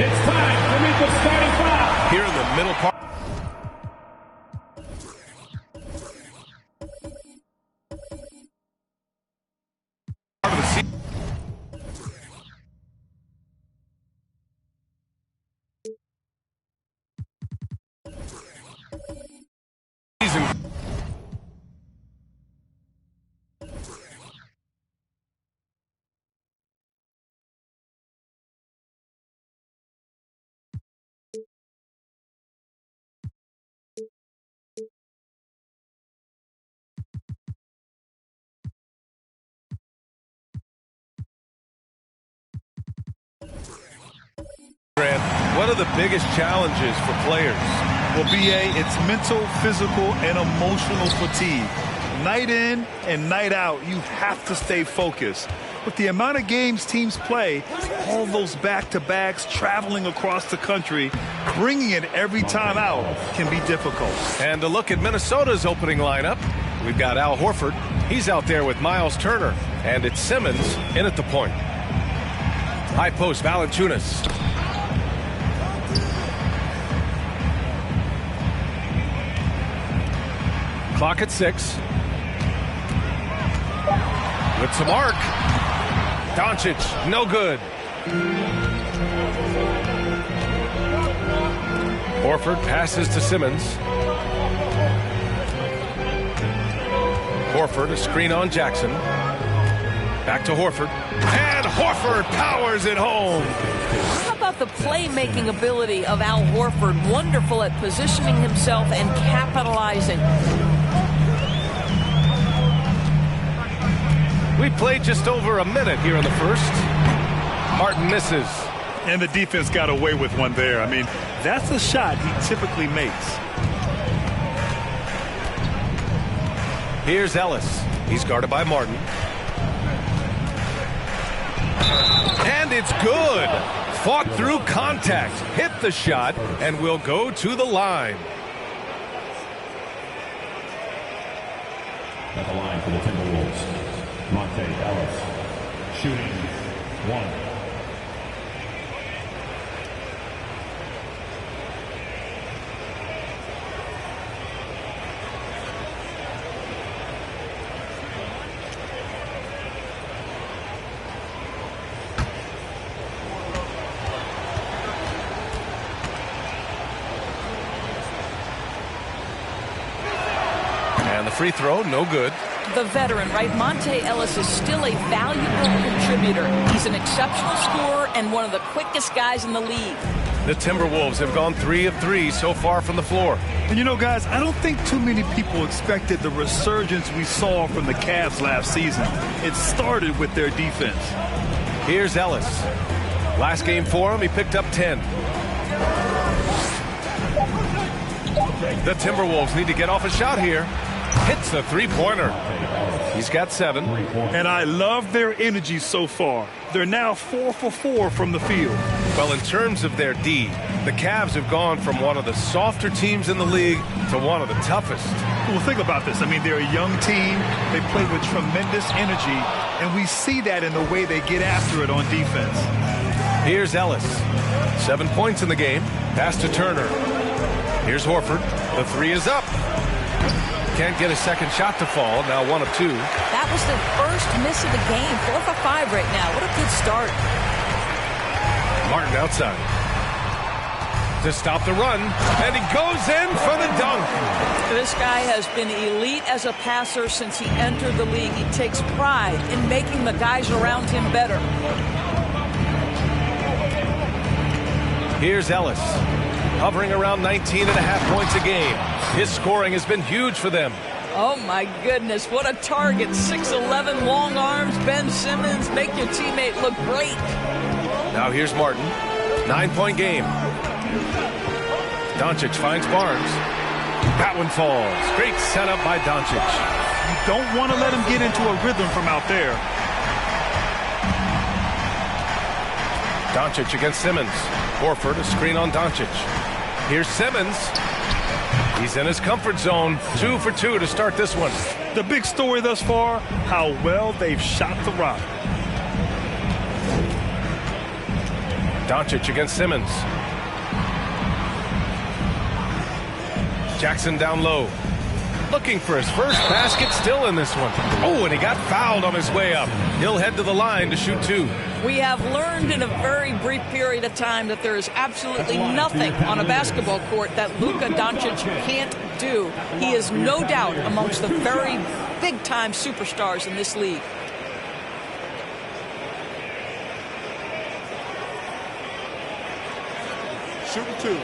It's time to meet the starting five. Here in the middle part. Of the season. What are the biggest challenges for players? Well, BA, it's mental, physical, and emotional fatigue. Night in and night out, you have to stay focused. With the amount of games teams play, all those back-to-backs, traveling across the country, bringing it every time out can be difficult. And to look at Minnesota's opening lineup, we've got Al Horford. He's out there with Miles Turner. And it's Simmons in at the point. High post, Valanciunas. Clock at 6. With some arc. Doncic, no good. Horford passes to Simmons. Horford, a screen on Jackson. Back to Horford. And Horford powers it home. How about the playmaking ability of Al Horford? Wonderful at positioning himself and capitalizing. We played just over a minute here in the first. Martin misses. And the defense got away with one there. I mean, that's a shot he typically makes. Here's Ellis. He's guarded by Martin. And it's good. Fought through contact. Hit the shot and will go to the line. At the line for the Timberwolves, Monte Ellis, shooting 1. And the free throw, no good. The veteran, right? Monte Ellis is still a valuable contributor. He's an exceptional scorer and one of the quickest guys in the league. The Timberwolves have gone 3 of 3 so far from the floor. And you know, guys, I don't think too many people expected the resurgence we saw from the Cavs last season. It started with their defense. Here's Ellis. Last game for him, he picked up 10. The Timberwolves need to get off a shot here. Hits the three-pointer. He's got 7. And I love their energy so far. They're now 4 for 4 from the field. Well, in terms of their D, the Cavs have gone from one of the softer teams in the league to one of the toughest. Well, think about this. I mean, they're a young team. They play with tremendous energy, and we see that in the way they get after it on defense. Here's Ellis. 7 points in the game. Pass to Turner. Here's Horford. The 3 is up. Can't get a second shot to fall. Now 1 of 2. That was their first miss of the game. 4 for 5 right now. What a good start. Martin outside. To stop the run. And he goes in for the dunk. This guy has been elite as a passer since he entered the league. He takes pride in making the guys around him better. Here's Ellis. Hovering around 19.5 points a game. His scoring has been huge for them. Oh, my goodness. What a target. 6'11", long arms. Ben Simmons, make your teammate look great. Now here's Martin. 9-point game. Doncic finds Barnes. That one falls. Great setup by Doncic. You don't want to let him get into a rhythm from out there. Doncic against Simmons. Horford, a screen on Doncic. Here's Simmons. He's in his comfort zone. 2 for 2 to start this one. The big story thus far, how well they've shot the rock. Doncic against Simmons. Jackson down low. Looking for his first basket, still in this one. Oh, and he got fouled on his way up. He'll head to the line to shoot 2. We have learned in a very brief period of time that there is absolutely nothing on a basketball court that Luka Doncic can't do. He is no doubt amongst the very big-time superstars in this league. Shooting 2.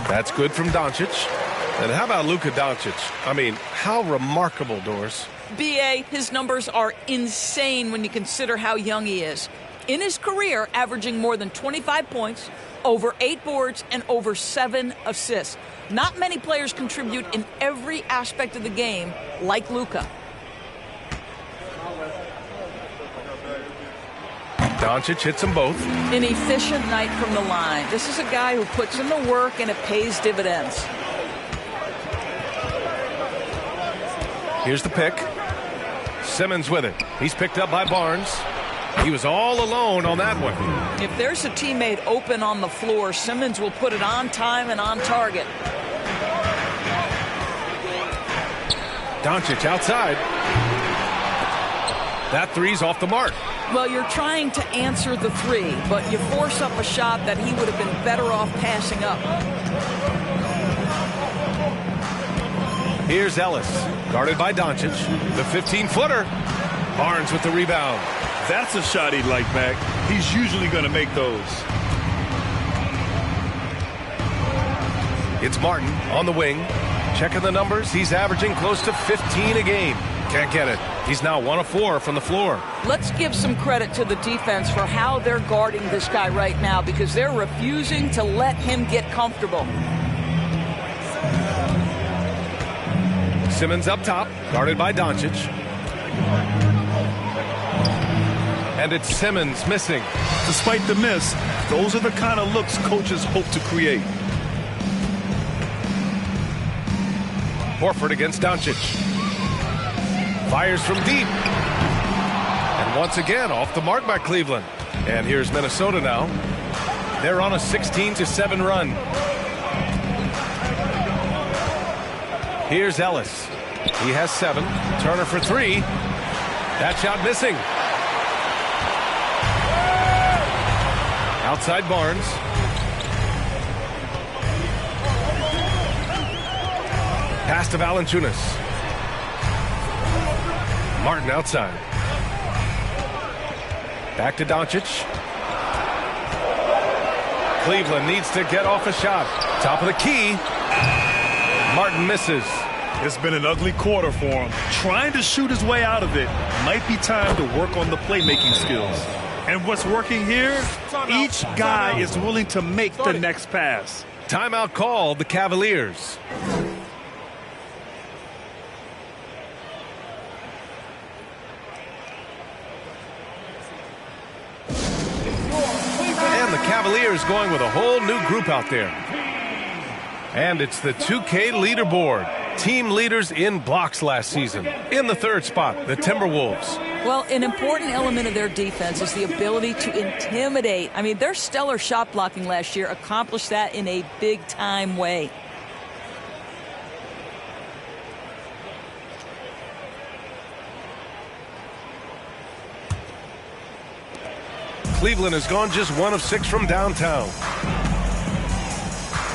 That's good from Doncic. And how about Luka Doncic? I mean, how remarkable, Doris. B.A., his numbers are insane when you consider how young he is. In his career, averaging more than 25 points, over 8 boards, and over 7 assists. Not many players contribute in every aspect of the game like Luka. Doncic hits them both. An efficient night from the line. This is a guy who puts in the work and it pays dividends. Here's the pick. Simmons with it. He's picked up by Barnes. He was all alone on that one. If there's a teammate open on the floor, Simmons will put it on time and on target. Doncic outside. That 3's off the mark. Well, you're trying to answer the 3, but you force up a shot that he would have been better off passing up. Here's Ellis, guarded by Doncic. The 15-footer. Barnes with the rebound. That's a shot he'd like back. He's usually going to make those. It's Martin on the wing. Checking the numbers. He's averaging close to 15 a game. Can't get it. He's now 1 of 4 from the floor. Let's give some credit to the defense for how they're guarding this guy right now because they're refusing to let him get comfortable. Simmons up top, guarded by Doncic. And it's Simmons missing. Despite the miss, those are the kind of looks coaches hope to create. Horford against Doncic. Fires from deep. And once again, off the mark by Cleveland. And here's Minnesota now. They're on a 16-7 run. Here's Ellis. He has 7. Turner for 3. That shot missing. Outside Barnes. Pass to Valanciunas. Martin outside. Back to Doncic. Cleveland needs to get off a shot. Top of the key. Martin misses. It's been an ugly quarter for him. Trying to shoot his way out of it. Might be time to work on the playmaking skills. And what's working here? Each guy is willing to make the next pass. Timeout called the Cavaliers. And the Cavaliers going with a whole new group out there. And it's the 2K leaderboard. Team leaders in blocks last season. In the third spot, the Timberwolves. Well, an important element of their defense is the ability to intimidate. I mean, their stellar shot blocking last year accomplished that in a big-time way. Cleveland has gone just 1 of 6 from downtown.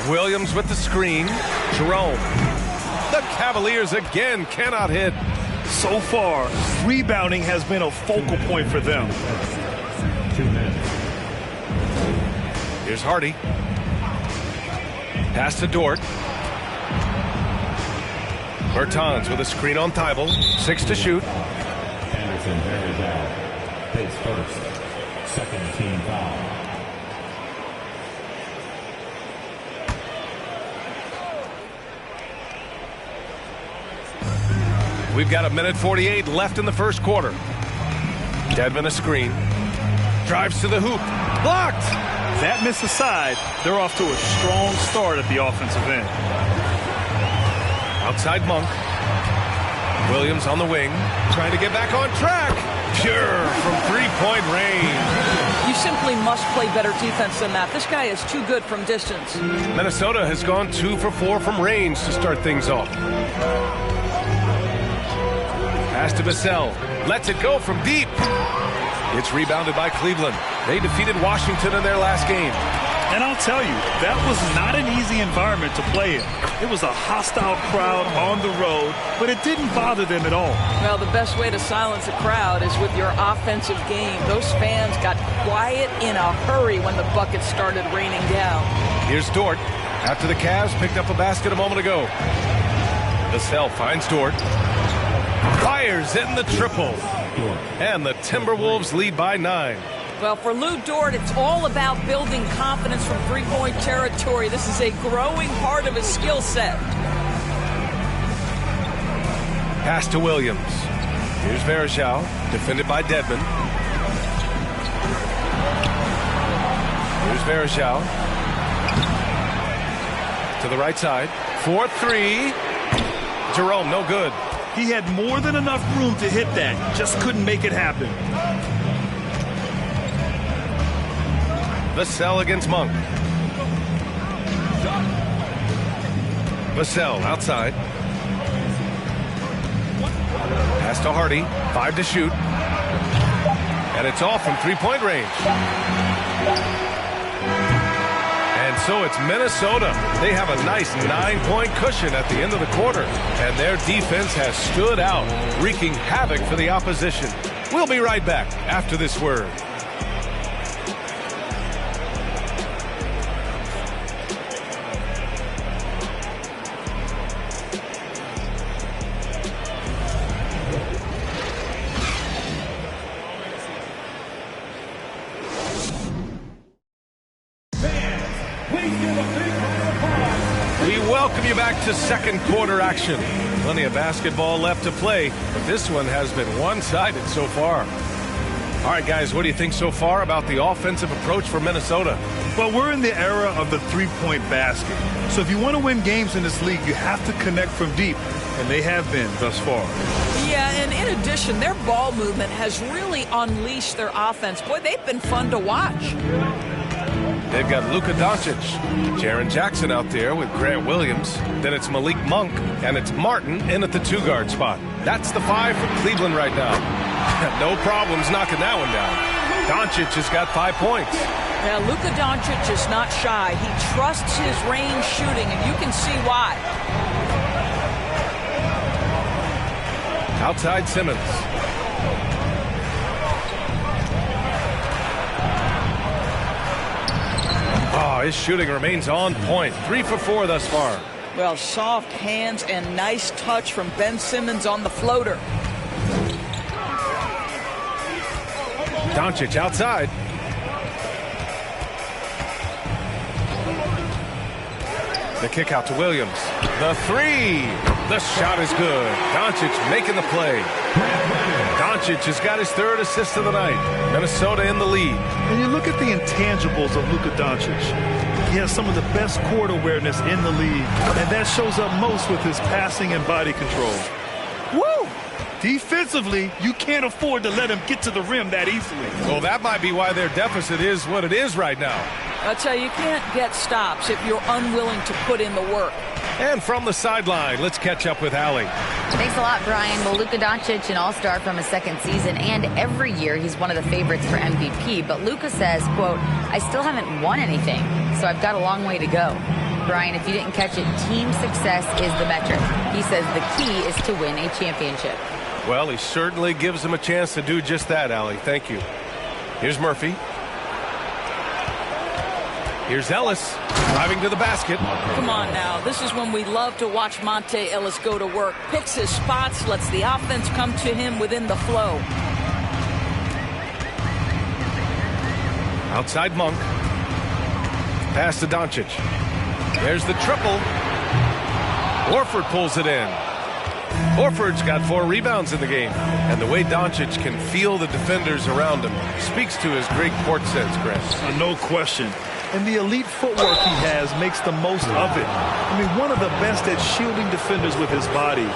Williams with the screen. Jerome. The Cavaliers again cannot hit. So far, rebounding has been a focal point for them. 2 minutes. Here's Hardy. Pass to Dort. Bertans with a screen on Thibault. 6 to shoot. Anderson bears out. Takes first. Second team foul. We've got 1:48 left in the first quarter. Dedmon a screen. Drives to the hoop. Blocked! That missed aside. They're off to a strong start at the offensive end. Outside Monk. Williams on the wing. Trying to get back on track. Pure from three-point range. You simply must play better defense than that. This guy is too good from distance. Minnesota has gone 2 for 4 from range to start things off. Pass to Vassell. Lets it go from deep. It's rebounded by Cleveland. They defeated Washington in their last game. And I'll tell you, that was not an easy environment to play in. It was a hostile crowd on the road, but it didn't bother them at all. Well, the best way to silence a crowd is with your offensive game. Those fans got quiet in a hurry when the buckets started raining down. Here's Dort. After the Cavs picked up a basket a moment ago. Vassell finds Dort. Fires in the triple. And the Timberwolves lead by 9. Well, for Lou Dort, it's all about building confidence from three-point territory. This is a growing part of his skill set. Pass to Williams. Here's Varejao, defended by Dedmon. Here's Varejao. To the right side. 4-3. Jerome, no good. He had more than enough room to hit that. Just couldn't make it happen. Vassell against Monk. Vassell outside. Pass to Hardy. 5 to shoot. And it's all from three-point range. And so it's Minnesota. They have a nice 9-point cushion at the end of the quarter. And their defense has stood out, wreaking havoc for the opposition. We'll be right back after this word. To second quarter action. Plenty of basketball left to play, but this one has been one-sided so far. All right, guys, what do you think so far about the offensive approach for Minnesota? Well, we're in the era of the three-point basket. So if you want to win games in this league, you have to connect from deep, and they have been thus far. Yeah, and in addition, their ball movement has really unleashed their offense. Boy, they've been fun to watch. They've got Luka Doncic, Jaren Jackson out there with Grant Williams. Then it's Malik Monk, and it's Martin in at the 2-guard spot. That's the 5 for Cleveland right now. No problems knocking that one down. Doncic has got 5 points. Yeah, Luka Doncic is not shy. He trusts his range shooting, and you can see why. Outside Simmons. Oh, his shooting remains on point. 3 for 4 thus far. Well, soft hands and nice touch from Ben Simmons on the floater. Doncic outside. The kick out to Williams. The three. The shot is good. Doncic making the play. Doncic has got his third assist of the night. Minnesota in the lead. And you look at the intangibles of Luka Doncic. He has some of the best court awareness in the league, and that shows up most with his passing and body control. Woo! Defensively, you can't afford to let him get to the rim that easily. Well, that might be why their deficit is what it is right now. I'll tell you, you can't get stops if you're unwilling to put in the work. And from the sideline, let's catch up with Allie. Thanks a lot, Brian. Well, Luka Doncic, an all-star from his second season, and every year he's one of the favorites for MVP. But Luka says, quote, I still haven't won anything, so I've got a long way to go. Brian, if you didn't catch it, team success is the metric. He says the key is to win a championship. Well, he certainly gives him a chance to do just that, Allie. Thank you. Here's Murphy. Here's Ellis driving to the basket. Come on now. This is when we love to watch Monte Ellis go to work. Picks his spots, lets the offense come to him within the flow. Outside Monk. Pass to Doncic. There's the triple. Horford pulls it in. Horford's got 4 rebounds in the game. And the way Doncic can feel the defenders around him speaks to his great court sense, Grant. No question. And the elite footwork he has makes the most of it. I mean, one of the best at shielding defenders with his body.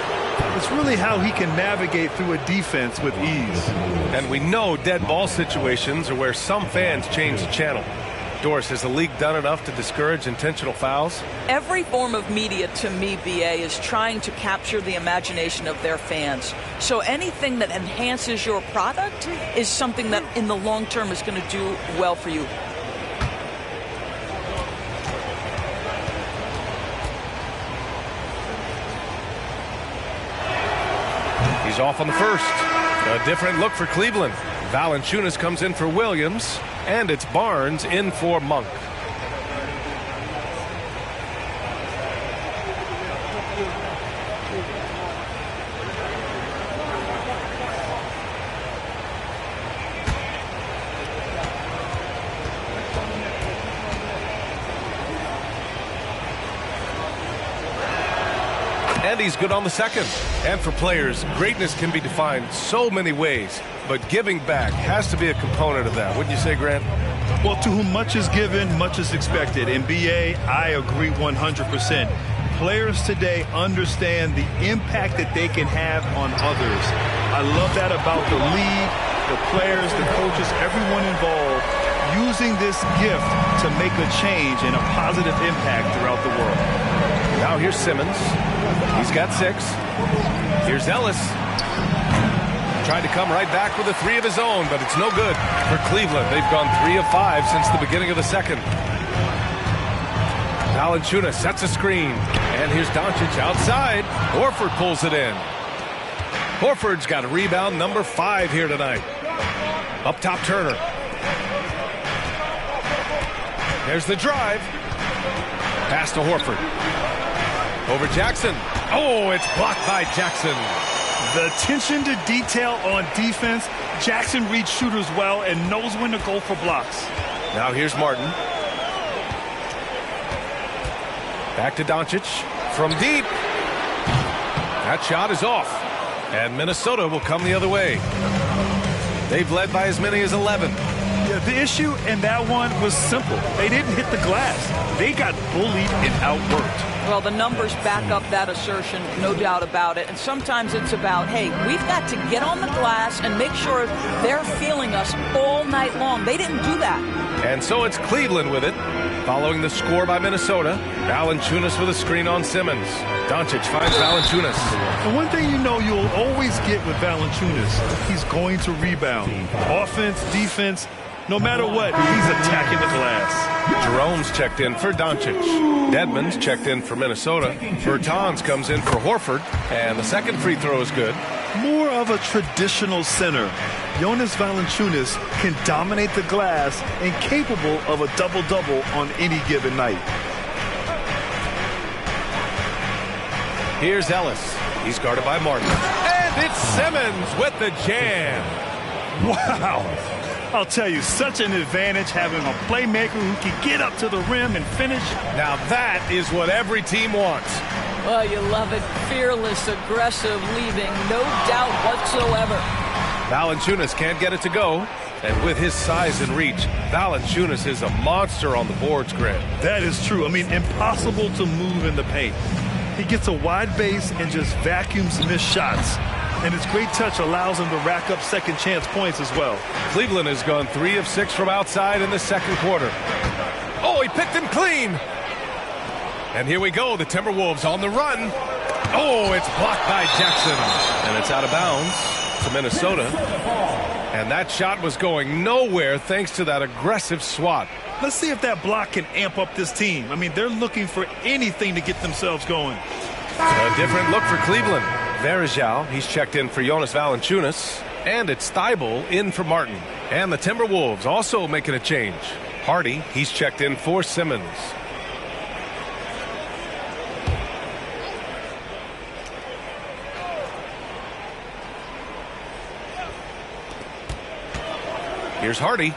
It's really how he can navigate through a defense with ease. And we know dead ball situations are where some fans change the channel. Doris, has the league done enough to discourage intentional fouls? Every form of media, to me, BA, is trying to capture the imagination of their fans. So anything that enhances your product is something that in the long term is going to do well for you. He's off on the first. A different look for Cleveland. Valanciunas comes in for Williams, and it's Barnes in for Monk. And he's good on the second. And for players, greatness can be defined so many ways, but giving back has to be a component of that. Wouldn't you say, Grant? Well, to whom much is given, much is expected. In BA, I agree 100%. Players today understand the impact that they can have on others. I love that about the league, the players, the coaches, everyone involved, using this gift to make a change and a positive impact throughout the world. Now here's Simmons. He's got 6. Here's Ellis. Tried to come right back with a 3 of his own, but it's no good for Cleveland. They've gone 3 of 5 since the beginning of the second. Valanciunas sets a screen. And here's Doncic outside. Horford pulls it in. Horford's got a rebound number 5 here tonight. Up top, Turner. There's the drive. Pass to Horford. Over Jackson. Oh, it's blocked by Jackson. The attention to detail on defense. Jackson reads shooters well and knows when to go for blocks. Now here's Martin. Back to Doncic. From deep. That shot is off. And Minnesota will come the other way. They've led by as many as 11. Yeah, the issue in that one was simple. They didn't hit the glass. They got bullied and outworked. Well, the numbers back up that assertion, no doubt about it. And sometimes it's about, hey, we've got to get on the glass and make sure they're feeling us all night long. They didn't do that. And so it's Cleveland with it. Following the score by Minnesota, Valanciunas with a screen on Simmons. Doncic finds Valanciunas. And one thing you know you'll always get with Valanciunas, he's going to rebound. Offense, defense, no matter what, he's attacking the glass. Jerome's checked in for Doncic. Dedmon's checked in for Minnesota. Bertans comes in for Horford. And the second free throw is good. More of a traditional center. Jonas Valanciunas can dominate the glass and capable of a double-double on any given night. Here's Ellis. He's guarded by Martin. And it's Simmons with the jam. Wow. I'll tell you, such an advantage having a playmaker who can get up to the rim and finish. Now that is what every team wants. Well, you love it. Fearless, aggressive, leaving no doubt whatsoever. Valanciunas can't get it to go. And with his size and reach, Valanciunas is a monster on the boards, Grant. That is true. I mean, impossible to move in the paint. He gets a wide base and just vacuums missed shots. And his great touch allows him to rack up second chance points as well. Cleveland has gone 3 of 6 from outside in the second quarter. Oh, he picked him clean. And here we go, the Timberwolves on the run. Oh, it's blocked by Jackson. And it's out of bounds to Minnesota. And that shot was going nowhere thanks to that aggressive swat. Let's see if that block can amp up this team. I mean, they're looking for anything to get themselves going. A different look for Cleveland. Varejao, he's checked in for Jonas Valanciunas. And it's Thibault in for Martin. And the Timberwolves also making a change. Hardy, he's checked in for Simmons. Here's Hardy.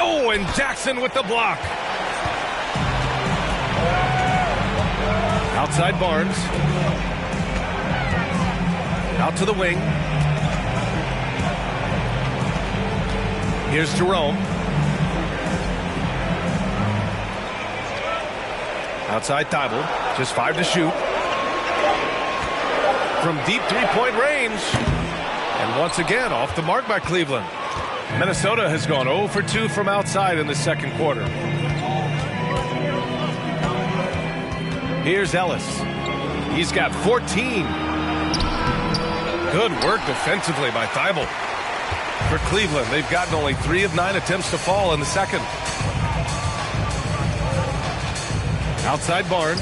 Oh, and Jackson with the block. Outside Barnes. Out to the wing. Here's Jerome. Outside Thibault. Just 5 to shoot. From deep three-point range. And once again, off the mark by Cleveland. Minnesota has gone 0 for 2 from outside in the second quarter. Here's Ellis. He's got 14. Good work defensively by Thibault. For Cleveland, they've gotten only 3 of 9 attempts to fall in the second. Outside Barnes.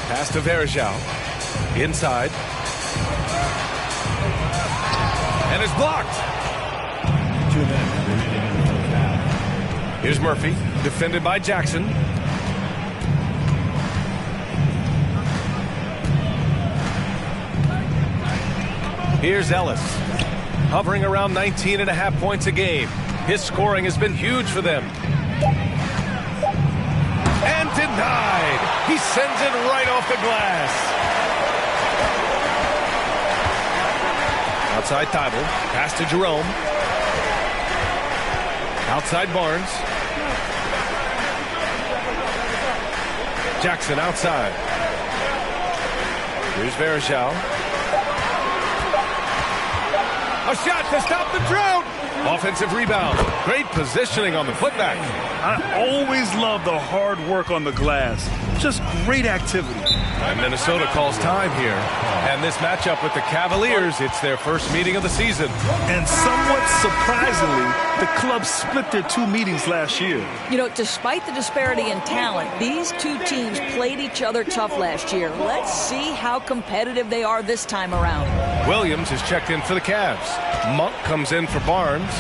Pass to Varejao. Inside. And it's blocked. Here's Murphy, defended by Jackson. Here's Ellis, hovering around 19.5 points a game. His scoring has been huge for them. And denied. He sends it right off the glass. Outside Thibault, pass to Jerome. Outside Barnes. Jackson outside. Here's Varejao. A shot to stop the drought. Offensive rebound. Great positioning on the putback. I always love the hard work on the glass. Just great activity. And Minnesota calls time here. And this matchup with the Cavaliers, it's their first meeting of the season. And somewhat surprisingly, the club split their 2 meetings last year. You know, despite the disparity in talent, these 2 teams played each other tough last year. Let's see how competitive they are this time around. Williams is checked in for the Cavs. Monk comes in for Barnes.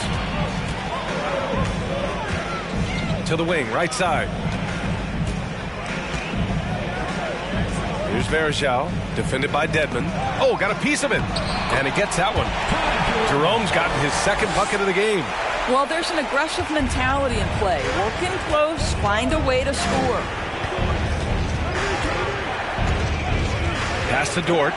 To the wing, right side. Here's Varejao, defended by Dedmon. Oh, got a piece of it. And he gets that one. Jerome's gotten his second bucket of the game. Well, there's an aggressive mentality in play. Work in close, find a way to score. Pass to Dort.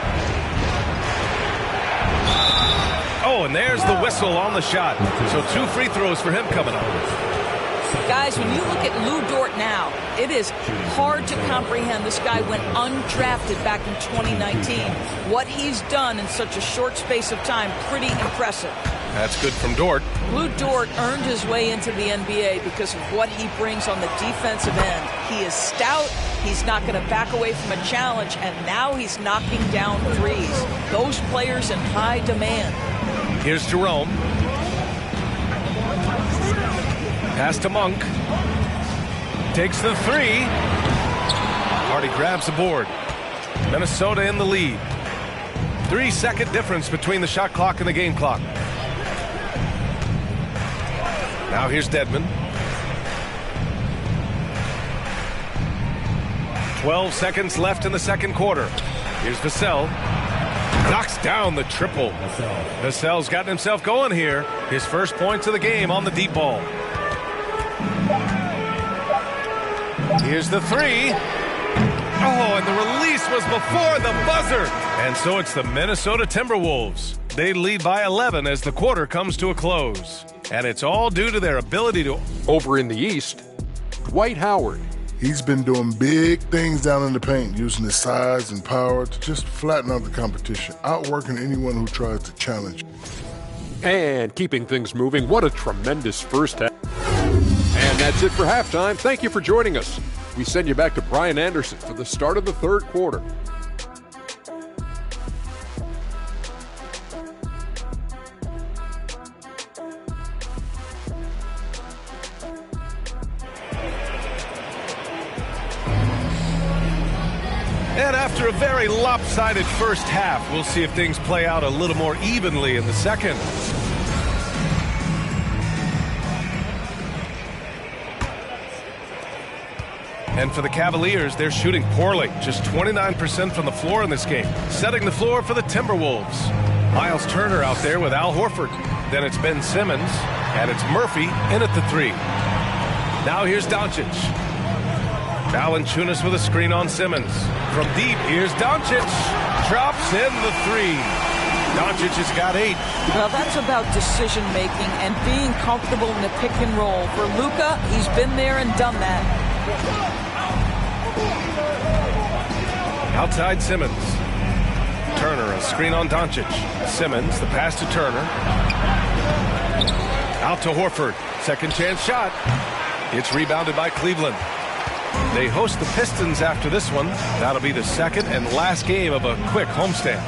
Oh, and there's the whistle on the shot. So 2 free throws for him coming up. Guys, when you look at Lou Dort now, it is hard to comprehend. This guy went undrafted back in 2019. What he's done in such a short space of time, pretty impressive. That's good from Dort. Lou Dort earned his way into the NBA because of what he brings on the defensive end. He is stout. He's not going to back away from a challenge, and now he's knocking down threes. Those players in high demand. Here's Jerome. Pass to Monk. Takes the 3. Hardy grabs the board. Minnesota in the lead. 3-second difference between the shot clock and the game clock. Now here's Dedmon. 12 seconds left in the second quarter. Here's Vassell. Knocks down the triple. Vassell's gotten himself going here. His first points of the game on the deep ball. Here's the three. Oh, and the release was before the buzzer. And so it's the Minnesota Timberwolves. They lead by 11 as the quarter comes to a close. And it's all due to their ability to... Over in the East, Dwight Howard. He's been doing big things down in the paint, using his size and power to just flatten out the competition, outworking anyone who tries to challenge. And keeping things moving, what a tremendous first half. And that's it for halftime. Thank you for joining us. We send you back to Brian Anderson for the start of the third quarter. And after a very lopsided first half, we'll see if things play out a little more evenly in the second. And for the Cavaliers, they're shooting poorly. Just 29% from the floor in this game. Setting the floor for the Timberwolves. Miles Turner out there with Al Horford. Then it's Ben Simmons. And it's Murphy in at the three. Now here's Doncic. Valanciunas with a screen on Simmons. From deep, here's Doncic. Drops in the three. Doncic has got 8. Well, that's about decision-making and being comfortable in the pick and roll. For Luka, he's been there and done that. Outside Simmons. Turner, a screen on Doncic. Simmons, the pass to Turner. Out to Horford. Second chance shot. It's rebounded by Cleveland. They host the Pistons after this one. That'll be the second and last game of a quick homestand.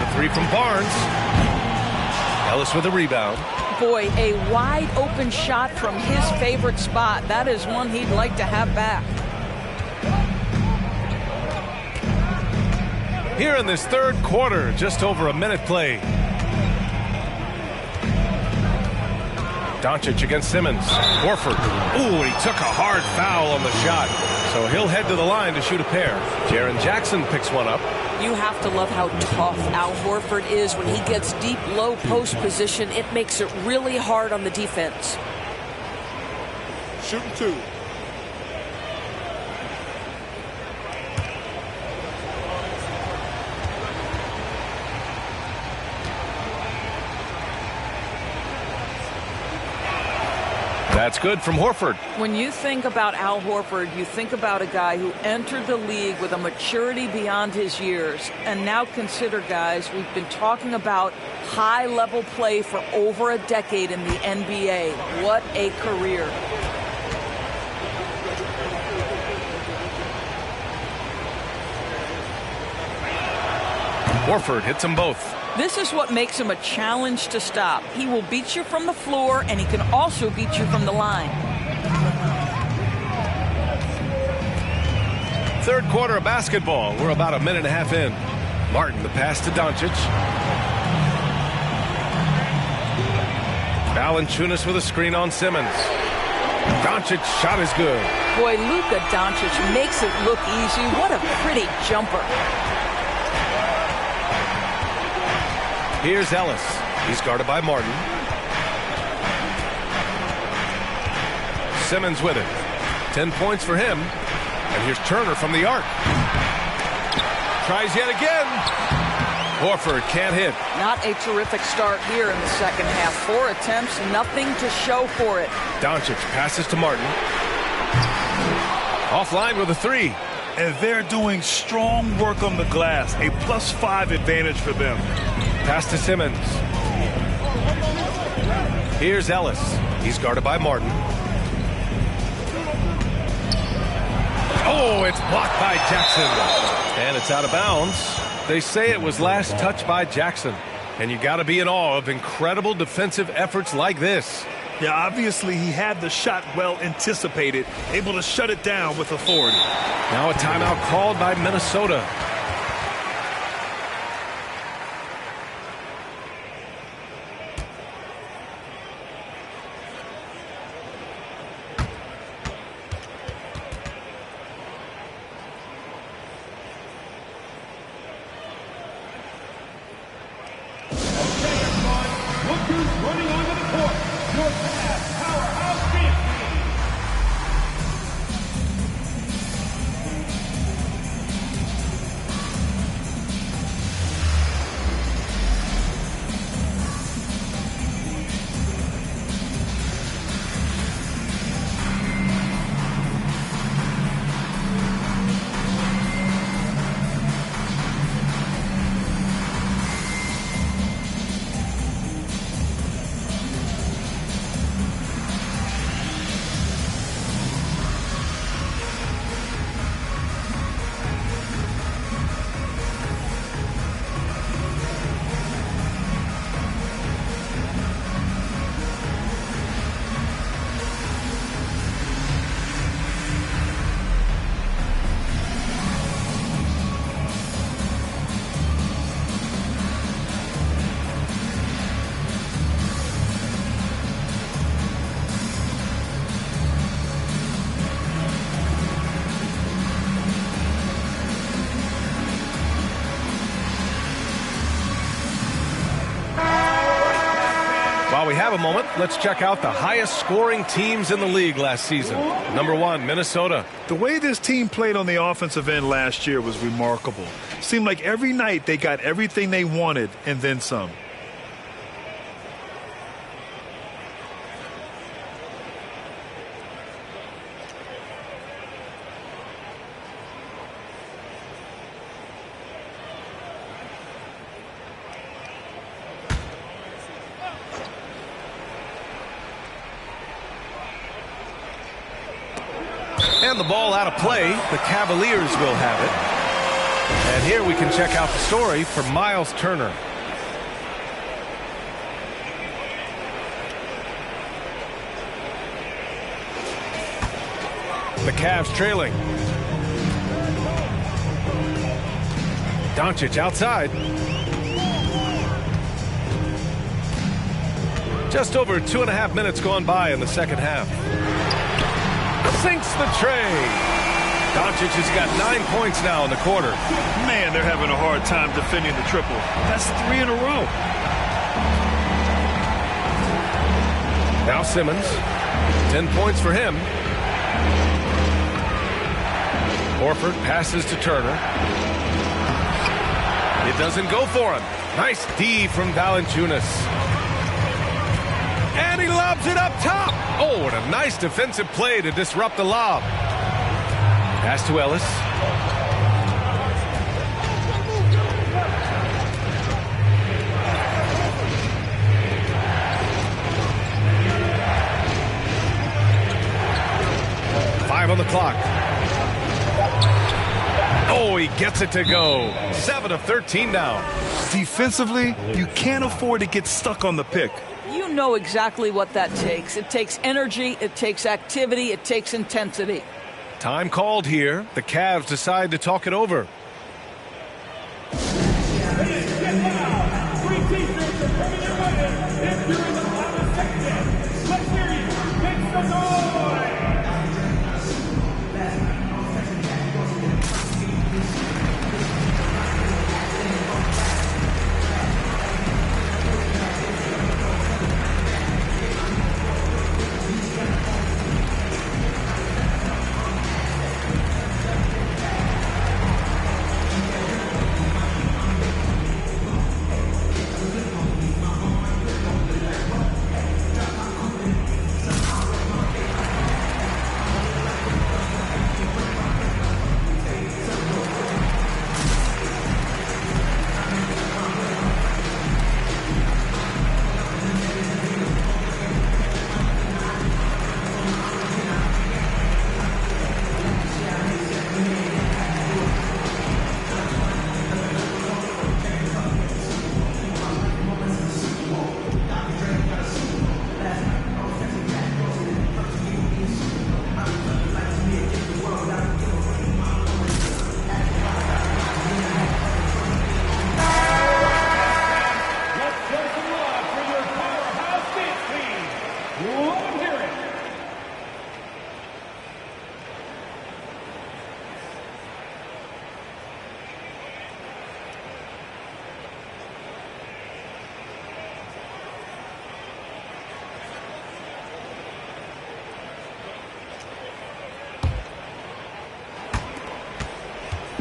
The three from Barnes. Ellis with a rebound. Boy, a wide open shot from his favorite spot. That is one he'd like to have back. Here in this third quarter, just over a minute played. Doncic against Simmons. Horford. Ooh, he took a hard foul on the shot. So he'll head to the line to shoot a pair. Jaren Jackson picks one up. You have to love how tough Al Horford is when he gets deep, low post position. It makes it really hard on the defense. Shooting 2. That's good from Horford. When you think about Al Horford, you think about a guy who entered the league with a maturity beyond his years. And now consider, guys, we've been talking about high-level play for over a decade in the NBA. What a career. Horford hits them both. This is what makes him a challenge to stop. He will beat you from the floor, and he can also beat you from the line. Third quarter of basketball. We're about a minute and a half in. Martin, the pass to Doncic. Valanciunas with a screen on Simmons. Doncic shot is good. Boy, Luka Doncic makes it look easy. What a pretty jumper. Here's Ellis. He's guarded by Martin. Simmons with it. 10 points for him. And here's Turner from the arc. Tries yet again. Horford can't hit. Not a terrific start here in the second half. 4 attempts, nothing to show for it. Doncic passes to Martin. Offline with a three. And they're doing strong work on the glass. A +5 advantage for them. Pass to Simmons. Here's Ellis. He's guarded by Martin. Oh, it's blocked by Jackson. And it's out of bounds. They say it was last touched by Jackson. And you got to be in awe of incredible defensive efforts like this. Yeah, obviously he had the shot well anticipated, able to shut it down with authority. Now a timeout called by Minnesota. have a moment, let's check out the highest scoring teams in the league last season. Number 1, Minnesota. The way this team played on the offensive end last year was remarkable. Seemed like every night they got everything they wanted and then some. And the ball out of play. The Cavaliers will have it. And here we can check out the story for Miles Turner. The Cavs trailing. Doncic outside. Just over 2.5 minutes gone by in the second half. Sinks the tray. Doncic has got 9 points now in the quarter. Man, they're having a hard time defending the triple. That's 3 in a row. Now Simmons. 10 points for him. Horford passes to Turner. It doesn't go for him. Nice D from Valanciunas. And he lobs it up top. Oh, what a nice defensive play to disrupt the lob. Pass to Ellis. Five on the clock. Oh, he gets it to go. 7 of 13 now. Defensively, you can't afford to get stuck on the pick. You know exactly what that takes. It takes energy, it takes activity, it takes intensity. Time called here. The Cavs decide to talk it over.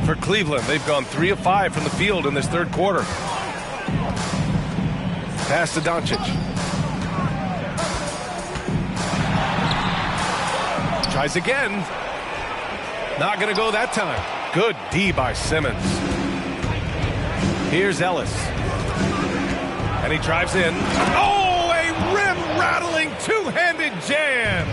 For Cleveland, they've gone 3 of 5 from the field in this third quarter. Pass to Doncic. Tries again. Not going to go that time. Good D by Simmons. Here's Ellis. And he drives in. Oh, a rim-rattling two-handed jam.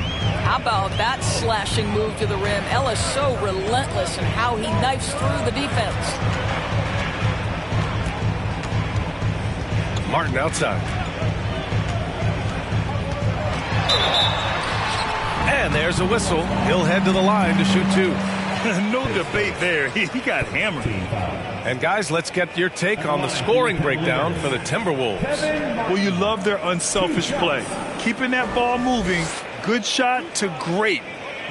How about that slashing move to the rim? Ellis so relentless in how he knifes through the defense. Martin outside. And there's a whistle. He'll head to the line to shoot 2. No debate there. He got hammered. And guys, let's get your take on the scoring breakdown for the Timberwolves. Well, you love their unselfish play. Keeping that ball moving, good shot to great.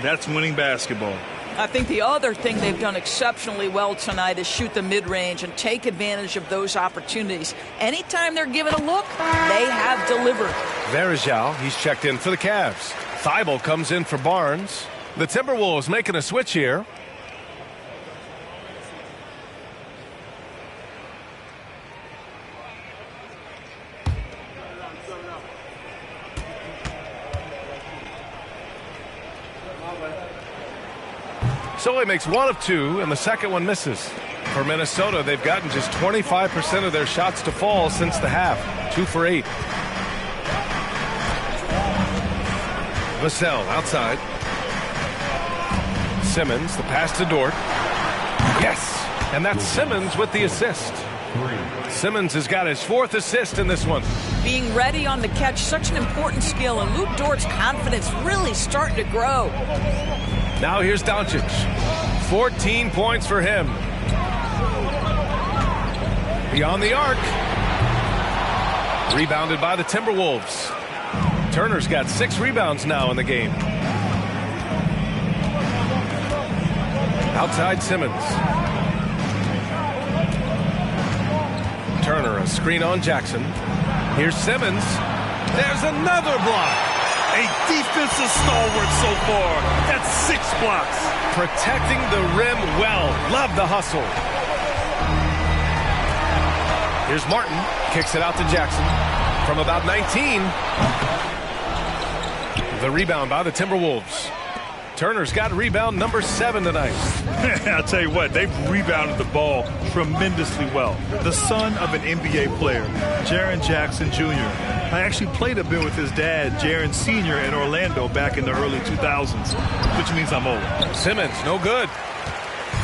That's winning basketball. I think the other thing they've done exceptionally well tonight is shoot the mid-range and take advantage of those opportunities. Anytime they're given a look, they have delivered. Varejao, he's checked in for the Cavs. Thibault comes in for Barnes. The Timberwolves making a switch here. So he makes one of two, and the second one misses. For Minnesota, they've gotten just 25% of their shots to fall since the half. 2 for 8. Vassell outside. Simmons, the pass to Dort. Yes! And that's Simmons with the assist. Simmons has got his 4th assist in this one. Being ready on the catch, such an important skill, and Luke Dort's confidence really starting to grow. Now here's Doncic. 14 points for him. Beyond the arc. Rebounded by the Timberwolves. Turner's got 6 rebounds now in the game. Outside Simmons. Turner, a screen on Jackson. Here's Simmons. There's another block. A defensive stalwart so far. That's 6 blocks. Protecting the rim well. Love the hustle. Here's Martin. Kicks it out to Jackson. From about 19. The rebound by the Timberwolves. Turner's got rebound number 7 tonight. I'll tell you what, they've rebounded the ball tremendously well. The son of an NBA player, Jaren Jackson Jr. I actually played a bit with his dad, Jaren Sr. in Orlando back in the early 2000s, which means I'm old. Simmons, no good.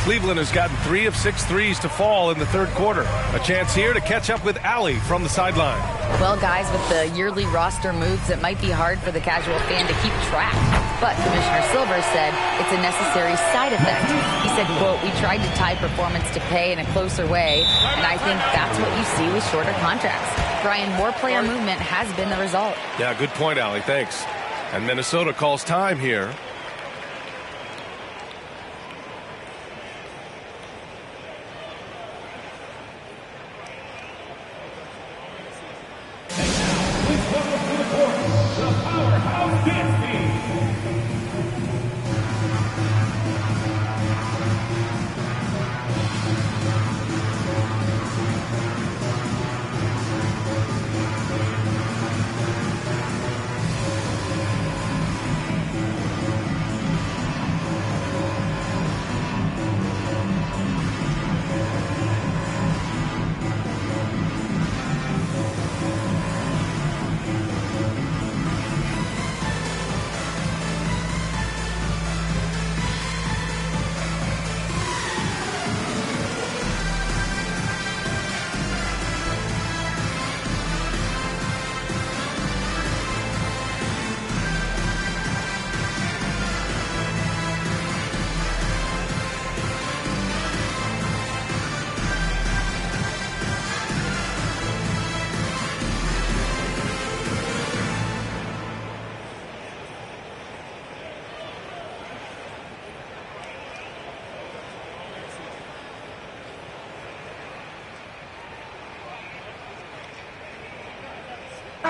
Cleveland has gotten 3 of 6 threes to fall in the third quarter. A chance here to catch up with Allie from the sideline. Well, guys, with the yearly roster moves, it might be hard for the casual fan to keep track. But Commissioner Silver said it's a necessary side effect. He said, quote, "We tried to tie performance to pay in a closer way, and I think that's what you see with shorter contracts." Brian, more player movement has been the result. Yeah, good point, Allie. Thanks. And Minnesota calls time here.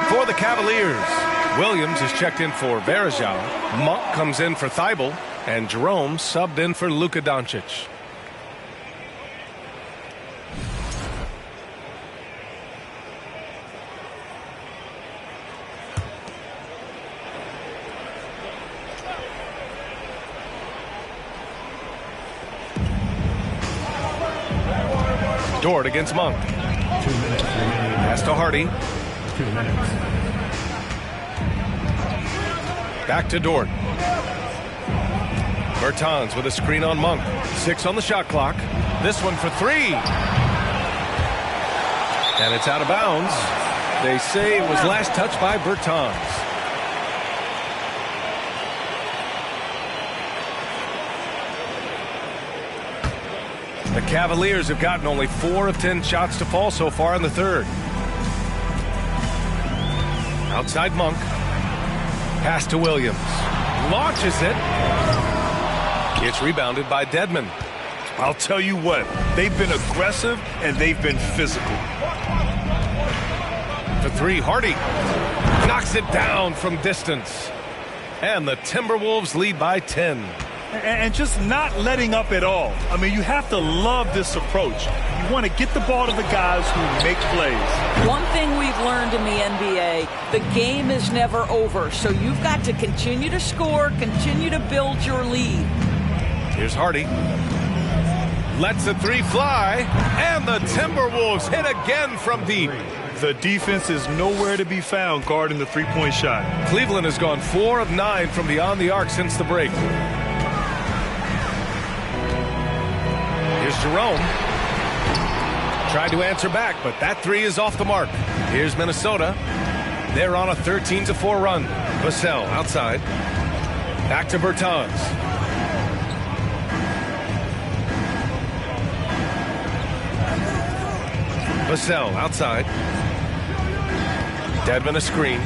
For the Cavaliers, Williams is checked in for Varejao. Monk comes in for Thibault. And Jerome subbed in for Luka Doncic. Dort against Monk. 2 minutes remaining. Pass to Hardy. 2 minutes. Back to Dort. Bertans with a screen on Monk. 6 on the shot clock. This one for 3. And it's out of bounds. They say it was last touched by Bertans. The Cavaliers have gotten only 4 of 10 shots to fall so far in the third. Outside Monk. Pass to Williams. Launches it. It's rebounded by Dedmon. I'll tell you what, they've been aggressive and they've been physical. For three, Hardy knocks it down from distance. And the Timberwolves lead by 10. And just not letting up at all. I mean, you have to love this approach. You want to get the ball to the guys who make plays. One thing we've learned in the NBA, the game is never over. So you've got to continue to score, continue to build your lead. Here's Hardy. Lets the three fly. And the Timberwolves hit again from deep. The defense is nowhere to be found guarding the three-point shot. Cleveland has gone 4 of 9 from beyond the arc since the break. Here's Jerome. Tried to answer back, but that three is off the mark. Here's Minnesota. They're on a 13-4 run. Vassell outside. Back to Bertans. Vassell outside. Dedmon a screen.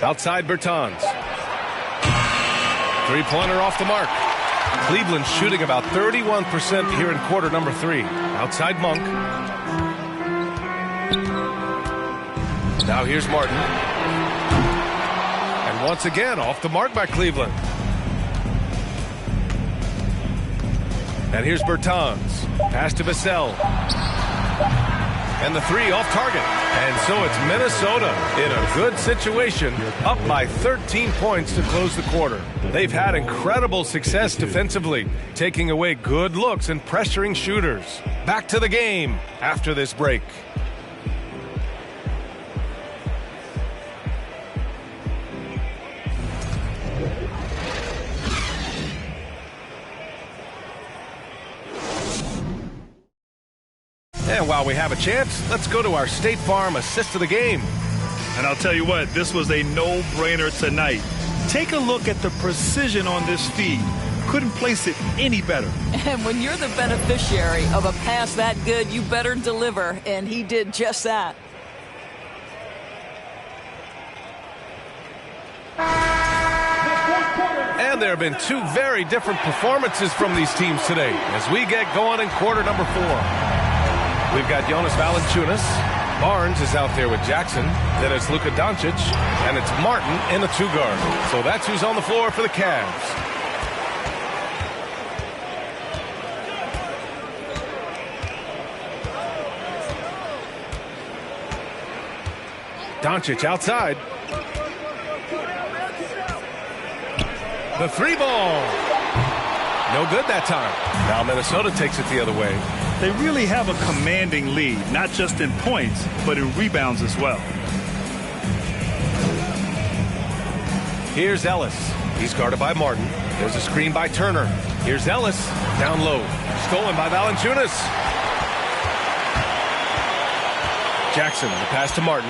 Outside Bertans. Three-pointer off the mark. Cleveland shooting about 31% here in quarter number 3. Outside Monk. Now here's Martin. And once again off the mark by Cleveland. And here's Bertans. Pass to Vassell. And the three off target. And so it's Minnesota in a good situation, up by 13 points to close the quarter. They've had incredible success defensively, taking away good looks and pressuring shooters. Back to the game after this break. And while we have a chance, let's go to our State Farm assist of the game. And I'll tell you what, this was a no-brainer tonight. Take a look at the precision on this feed. Couldn't place it any better. And when you're the beneficiary of a pass that good, you better deliver. And he did just that. And there have been two very different performances from these teams today as we get going in quarter number 4. We've got Jonas Valanciunas. Barnes is out there with Jackson. Then it's Luka Doncic. And it's Martin in the 2-guard. So that's who's on the floor for the Cavs. Doncic outside. The 3-ball. No good that time. Now Minnesota takes it the other way. They really have a commanding lead, not just in points, but in rebounds as well. Here's Ellis. He's guarded by Martin. There's a screen by Turner. Here's Ellis. Down low. Stolen by Valanciunas. Jackson, the pass to Martin.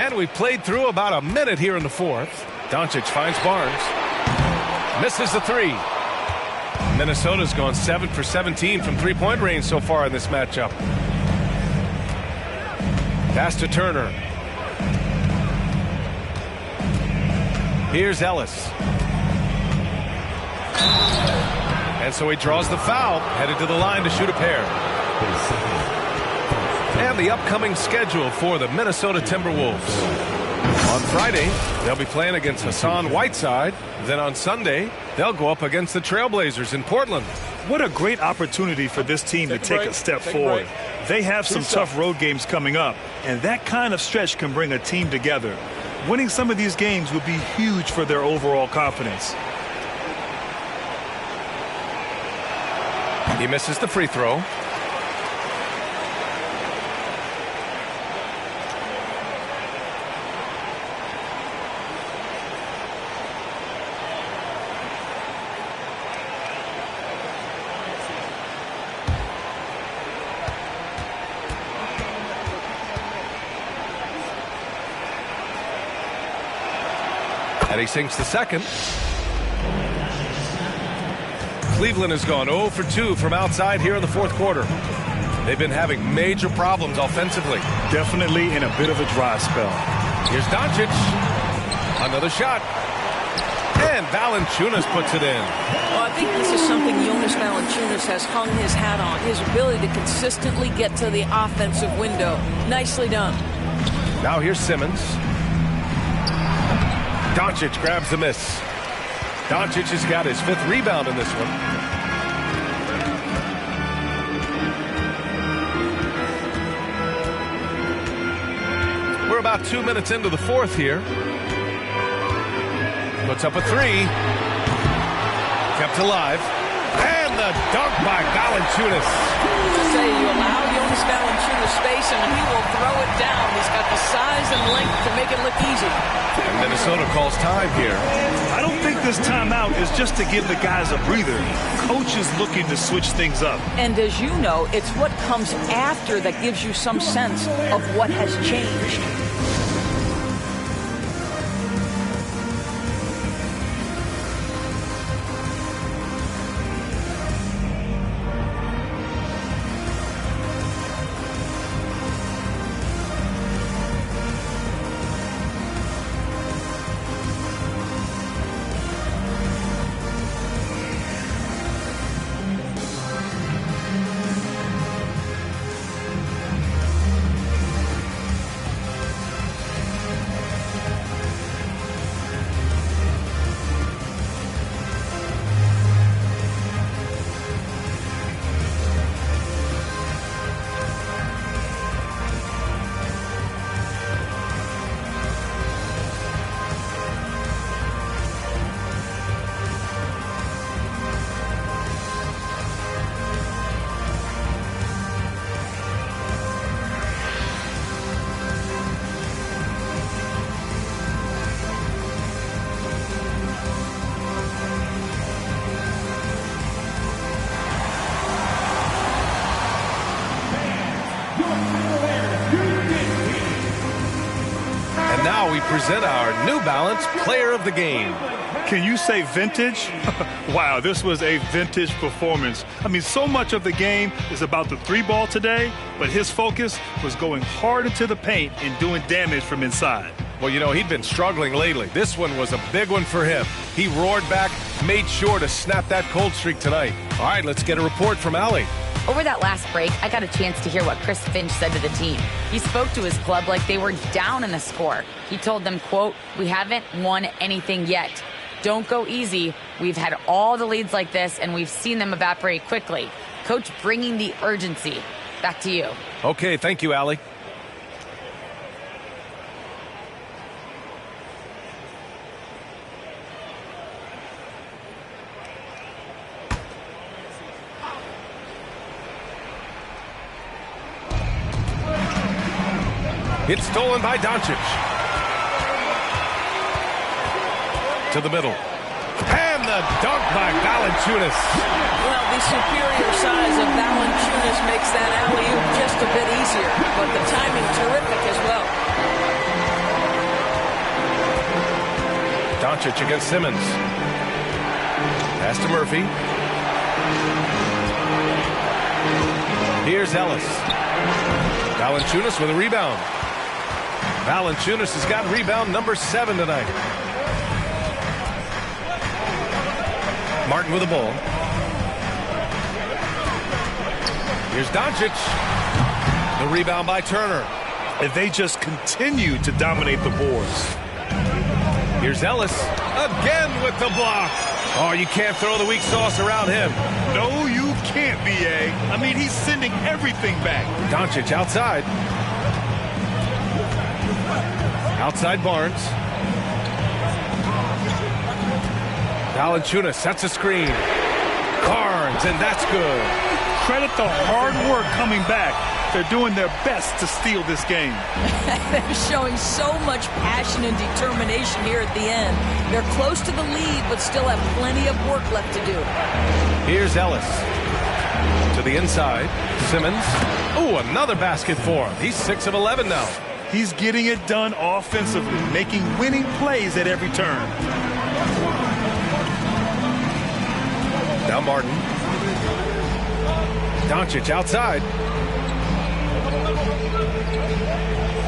And we played through about a minute here in the 4th. Doncic finds Barnes. Misses the 3. Minnesota's gone 7 for 17 from three-point range so far in this matchup. Pass to Turner. Here's Ellis. And so he draws the foul, headed to the line to shoot a pair. And the upcoming schedule for the Minnesota Timberwolves. On Friday, they'll be playing against Hassan Whiteside. Then on Sunday, they'll go up against the Trailblazers in Portland. What a great opportunity for this team to take a step forward. They have some tough road games coming up, and that kind of stretch can bring a team together. Winning some of these games would be huge for their overall confidence. He misses the free throw. And he sinks the second. Cleveland has gone 0 for 2 from outside here in the 4th quarter. They've been having major problems offensively. Definitely in a bit of a dry spell. Here's Doncic. Another shot. And Valanciunas puts it in. Well, I think this is something Jonas Valanciunas has hung his hat on, his ability to consistently get to the offensive window. Nicely done. Now here's Simmons. Doncic grabs the miss. Doncic has got his 5th rebound in this one. We're about 2 minutes into the 4th here. Puts up a 3. Kept alive. And the dunk by Valanciunas. Say you allow Jonas Valanciunas space and he will throw it down. He's got the size and length to make it look easy. And Minnesota calls time here. I don't think this timeout is just to give the guys a breather. Coach is looking to switch things up. And as you know, it's what comes after that gives you some sense of what has changed. Now we present our New Balance Player of the Game. Can you say vintage? Wow, this was a vintage performance. I mean, so much of the game is about the 3-ball today, but his focus was going hard into the paint and doing damage from inside. Well, you know, he'd been struggling lately. This one was a big one for him. He roared back, made sure to snap that cold streak tonight. All right, let's get a report from Allie. Over that last break, I got a chance to hear what Chris Finch said to the team. He spoke to his club like they were down in the score. He told them, quote, "We haven't won anything yet. Don't go easy. We've had all the leads like this, and we've seen them evaporate quickly." Coach bringing the urgency. Back to you. Okay, thank you, Allie. It's stolen by Doncic. To the middle. And the dunk by Valanciunas. Well, the superior size of Valanciunas makes that alley-oop just a bit easier, but the timing terrific as well. Doncic against Simmons. Pass to Murphy. Here's Ellis. Valanciunas with a rebound. Valanciunas has got rebound number 7 tonight. Martin with the ball. Here's Doncic. The rebound by Turner. And they just continue to dominate the boards. Here's Ellis. Again with the block. Oh, you can't throw the weak sauce around him. No, you can't, B.A. I mean, he's sending everything back. Doncic outside. Outside Barnes. Valanciunas sets a screen. Barnes, and that's good. Credit the hard work coming back. They're doing their best to steal this game. They're showing so much passion and determination here at the end. They're close to the lead, but still have plenty of work left to do. Here's Ellis. To the inside. Simmons. Ooh, another basket for him. He's 6 of 11 now. He's getting it done offensively, making winning plays at every turn. Now Martin. Doncic outside.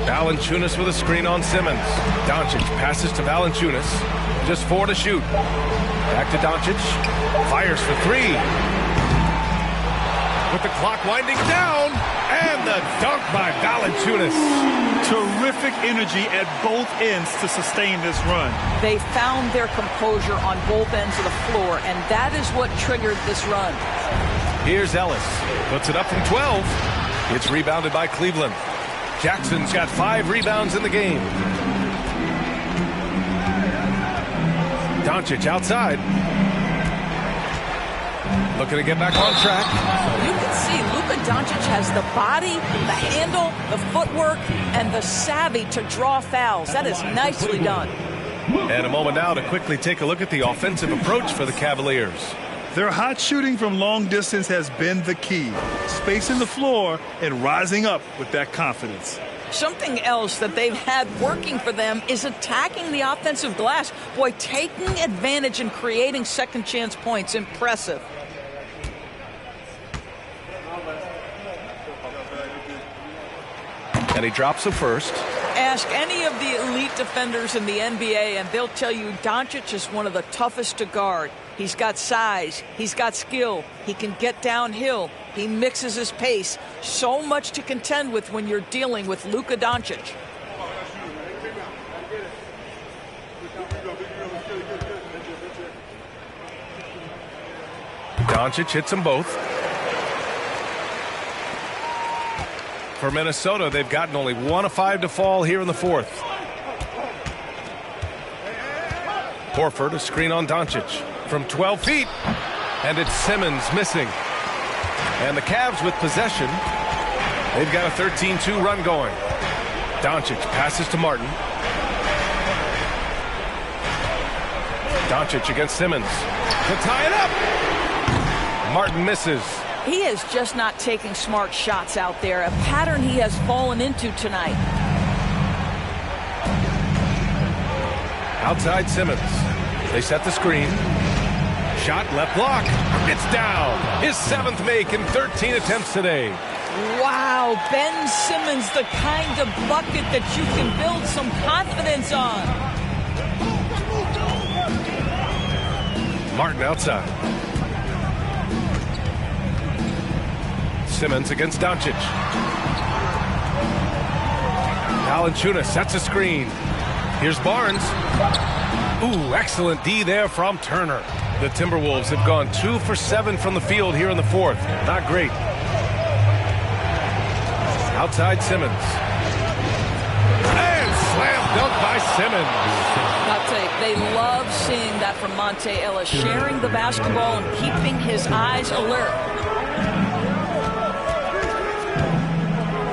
Valanciunas with a screen on Simmons. Doncic passes to Valanciunas. Just 4 to shoot. Back to Doncic. Fires for 3. With the clock winding down. And the dunk by Valanciunas. Terrific energy at both ends to sustain this run. They found their composure on both ends of the floor, and that is what triggered this run. Here's Ellis. Puts it up from 12. It's rebounded by Cleveland. Jackson's got 5 rebounds in the game. Doncic outside. Looking to get back on track. You can see Luka Doncic has the body, the handle, the footwork, and the savvy to draw fouls. That is nicely done. And a moment now to quickly take a look at the offensive approach for the Cavaliers. Their hot shooting from long distance has been the key. Spacing the floor and rising up with that confidence. Something else that they've had working for them is attacking the offensive glass. Boy, taking advantage and creating second chance points. Impressive. And he drops the first. Ask any of the elite defenders in the NBA and they'll tell you Doncic is one of the toughest to guard. He's got size. He's got skill. He can get downhill. He mixes his pace. So much to contend with when you're dealing with Luka Doncic. Doncic hits them both. For Minnesota, they've gotten only 1 of 5 to fall here in the fourth. Horford, a screen on Doncic from 12 feet. And it's Simmons missing. And the Cavs with possession. They've got a 13-2 run going. Doncic passes to Martin. Doncic against Simmons. To tie it up. Martin misses. He is just not taking smart shots out there, a pattern he has fallen into tonight. Outside Simmons. They set the screen. Shot left block. It's down. His 7th make in 13 attempts today. Wow, Ben Simmons, the kind of bucket that you can build some confidence on. Martin outside. Simmons against Doncic. Valanciunas sets a screen. Here's Barnes. Ooh, excellent D there from Turner. The Timberwolves have gone 2 for 7 from the field here in the fourth. Not great. Outside Simmons. And slam dunk by Simmons. I'll tell you, they love seeing that from Monte Ellis, sharing the basketball and keeping his eyes alert.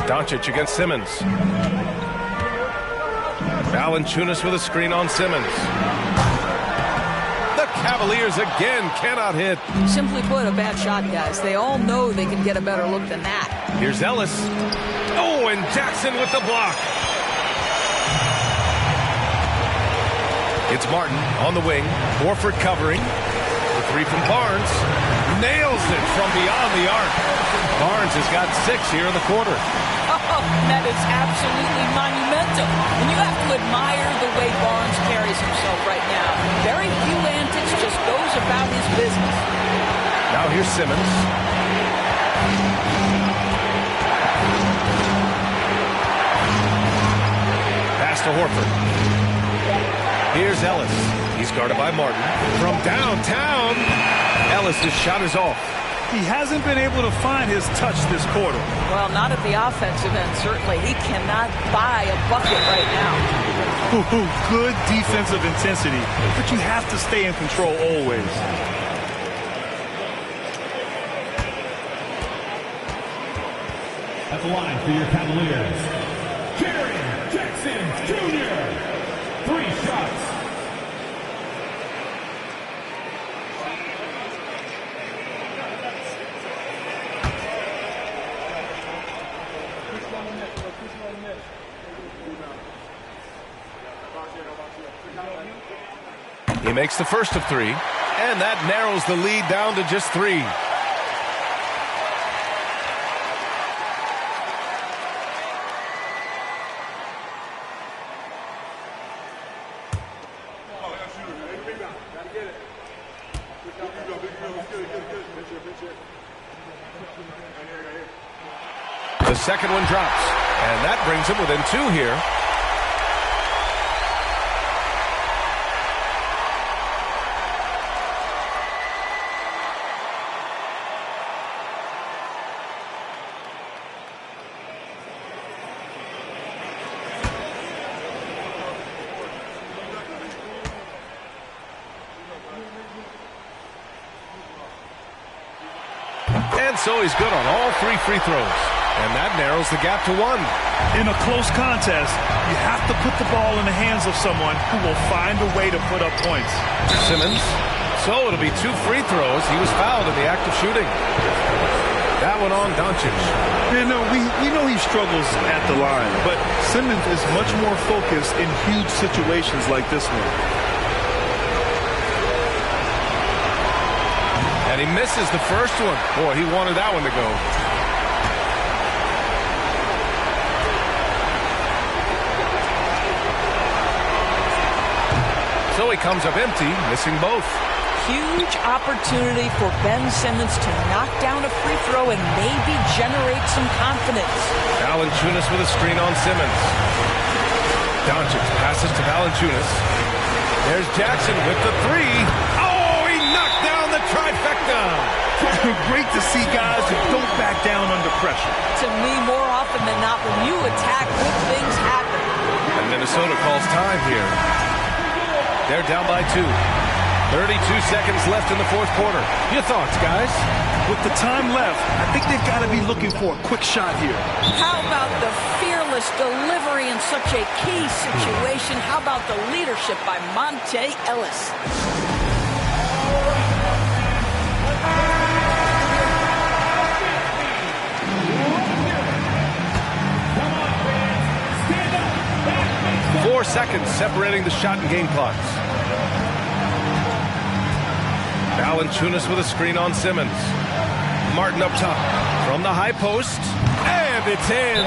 Doncic against Simmons. Valanciunas with a screen on Simmons. The Cavaliers again cannot hit. Simply put, a bad shot, guys. They all know they can get a better look than that. Here's Ellis. Oh, and Jackson with the block. It's Martin on the wing. Horford covering. The 3 from Barnes. Nails it from beyond the arc. Barnes has got 6 here in the quarter. Oh, that is absolutely monumental. And you have to admire the way Barnes carries himself right now. Very few antics, just goes about his business. Now here's Simmons. Pass to Horford. Here's Ellis. He's guarded by Martin. From downtown, Ellis' shot is off. He hasn't been able to find his touch this quarter. Well, not at the offensive end, certainly. He cannot buy a bucket right now. Good defensive intensity, but you have to stay in control always. At the line for your Cavaliers, Jaren Jackson Jr. 3 shots. He makes the first of 3, and that narrows the lead down to just 3. The second one drops, and that brings him within 2 here. And so he's good on all 3 free throws. And that narrows the gap to 1. In a close contest, you have to put the ball in the hands of someone who will find a way to put up points. Simmons. So it'll be 2 free throws. He was fouled in the act of shooting. That one on Doncic. You know, we know he struggles at the line, but Simmons is much more focused in huge situations like this one. And he misses the first one. Boy, he wanted that one to go. So he comes up empty, missing both. Huge opportunity for Ben Simmons to knock down a free throw and maybe generate some confidence. Valanciunas with a screen on Simmons. Doncic passes to Valanciunas. There's Jackson with the 3. Oh, he knocked down the trifecta. Great to see guys who don't back down under pressure. To me, more often than not, when you attack, good things happen. And Minnesota calls time here. They're down by 2. 32 seconds left in the fourth quarter. Your thoughts, guys? With the time left, I think they've got to be looking for a quick shot here. How about the fearless delivery in such a key situation? How about the leadership by Monte Ellis? Four seconds separating the shot and game clocks. Valanciunas with a screen on Simmons. Martin up top from the high post, and it's in.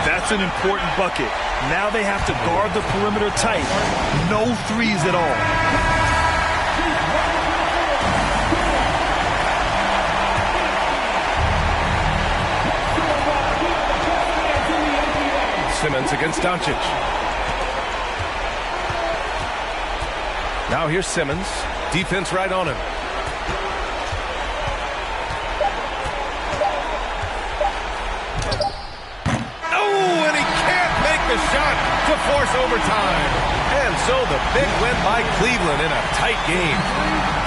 That's an important bucket. Now they have to guard the perimeter tight. No threes at all. Simmons against Doncic. Now here's Simmons. Defense right on him. Oh, and he can't make the shot to force overtime. And so the big win by Cleveland in a tight game.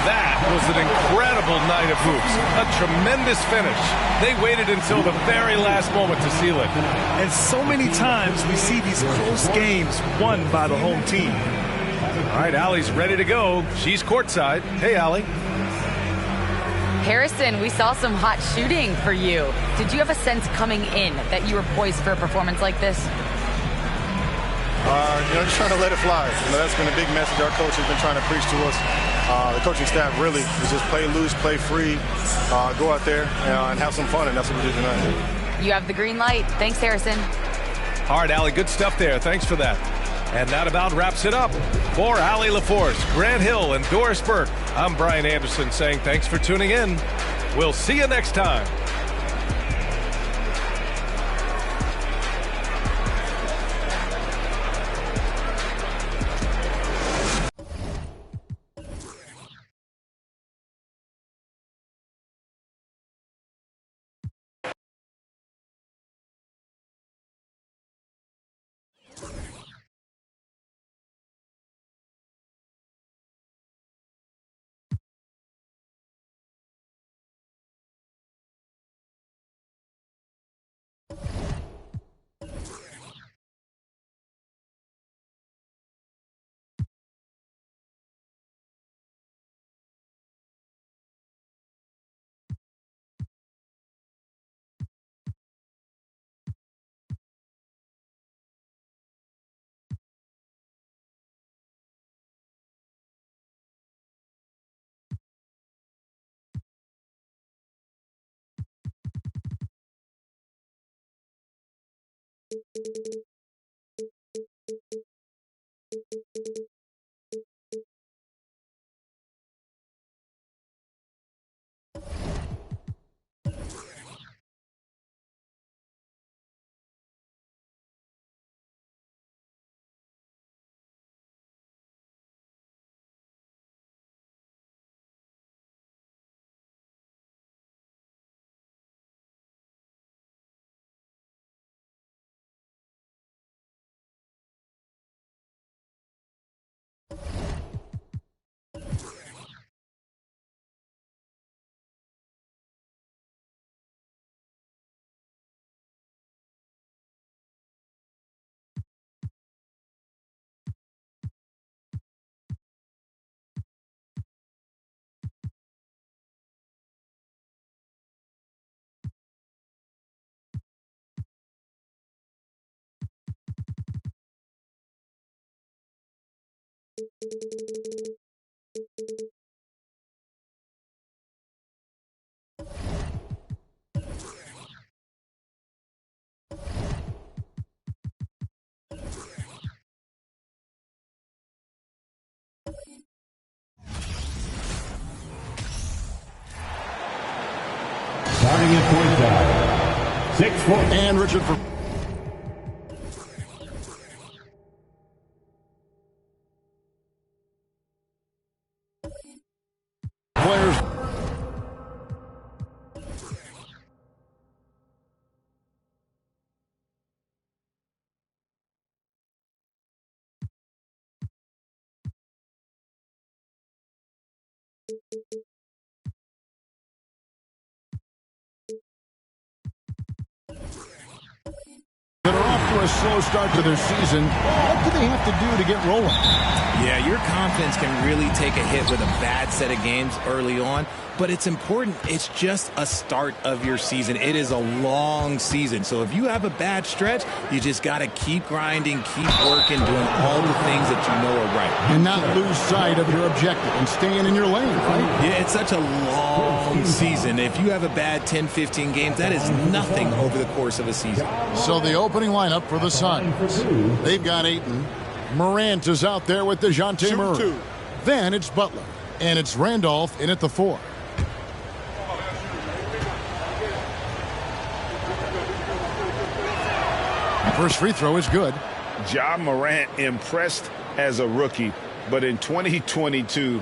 That was an incredible night of hoops. A tremendous finish. They waited until the very last moment to seal it. And so many times we see these close games won by the home team. All right, Allie's ready to go. She's courtside. Hey, Allie. Harrison, we saw some hot shooting for you. Did you have a sense coming in that you were poised for a performance like this? Just trying to let it fly. That's been a big message our coach has been trying to preach to us. The coaching staff really is just play loose, play free, go out there and have some fun, and that's what we did tonight. You have the green light. Thanks, Harrison. All right, Allie, good stuff there. Thanks for that. And that about wraps it up. For Allie LaForce, Grant Hill, and Doris Burke, I'm Brian Anderson saying thanks for tuning in. We'll see you next time. Starting at point guard, 6 foot. And Richard for players. That are off to a slow start to their season. What do they have to do to get rolling? Yeah, your confidence can really take a hit with a bad set of games early on, but it's important. It's just a start of your season. It is a long season. So if you have a bad stretch, you just got to keep grinding, keep working, doing all the things that you know are right. And not lose sight of your objective and staying in your lane, right? Yeah, it's such a long season. If you have a bad 10, 15 games, that is nothing over the course of a season. So the opening lineup for the Suns. They've got Ayton. Morant is out there with DeJounte Murray. Then it's Butler. And it's Randolph in at the 4. First free throw is good. Ja Morant impressed as a rookie, but in 2022,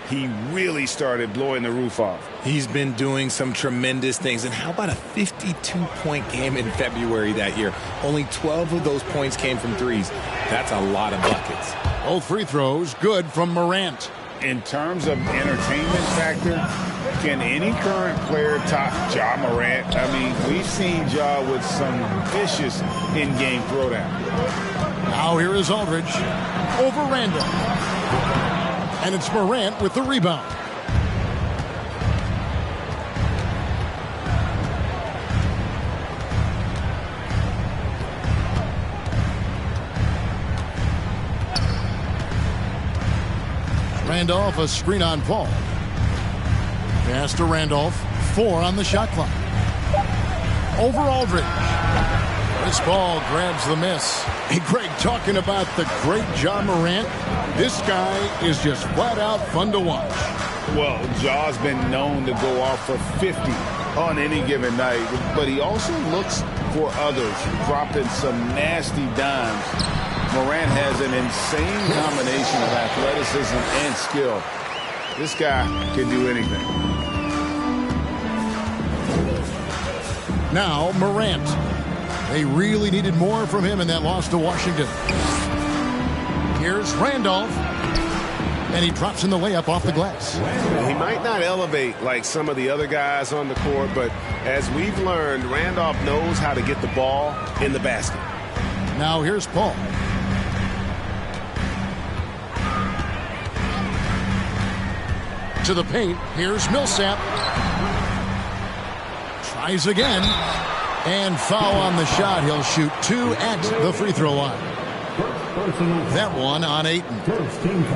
he really started blowing the roof off. He's been doing some tremendous things. And how about a 52-point game in February that year? Only 12 of those points came from threes. That's a lot of buckets. Both free throws good from Morant. In terms of entertainment factor, can any current player top Ja Morant? I mean, we've seen Ja with some vicious in-game throwdown. Now here is Aldridge over Randall. And it's Morant with the rebound. Randolph, a screen on Paul. Pass to Randolph. 4 on the shot clock. Over Aldridge. Chris Paul grabs the miss. Hey, Greg, talking about the great Ja Morant, this guy is just flat out fun to watch. Well, Ja's been known to go off for 50 on any given night, but he also looks for others, dropping some nasty dimes. Morant has an insane combination of athleticism and skill. This guy can do anything. Now Morant. They really needed more from him in that loss to Washington. Here's Randolph. And he drops in the layup off the glass. He might not elevate like some of the other guys on the court, but as we've learned, Randolph knows how to get the ball in the basket. Now here's Paul. To the paint. Here's Millsap. Tries again. And foul on the shot. He'll shoot 2 at the free throw line. That one on Ayton.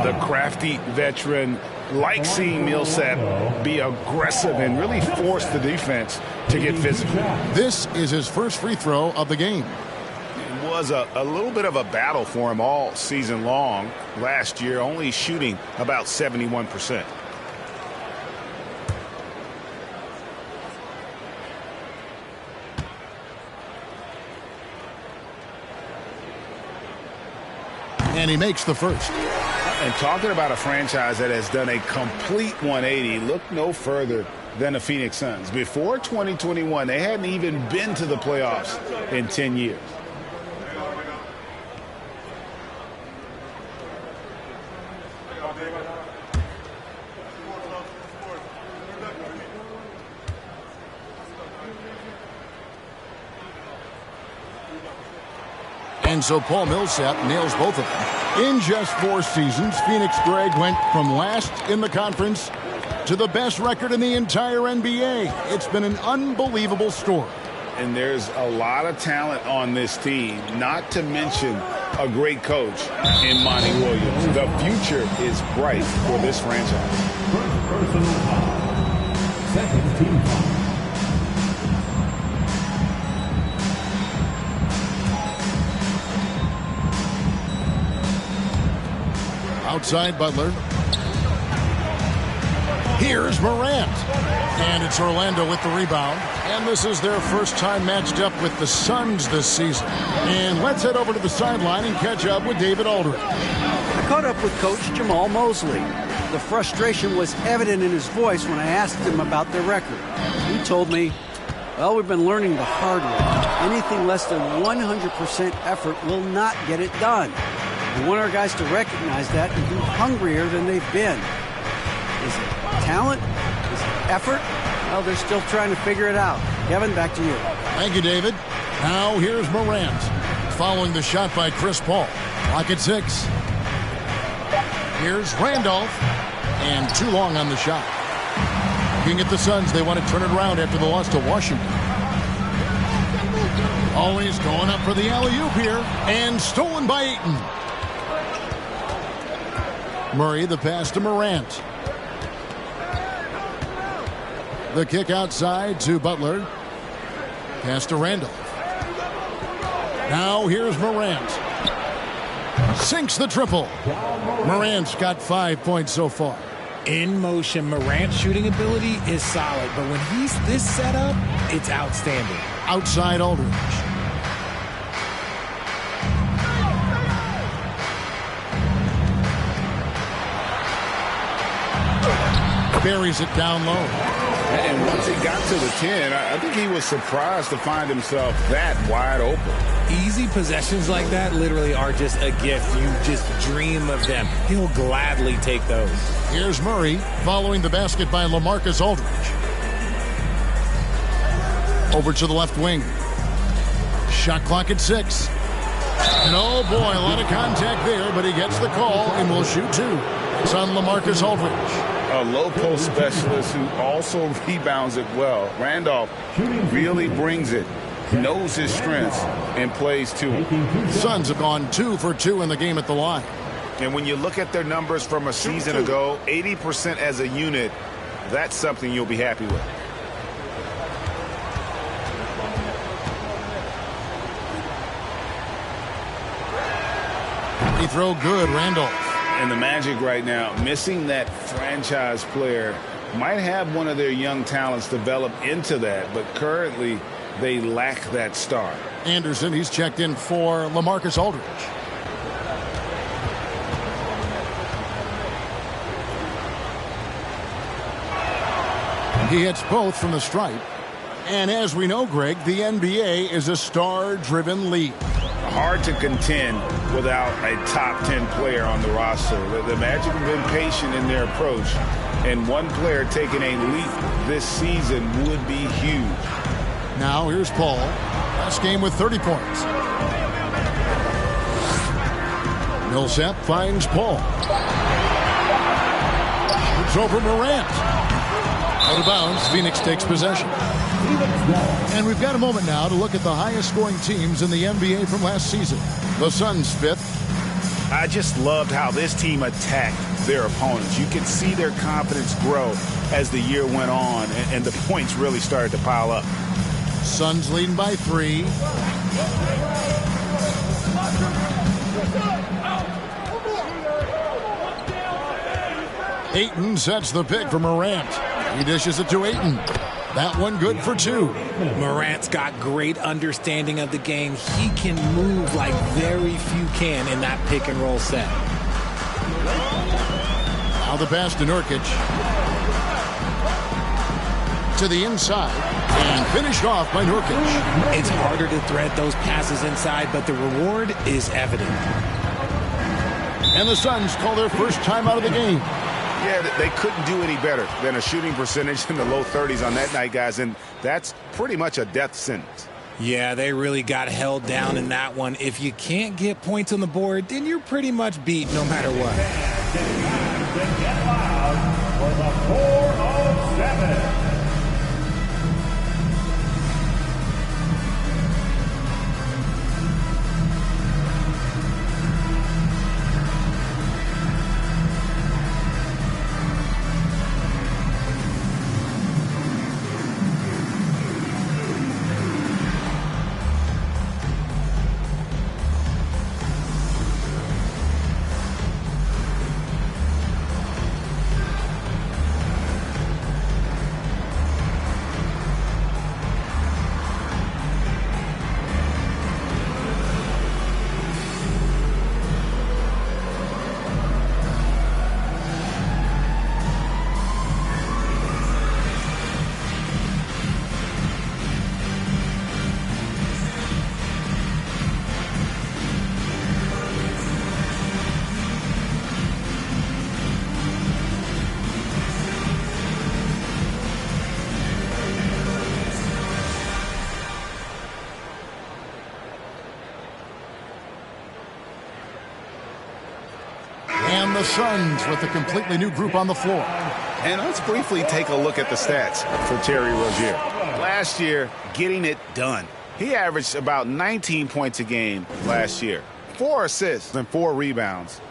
The crafty veteran likes seeing Millsap be aggressive and really force the defense to get physical. This is his first free throw of the game. It was a little bit of a battle for him all season long. Last year, only shooting about 71%. And he makes the first. And talking about a franchise that has done a complete 180, look no further than the Phoenix Suns. Before 2021, they hadn't even been to the playoffs in 10 years. And so Paul Millsap nails both of them. In just 4 seasons, Phoenix, Greg, went from last in the conference to the best record in the entire NBA. It's been an unbelievable story. And there's a lot of talent on this team, not to mention a great coach in Monty Williams. The future is bright for this franchise. First personal foul. Second team foul. Outside Butler. Here's Morant. And it's Orlando with the rebound. And this is their first time matched up with the Suns this season. And let's head over to the sideline and catch up with David Aldridge. I caught up with Coach Jamal Mosley. The frustration was evident in his voice when I asked him about their record. He told me, well, we've been learning the hard way. Anything less than 100% effort will not get it done. We want our guys to recognize that and be hungrier than they've been. Is it talent? Is it effort? Well, they're still trying to figure it out. Kevin, back to you. Thank you, David. Now here's Morant. Following the shot by Chris Paul. Clock at 6. Here's Randolph. And too long on the shot. Looking at the Suns, they want to turn it around after the loss to Washington. Always going up for the alley-oop here. And stolen by Ayton. Murray, the pass to Morant. The kick outside to Butler. Pass to Randolph. Now here's Morant. Sinks the triple. Morant's got 5 points so far. In motion, Morant's shooting ability is solid, but when he's this set up, it's outstanding. Outside Aldridge. Buries it down low. And once he got to the 10, I think he was surprised to find himself that wide open. Easy possessions like that literally are just a gift. You just dream of them. He'll gladly take those. Here's Murray following the basket by LaMarcus Aldridge. Over to the left wing. Shot clock at 6. And oh boy, a lot of contact there, but he gets the call and will shoot 2. It's on LaMarcus Aldridge. A low post specialist who also rebounds it well. Randolph really brings it, knows his strengths, and plays to him. Suns have gone 2 for 2 in the game at the line. And when you look at their numbers from a season ago, 80% as a unit, that's something you'll be happy with. He throw good, Randolph. And the Magic right now, missing that franchise player, might have one of their young talents develop into that, but currently they lack that star. Anderson, he's checked in for LaMarcus Aldridge. He hits both from the stripe. And as we know, Greg, the NBA is a star-driven league. Hard to contend without a top 10 player on the roster. The Magic have been patient in their approach, and one player taking a leap this season would be huge. Now here's Paul. Last game with 30 points. Millsap finds Paul. It's over Morant. Out of bounds, Phoenix takes possession. And we've got a moment now to look at the highest scoring teams in the NBA from last season. The Suns 5th. I just loved how this team attacked their opponents. You could see their confidence grow as the year went on, and the points really started to pile up. Suns leading by 3. Ayton sets the pick for Morant. He dishes it to Ayton. That one good for 2. Morant's got great understanding of the game. He can move like very few can in that pick and roll set. Now the pass to Nurkic. To the inside. And finished off by Nurkic. It's harder to thread those passes inside, but the reward is evident. And the Suns call their first time out of the game. Yeah, they couldn't do any better than a shooting percentage in the low 30s on that night, guys, and that's pretty much a death sentence. Yeah, they really got held down in that one. If you can't get points on the board, then you're pretty much beat no matter what. Get loud for the 4 of 7. And the Suns with a completely new group on the floor. And let's briefly take a look at the stats for Terry Rozier. Last year, getting it done. He averaged about 19 points a game last year. 4 assists and 4 rebounds.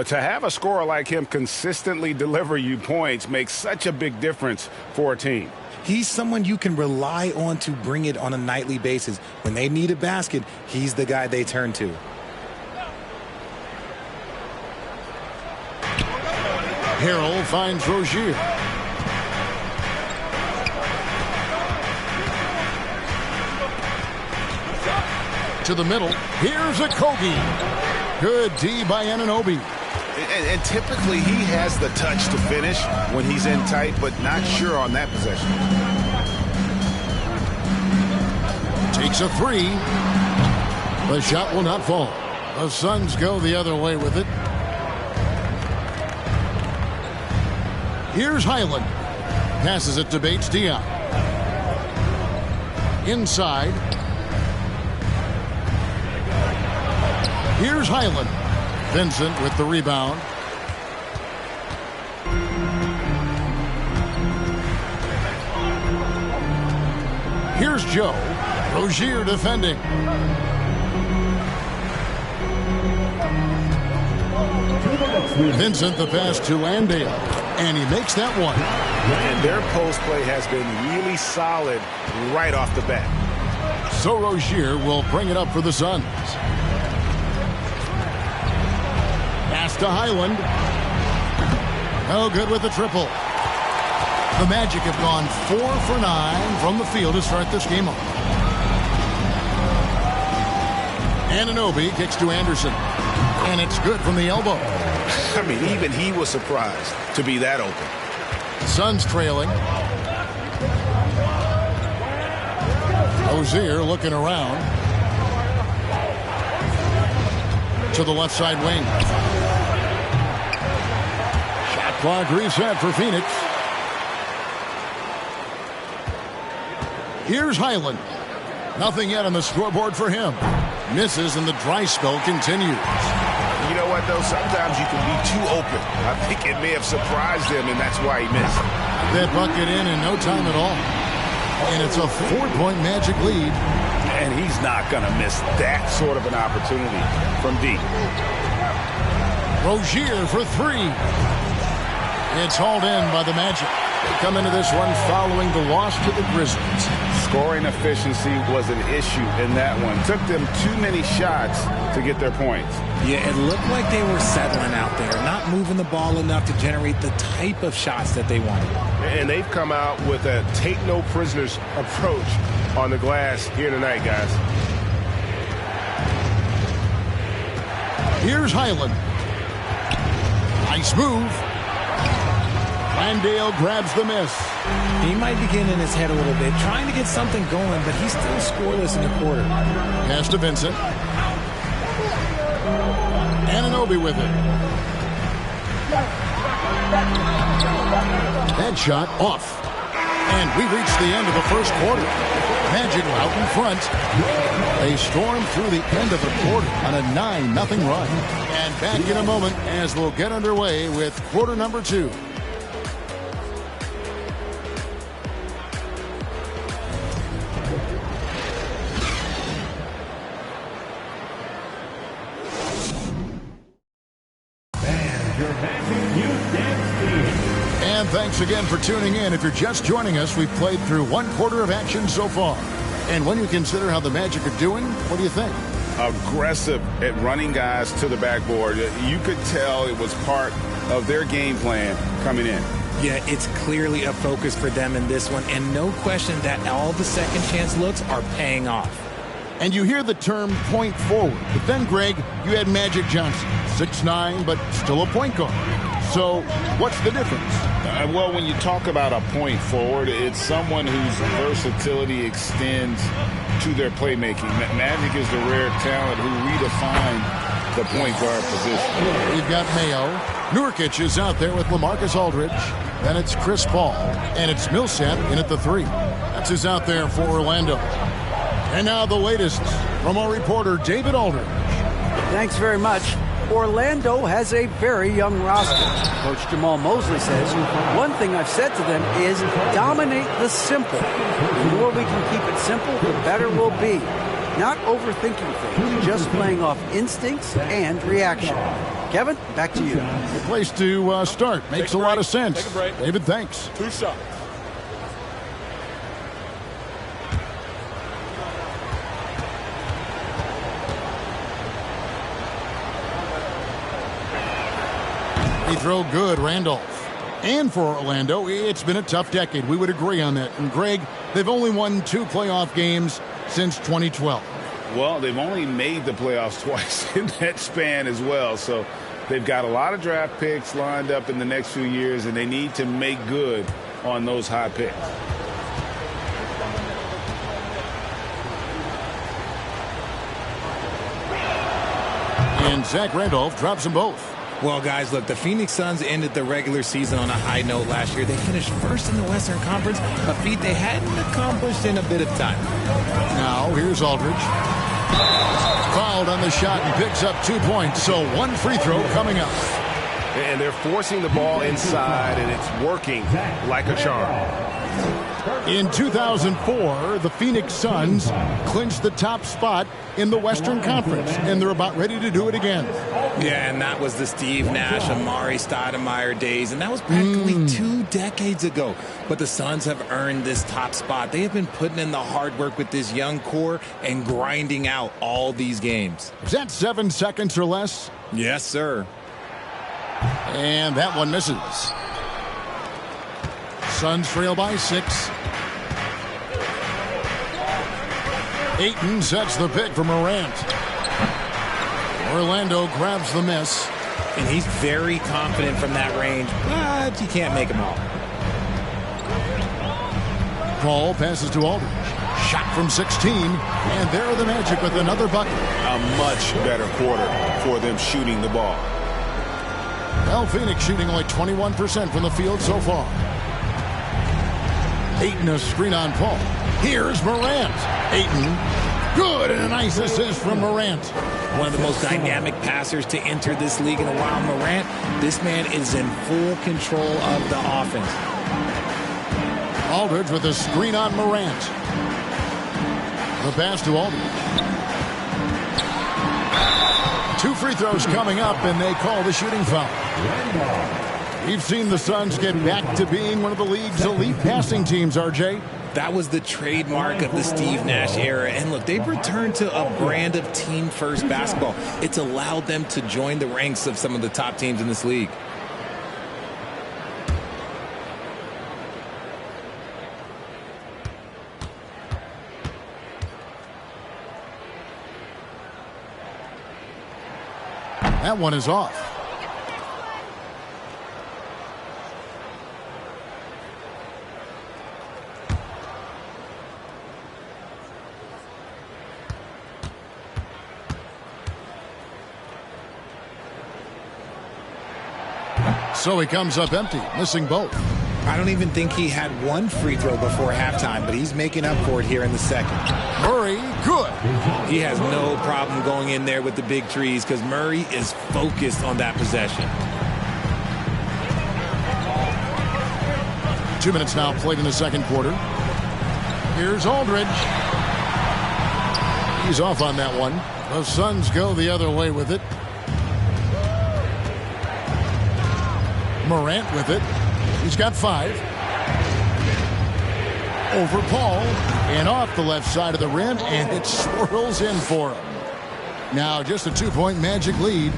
To have a scorer like him consistently deliver you points makes such a big difference for a team. He's someone you can rely on to bring it on a nightly basis. When they need a basket, he's the guy they turn to. Harrell finds Rozier. To the middle. Here's a Kobe. Good D by Anunoby. And typically he has the touch to finish when he's in tight, but not sure on that possession. Takes a 3. The shot will not fall. The Suns go the other way with it. Here's Highland. Passes it to Bates-Diop. Inside. Here's Highland. Vincent with the rebound. Here's Joe. Rozier defending. Vincent the pass to Landale. And he makes that one. And their post play has been really solid right off the bat. So Rozier will bring it up for the Suns. Pass to Highland. No good with the triple. The Magic have gone 4 for 9 from the field to start this game off. Anunoby kicks to Anderson. And it's good from the elbow. I mean, even he was surprised to be that open. Suns trailing. Rozier looking around. To the left side wing. Shot clock reset for Phoenix. Here's Highland. Nothing yet on the scoreboard for him. Misses and the dry spell continues. You know what, though? Sometimes you can be too open. I think it may have surprised him, and that's why he missed. That bucket in no time at all. And it's a 4-point Magic lead. And he's not going to miss that sort of an opportunity from deep. Rozier for 3. It's hauled in by the Magic. They come into this one following the loss to the Grizzlies. Scoring efficiency was an issue in that one. Took them too many shots to get their points. Yeah, it looked like they were settling out there, not moving the ball enough to generate the type of shots that they wanted. And they've come out with a take-no-prisoners approach on the glass here tonight, guys. Here's Highland. Nice move. Landale grabs the miss. He might be getting in his head a little bit, trying to get something going, but he's still scoreless in the quarter. Pass to Vincent. Anunoby with it. That shot off. And we reach the end of the first quarter. Magic out in front. They storm through the end of the quarter on a 9-0 run. And back in a moment as we'll get underway with quarter number 2. And thanks again for tuning in. If you're just joining us, we've played through 1 quarter of action so far. And when you consider how the Magic are doing, what do you think? Aggressive at running guys to the backboard. You could tell it was part of their game plan coming in. Yeah, it's clearly a focus for them in this one, and no question that all the second chance looks are paying off. And you hear the term point forward. But then, Greg, you had Magic Johnson, 6'9", but still a point guard. So what's the difference? Well, when you talk about a point forward, it's someone whose versatility extends to their playmaking. Magic is the rare talent who redefined the point guard position. We've got Mayo. Nurkic is out there with LaMarcus Aldridge. Then it's Chris Paul. And it's Millsap in at the 3. That's who's out there for Orlando. And now the latest from our reporter, David Aldridge. Thanks very much. Orlando has a very young roster. Coach Jamal Mosley says, one thing I've said to them is dominate the simple. The more we can keep it simple, the better we'll be. Not overthinking things, just playing off instincts and reaction. Kevin, back to you. The place to start. Makes a lot of sense. Take a break. David, thanks. 2 shots. He throw good, Randolph. And for Orlando, it's been a tough decade. We would agree on that. And Greg, they've only won 2 playoff games since 2012. Well, they've only made the playoffs twice in that span as well. So they've got a lot of draft picks lined up in the next few years, and they need to make good on those high picks. And Zach Randolph drops them both. Well, guys, look, the Phoenix Suns ended the regular season on a high note last year. They finished first in the Western Conference, a feat they hadn't accomplished in a bit of time. Now, here's Aldridge. Fouled on the shot and picks up 2 points. So 1 free throw coming up. And they're forcing the ball inside, and it's working like a charm. In 2004, the Phoenix Suns clinched the top spot in the Western Conference, and they're about ready to do it again. Yeah, and that was the Steve Nash, Amari Stoudemire days, and that was practically 2 decades ago. But the Suns have earned this top spot. They have been putting in the hard work with this young core and grinding out all these games. Is that 7 seconds or less? Yes, sir. And that one misses. Suns trail by 6. Ayton sets the pick for Morant. Orlando grabs the miss. And he's very confident from that range, but you can't make him all. Paul passes to Aldridge. Shot from 16. And there are the Magic with another bucket. A much better quarter for them shooting the ball. Well, Phoenix shooting only 21% from the field so far. Ayton a screen on Paul. Here's Morant. Ayton. Good, and a nice assist from Morant. One of the most dynamic passers to enter this league in a while, Morant. This man is in full control of the offense. Aldridge with a screen on Morant. The pass to Aldridge. 2 free throws coming up, and they call the shooting foul. We've seen the Suns get back to being one of the league's elite passing teams, RJ. That was the trademark of the Steve Nash era. And look, they've returned to a brand of team-first basketball. It's allowed them to join the ranks of some of the top teams in this league. That one is off. So he comes up empty, missing both. I don't even think he had 1 free throw before halftime, but he's making up for it here in the second. Murray, good. He has no problem going in there with the big trees because Murray is focused on that possession. 2 minutes now played in the second quarter. Here's Aldridge. He's off on that one. The Suns go the other way with it. Morant with it. He's got 5. Over Paul and off the left side of the rim, and it swirls in for him. Now just a 2-point Magic lead.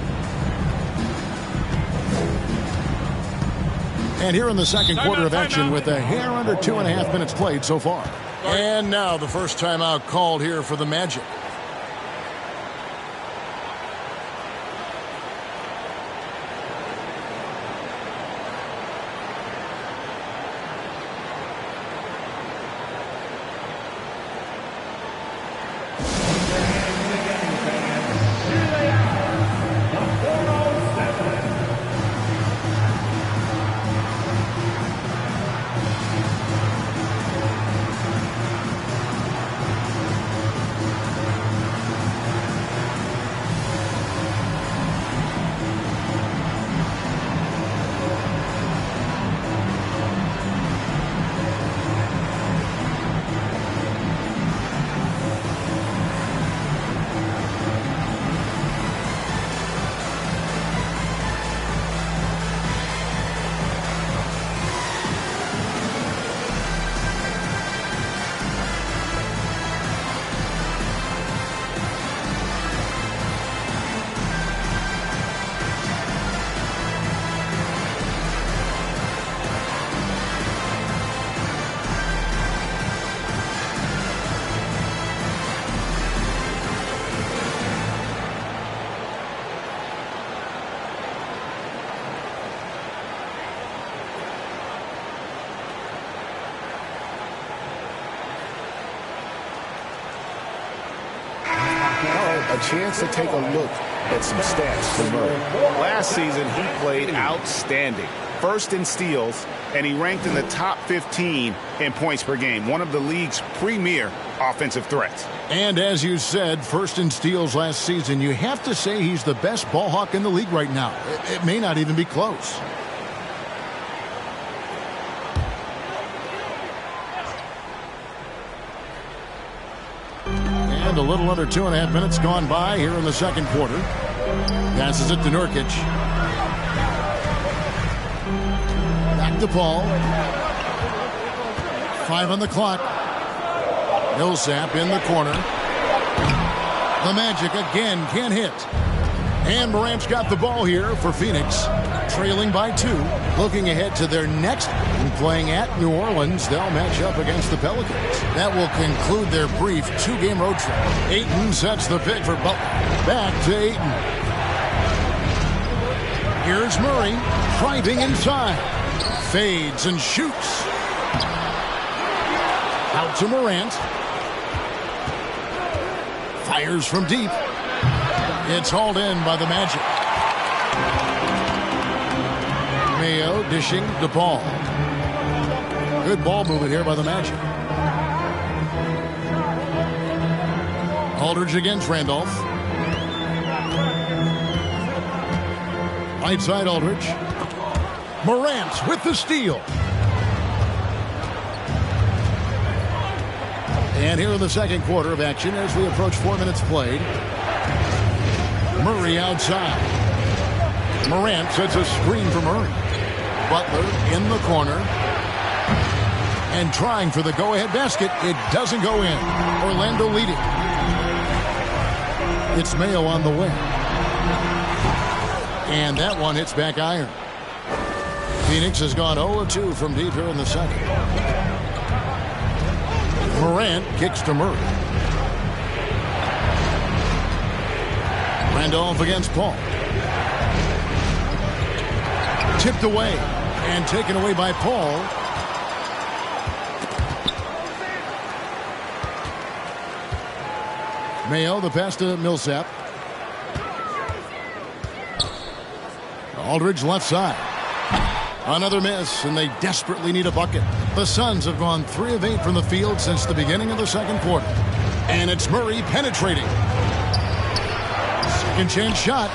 And here in the second quarter of action with a hair under 2.5 minutes played so far. And now the first timeout called here for the Magic. a chance to take a look at some stats for Murray. Last season, he played outstanding. First in steals, and he ranked in the top 15 in points per game, one of the league's premier offensive threats. And as you said, first in steals last season, you have to say he's the best ball hawk in the league right now. It may not even be close. And a little under 2.5 minutes gone by here in the second quarter. Passes it to Nurkic. Back to Paul. 5 on the clock. Millsap in the corner. The Magic again can't hit. And Morant's got the ball here for Phoenix. Trailing by 2. Looking ahead to their next game, playing at New Orleans. They'll match up against the Pelicans. That will conclude their brief 2-game road trip. Ayton sets the pick for Butler. Back to Ayton. Here's Murray driving inside. Fades and shoots. Out to Morant. Fires from deep. It's hauled in by the Magic. Mayo dishing to Paul. Good ball movement here by the Magic. Aldridge against Randolph. Right side Aldridge. Morant with the steal. And here in the second quarter of action as we approach 4 minutes played. Murray outside. Morant sets a screen for Murray. Butler in the corner. And trying for the go-ahead basket. It doesn't go in. Orlando leading. It's Mayo on the wing. And that one hits back iron. Phoenix has gone 0-2 from deep here in the second. Morant kicks to Murray. Randolph against Paul. Tipped away and taken away by Paul. Mayo, the pass to Millsap. Aldridge left side. Another miss, and they desperately need a bucket. The Suns have gone 3 of 8 from the field since the beginning of the second quarter. And it's Murray penetrating. Second chance shot.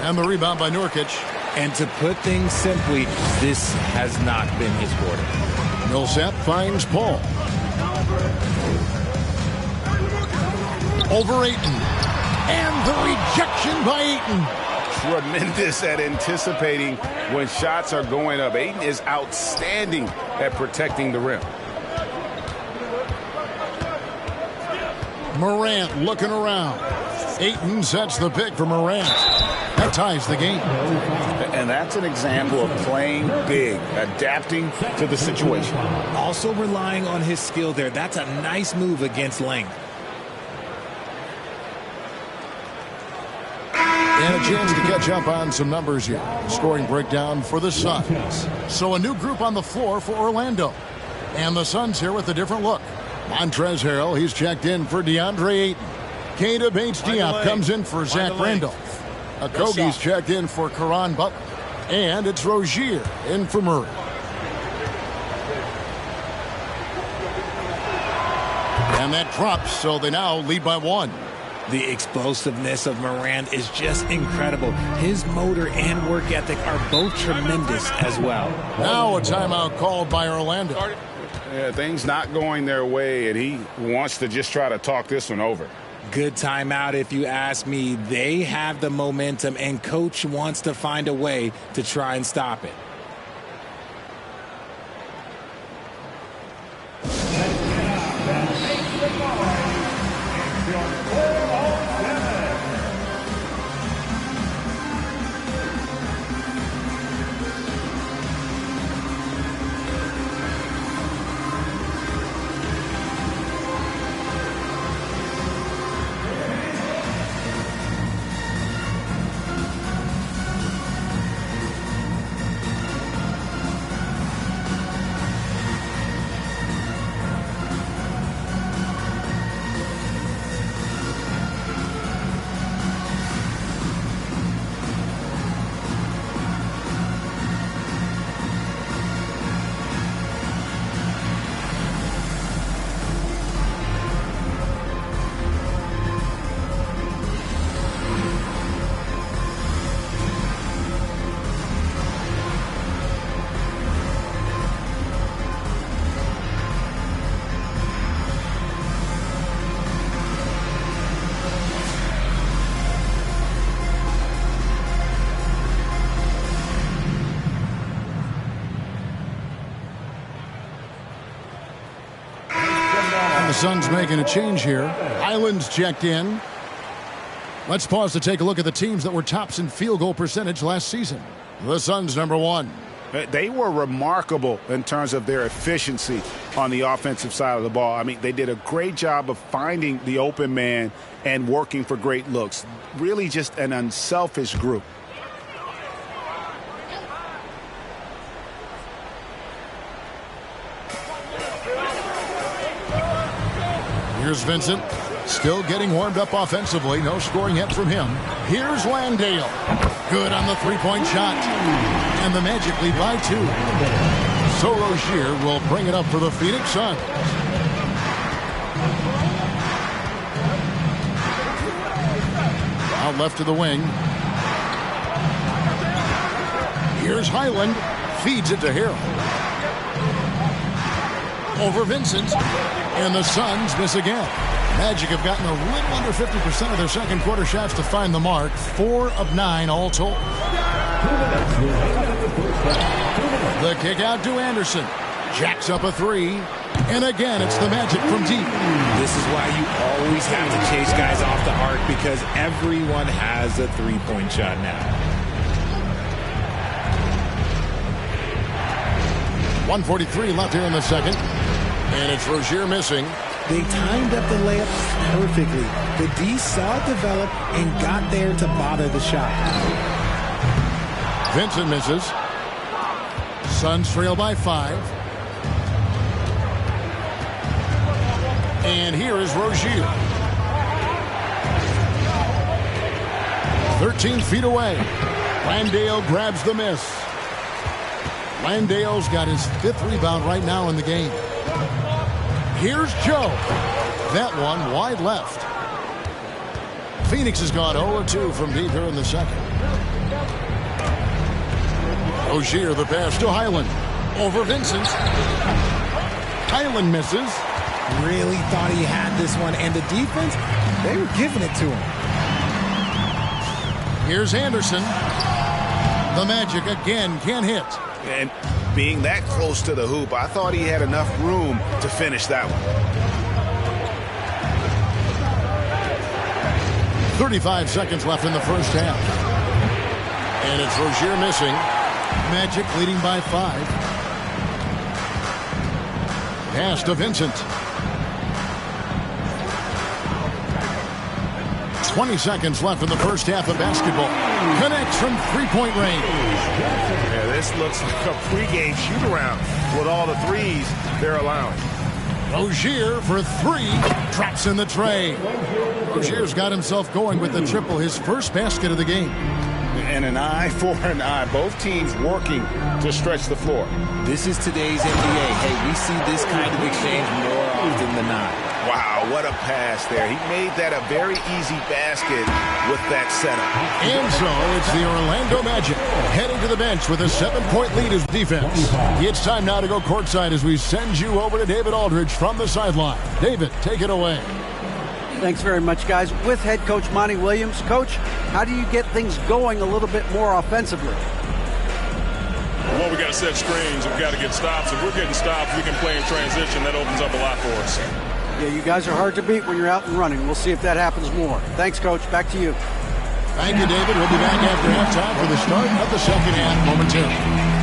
And the rebound by Nurkic. And to put things simply, this has not been his quarter. Millsap finds Paul. Over Ayton. And the rejection by Ayton. Tremendous at anticipating when shots are going up. Ayton is outstanding at protecting the rim. Morant looking around. Ayton sets the pick for Morant. That ties the game. And that's an example of playing big, adapting to the situation. Also relying on his skill there. That's a nice move against length. And a chance to catch up on some numbers here. Scoring breakdown for the Suns. So a new group on the floor for Orlando. And the Suns here with a different look. Montrezl Harrell, he's checked in for DeAndre Ayton. Keita Bates-Diop comes in for Zach Randolph. Okogie's checked in for Caron Butler. And it's Rozier in for Murray. And that drops, so they now lead by 1. The explosiveness of Morant is just incredible. His motor and work ethic are both tremendous as well. Now a timeout called by Orlando. Yeah, things not going their way, and he wants to just try to talk this one over. Good timeout if you ask me. They have the momentum, and coach wants to find a way to try and stop it. Suns making a change here. Highland's checked in. Let's pause to take a look at the teams that were tops in field goal percentage last season. The Suns, number 1. They were remarkable in terms of their efficiency on the offensive side of the ball. I mean, they did a great job of finding the open man and working for great looks. Really just an unselfish group. Here's Vincent. Still getting warmed up offensively. No scoring yet from him. Here's Landale. Good on the three-point shot. And the Magic lead by 2. So Rozier will bring it up for the Phoenix Suns. Out left to the wing. Here's Highland. Feeds it to Harrell. Over Vincent. And the Suns miss again. Magic have gotten a little under 50% of their second quarter shots to find the mark. 4 of 9 all told. The kick out to Anderson. Jacks up a 3. And again, it's the Magic from deep. This is why you always have to chase guys off the arc, because everyone has a three-point shot now. 1:43 left here in the second. And it's Rozier missing. They timed up the layup perfectly. The D saw it develop and got there to bother the shot. Vincent misses. Suns trail by 5. And here is Rozier. 13 feet away. Landale grabs the miss. Landale's got his 5th rebound right now in the game. Here's Joe. That one wide left. Phoenix has gone 0-2 from deep here in the second. Rozier, the pass to Highland. Over Vincent. Highland misses. Really thought he had this one, and the defense, they were giving it to him. Here's Anderson. The Magic again can't hit. And being that close to the hoop, I thought he had enough room to finish that one. 35 seconds left in the first half. And it's Rozier missing. Magic leading by 5. Pass to Vincent. 20 seconds left in the first half of basketball. Connects from three-point range. Yeah, this looks like a pregame shoot-around with all the threes they're allowing. Rozier for 3. Drops in the tray. Rozier's got himself going with the triple, his first basket of the game. And an eye for an eye. Both teams working to stretch the floor. This is today's NBA. Hey, we see this kind of exchange more often than not. Wow, what a pass there. He made that a very easy basket with that setup. And so it's the Orlando Magic heading to the bench with a 7-point lead as defense. It's time now to go courtside as we send you over to David Aldridge from the sideline. David, take it away. Thanks very much, guys. With head coach Monty Williams. Coach, how do you get things going a little bit more offensively? Well, we got to set screens. We've got to get stops. If we're getting stops, we can play in transition. That opens up a lot for us. Yeah, you guys are hard to beat when you're out and running. We'll see if that happens more. Thanks, Coach. Back to you. Thank you, David. We'll be back after halftime for the start of the second half momentarily.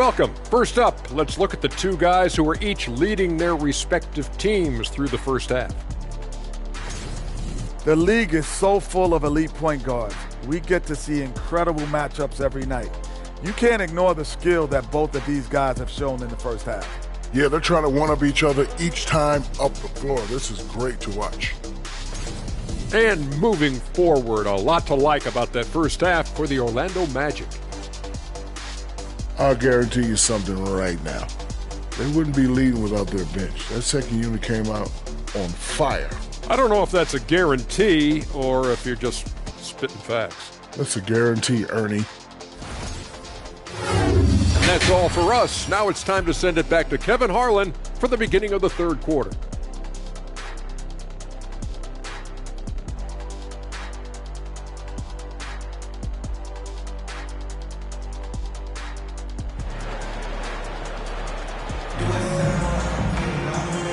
welcome. First up, let's look at the two guys who are each leading their respective teams through the first half. The league is so full of elite point guards. We get to see incredible matchups every night. You can't ignore the skill that both of these guys have shown in the first half. Yeah, they're trying to one-up each other each time up the floor. This is great to watch. And moving forward, a lot to like about that first half for the Orlando Magic. I'll guarantee you something right now. They wouldn't be leading without their bench. That second unit came out on fire. I don't know if that's a guarantee or if you're just spitting facts. That's a guarantee, Ernie. And that's all for us. Now it's time to send it back to Kevin Harlan for the beginning of the third quarter.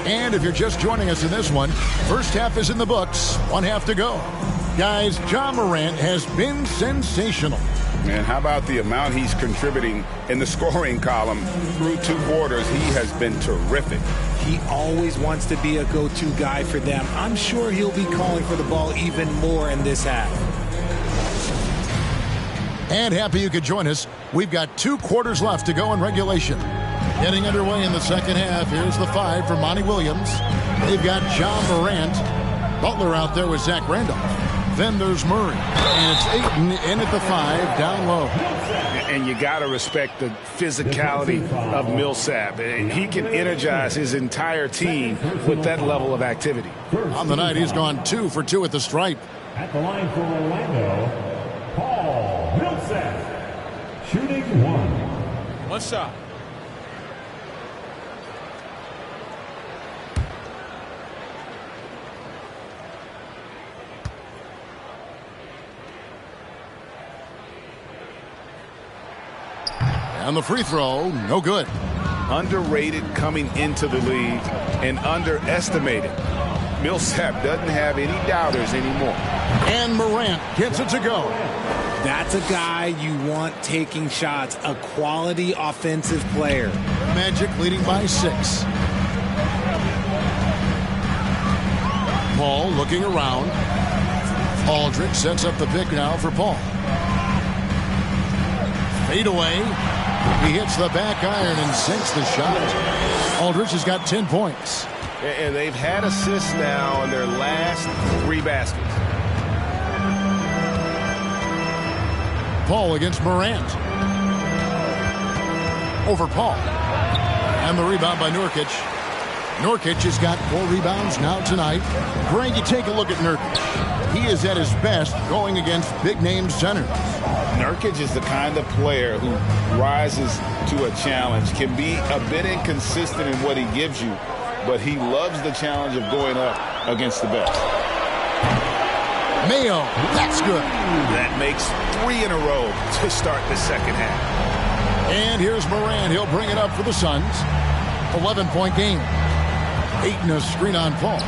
And if you're just joining us in this one, first half is in the books, one half to go. Guys, Ja Morant has been sensational. And how about the amount he's contributing in the scoring column through 2 quarters? He has been terrific. He always wants to be a go-to guy for them. I'm sure he'll be calling for the ball even more in this half. And happy you could join us. We've got 2 quarters left to go in regulation. Getting underway in the second half. Here's the 5 for Monty Williams. They've got Ja Morant. Butler out there with Zach Randolph. Then there's Murray. And it's Ayton in at the 5, down low. And you got to respect the physicality of Millsap. He can energize his entire team with that level of activity. On the night, he's gone 2 for 2 at the stripe. At the line for Orlando, Paul Millsap, shooting 1. One shot. And the free throw, no good. Underrated coming into the league and underestimated. Millsap doesn't have any doubters anymore. And Morant gets it to go. That's a guy you want taking shots, a quality offensive player. Magic leading by 6. Paul looking around. Aldridge sets up the pick now for Paul. Fade away. He hits the back iron and sinks the shot. Aldridge has got 10 points. And they've had assists now in their last 3 baskets. Paul against Morant. Over Paul. And the rebound by Nurkic. Nurkic has got 4 rebounds now tonight. Greg, you take a look at Nurkic. He is at his best going against big-name centers. Nurkic is the kind of player who rises to a challenge, can be a bit inconsistent in what he gives you, but he loves the challenge of going up against the best. Mayo, that's good. That makes 3 in a row to start the second half. And here's Morant. He'll bring it up for the Suns. 11-point game. Ayton a screen on Paul.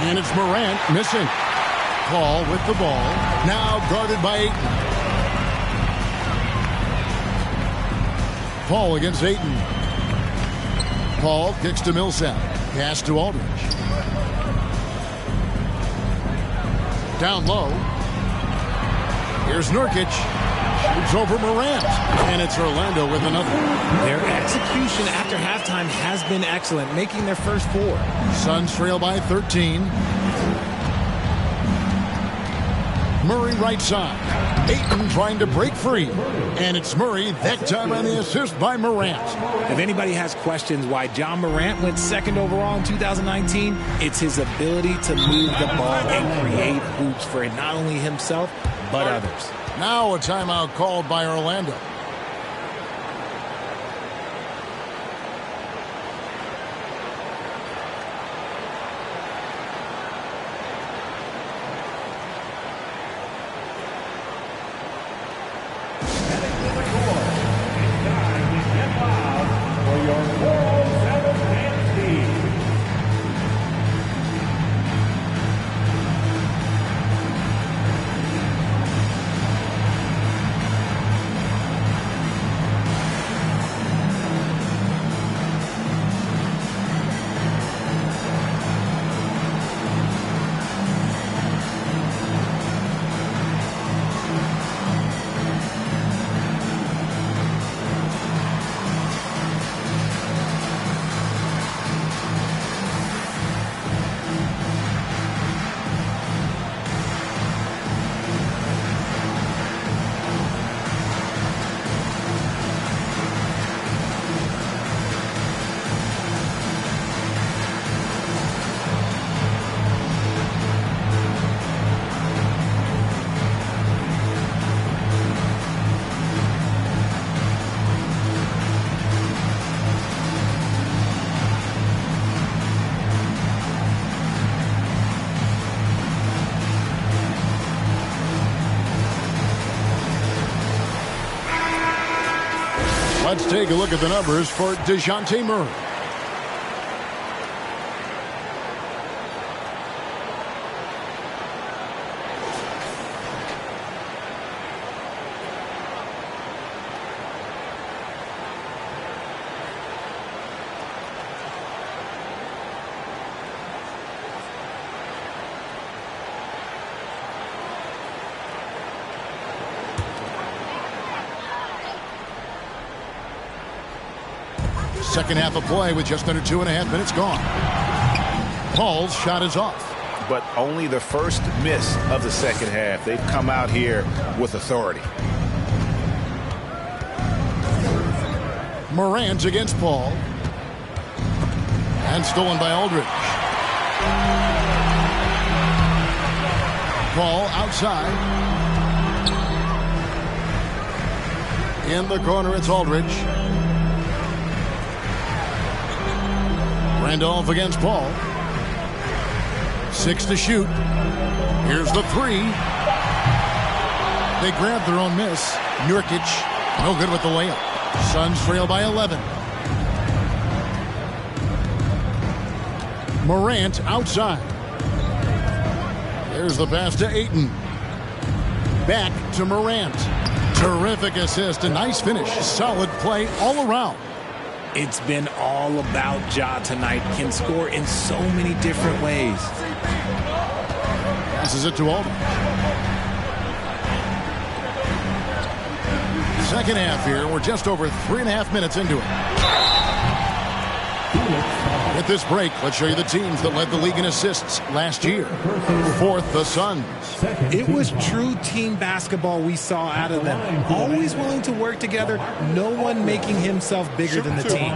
And it's Morant missing. Paul with the ball. Now guarded by Ayton. Paul against Ayton. Paul kicks to Millsap. Pass to Aldridge. Down low. Here's Nurkic. Shoots over Morant. And it's Orlando with another. Their execution after halftime has been excellent, making their first 4. Suns trail by 13. Murray right side. Ayton trying to break free. And it's Murray, that time on the assist by Morant. If anybody has questions why Ja Morant went 2nd overall in 2019, it's his ability to move the ball and create hoops for not only himself, but others. Now a timeout called by Orlando. Let's take a look at the numbers for DeJounte Murray. Second half of play with just under 2.5 minutes gone. Paul's shot is off. But only the first miss of the second half. They've come out here with authority. Morant against Paul. And stolen by Aldridge. Paul outside. In the corner, it's Aldridge. Randolph against Paul. 6 to shoot. Here's the 3. They grab their own miss. Nurkic, no good with the layup. Suns trail by 11. Morant outside. There's the pass to Ayton. Back to Morant. Terrific assist. A nice finish. Solid play all around. It's been all about Ja tonight. Can score in so many different ways. Passes it to Aldridge. Second half here. We're just over 3.5 minutes into it. At this break, let's show you the teams that led the league in assists last year. Fourth, the Suns. It was true team basketball we saw out of them. Always willing to work together. No one making himself bigger than the team.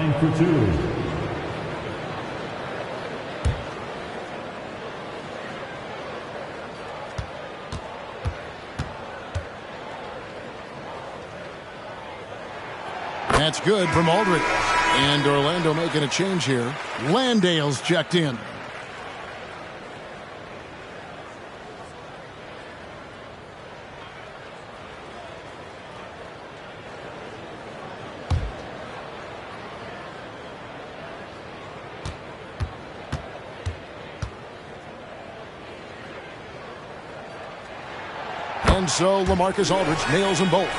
That's good from Aldridge. And Orlando making a change here. Landale's checked in. And so LaMarcus Aldridge nails them both.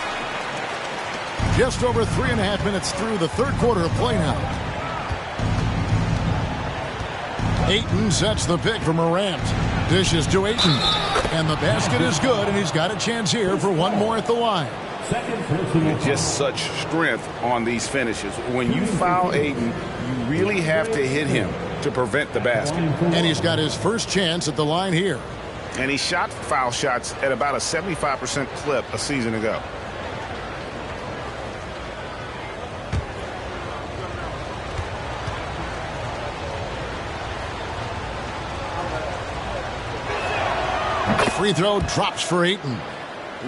Just over 3.5 minutes through the third quarter of play now. Ayton sets the pick for Morant. Dishes to Ayton. And the basket is good, and he's got a chance here for one more at the line. Just such strength on these finishes. When you foul Ayton, you really have to hit him to prevent the basket. And he's got his first chance at the line here. And he shot foul shots at about a 75% clip a season ago. Free throw drops for Ayton.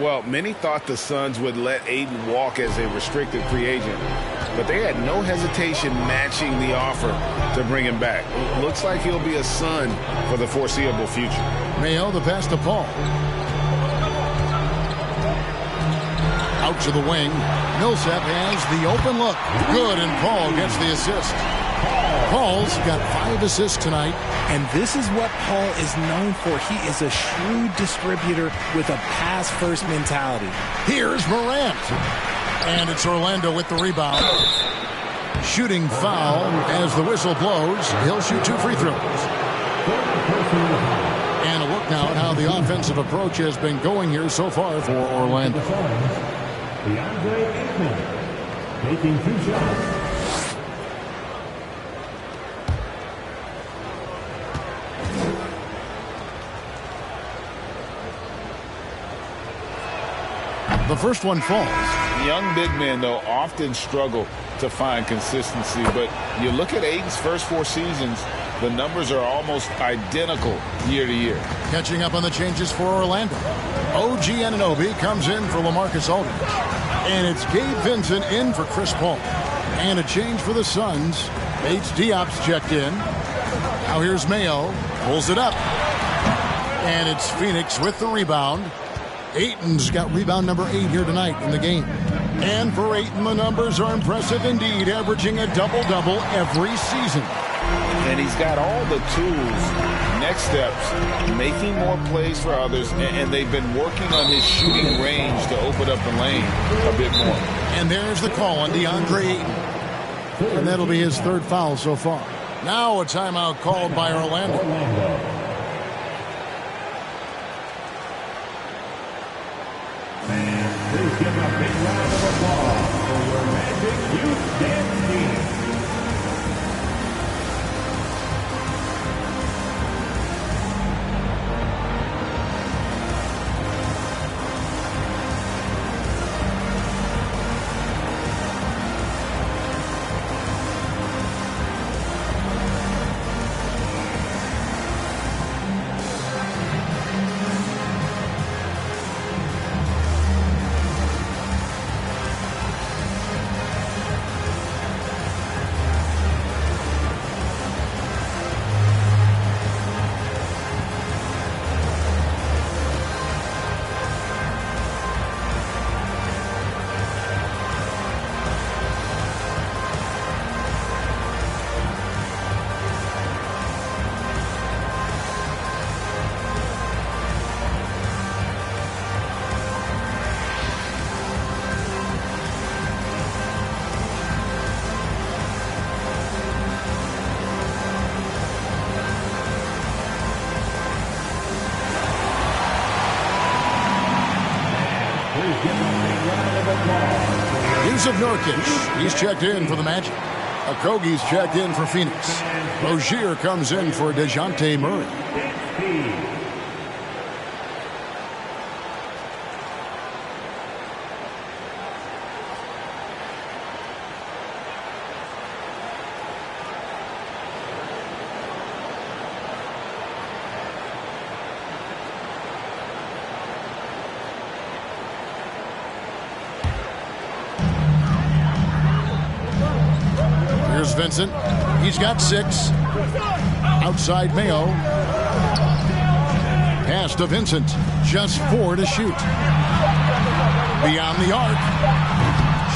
Well, many thought the Suns would let Ayton walk as a restricted free agent, but they had no hesitation matching the offer to bring him back. Looks like he'll be a Sun for the foreseeable future. Mayo, the pass to Paul. Out to the wing. Millsap has the open look. Good, and Paul gets the assist. Paul's got 5 assists tonight. And this is what Paul is known for. He is a shrewd distributor with a pass-first mentality. Here's Morant. And it's Orlando with the rebound. Shooting foul as the whistle blows. He'll shoot 2 free throws. And a look now at how the offensive approach has been going here so far for Orlando. DeAndre Ayton taking 2 shots. The first one falls. Young big men, though, often struggle to find consistency, but you look at Ayton's first 4 seasons, the numbers are almost identical year to year. Catching up on the changes for Orlando. OG Anunoby comes in for LaMarcus Aldridge. And it's Gabe Vincent in for Chris Paul. And a change for the Suns. Bates Diop's checked in. Now here's Mayo. Pulls it up. And it's Phoenix with the rebound. Ayton's got rebound number 8 here tonight in the game. And for Ayton, the numbers are impressive indeed, averaging a double-double every season. And he's got all the tools, next steps, making more plays for others, and they've been working on his shooting range to open up the lane a bit more. And there's the call on DeAndre Ayton. And that'll be his third foul so far. Now a timeout called by Orlando. Please give a big round of applause for your Magic Youth Dance Team. Of Nurkic. He's checked in for the Magic. Okogie's checked in for Phoenix. Rozier comes in for DeJounte Murray. Vincent. He's got 6. Outside Mayo. Pass to Vincent. Just 4 to shoot. Beyond the arc.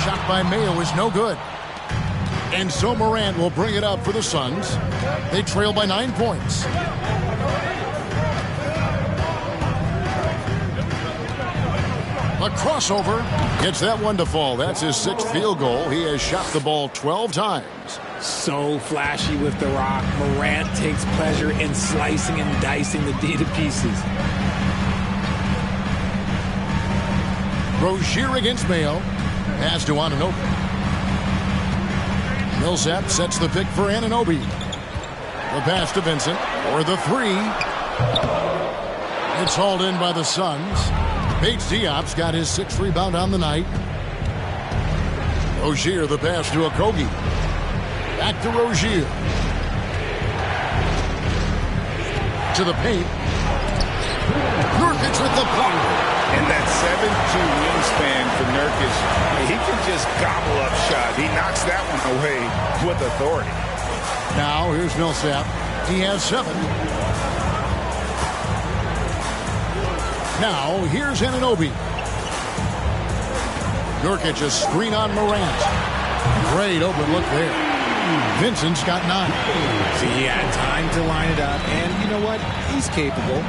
Shot by Mayo is no good. And so Morant will bring it up for the Suns. They trail by 9 points. A crossover. Gets that one to fall. That's his 6th field goal. He has shot the ball 12 times. So flashy with the rock. Morant takes pleasure in slicing and dicing the D to pieces. Rozier against Mayo. Pass to Anunoby. Millsap sets the pick for Anunoby. The pass to Vincent. Or the 3. It's hauled in by the Suns. Bates Diop's got his 6th rebound on the night. Rozier the pass to Okogie. Back to Rozier. To the paint. Nurkic with the block. And that 7'2" wingspan for Nurkic, he can just gobble up shot. He knocks that one away with authority. Now here's Millsap. He has 7. Now here's Anunoby. Nurkic a screen on Morant. Great open look there. Vincent's got 9. See, he had time to line it up, and you know what? He's capable.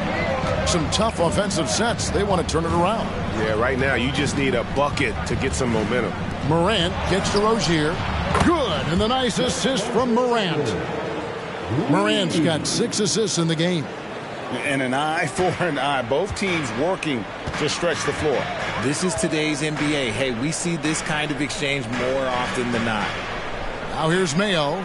Some tough offensive sets. They want to turn it around. Yeah, right now you just need a bucket to get some momentum. Morant gets to Rozier. Good, and the nice assist from Morant. Morant's got 6 assists in the game. And an eye for an eye. Both teams working to stretch the floor. This is today's NBA. Hey, we see this kind of exchange more often than not. Now here's Mayo.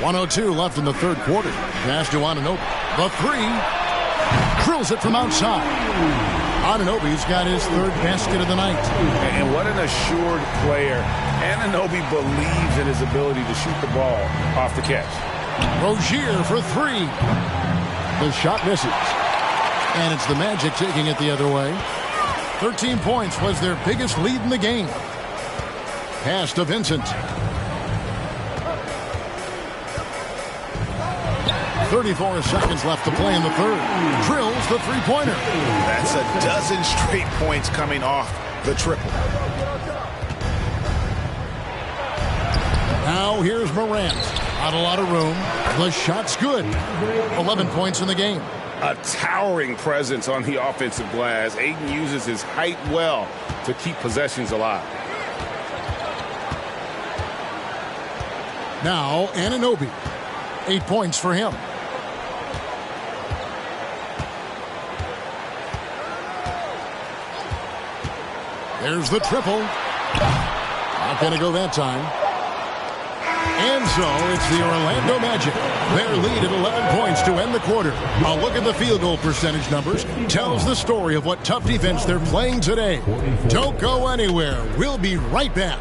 1:02 left in the third quarter. Pass to Anunoby. The 3. Drills it from outside. Anunoby's got his 3rd basket of the night. And what an assured player. Anunoby believes in his ability to shoot the ball off the catch. Rozier for 3. The shot misses. And it's the Magic taking it the other way. 13 points was their biggest lead in the game. Pass to Vincent. 34 seconds left to play in the third. Drills the three-pointer. That's a dozen straight points coming off the triple. Now here's Morant. Not a lot of room. The shot's good. 11 points in the game. A towering presence on the offensive glass. Ayton uses his height well to keep possessions alive. Now Anunoby. 8 points for him. There's the triple. Not going to go that time. And so it's the Orlando Magic. Their lead at 11 points to end the quarter. A look at the field goal percentage numbers tells the story of what tough defense they're playing today. Don't go anywhere. We'll be right back.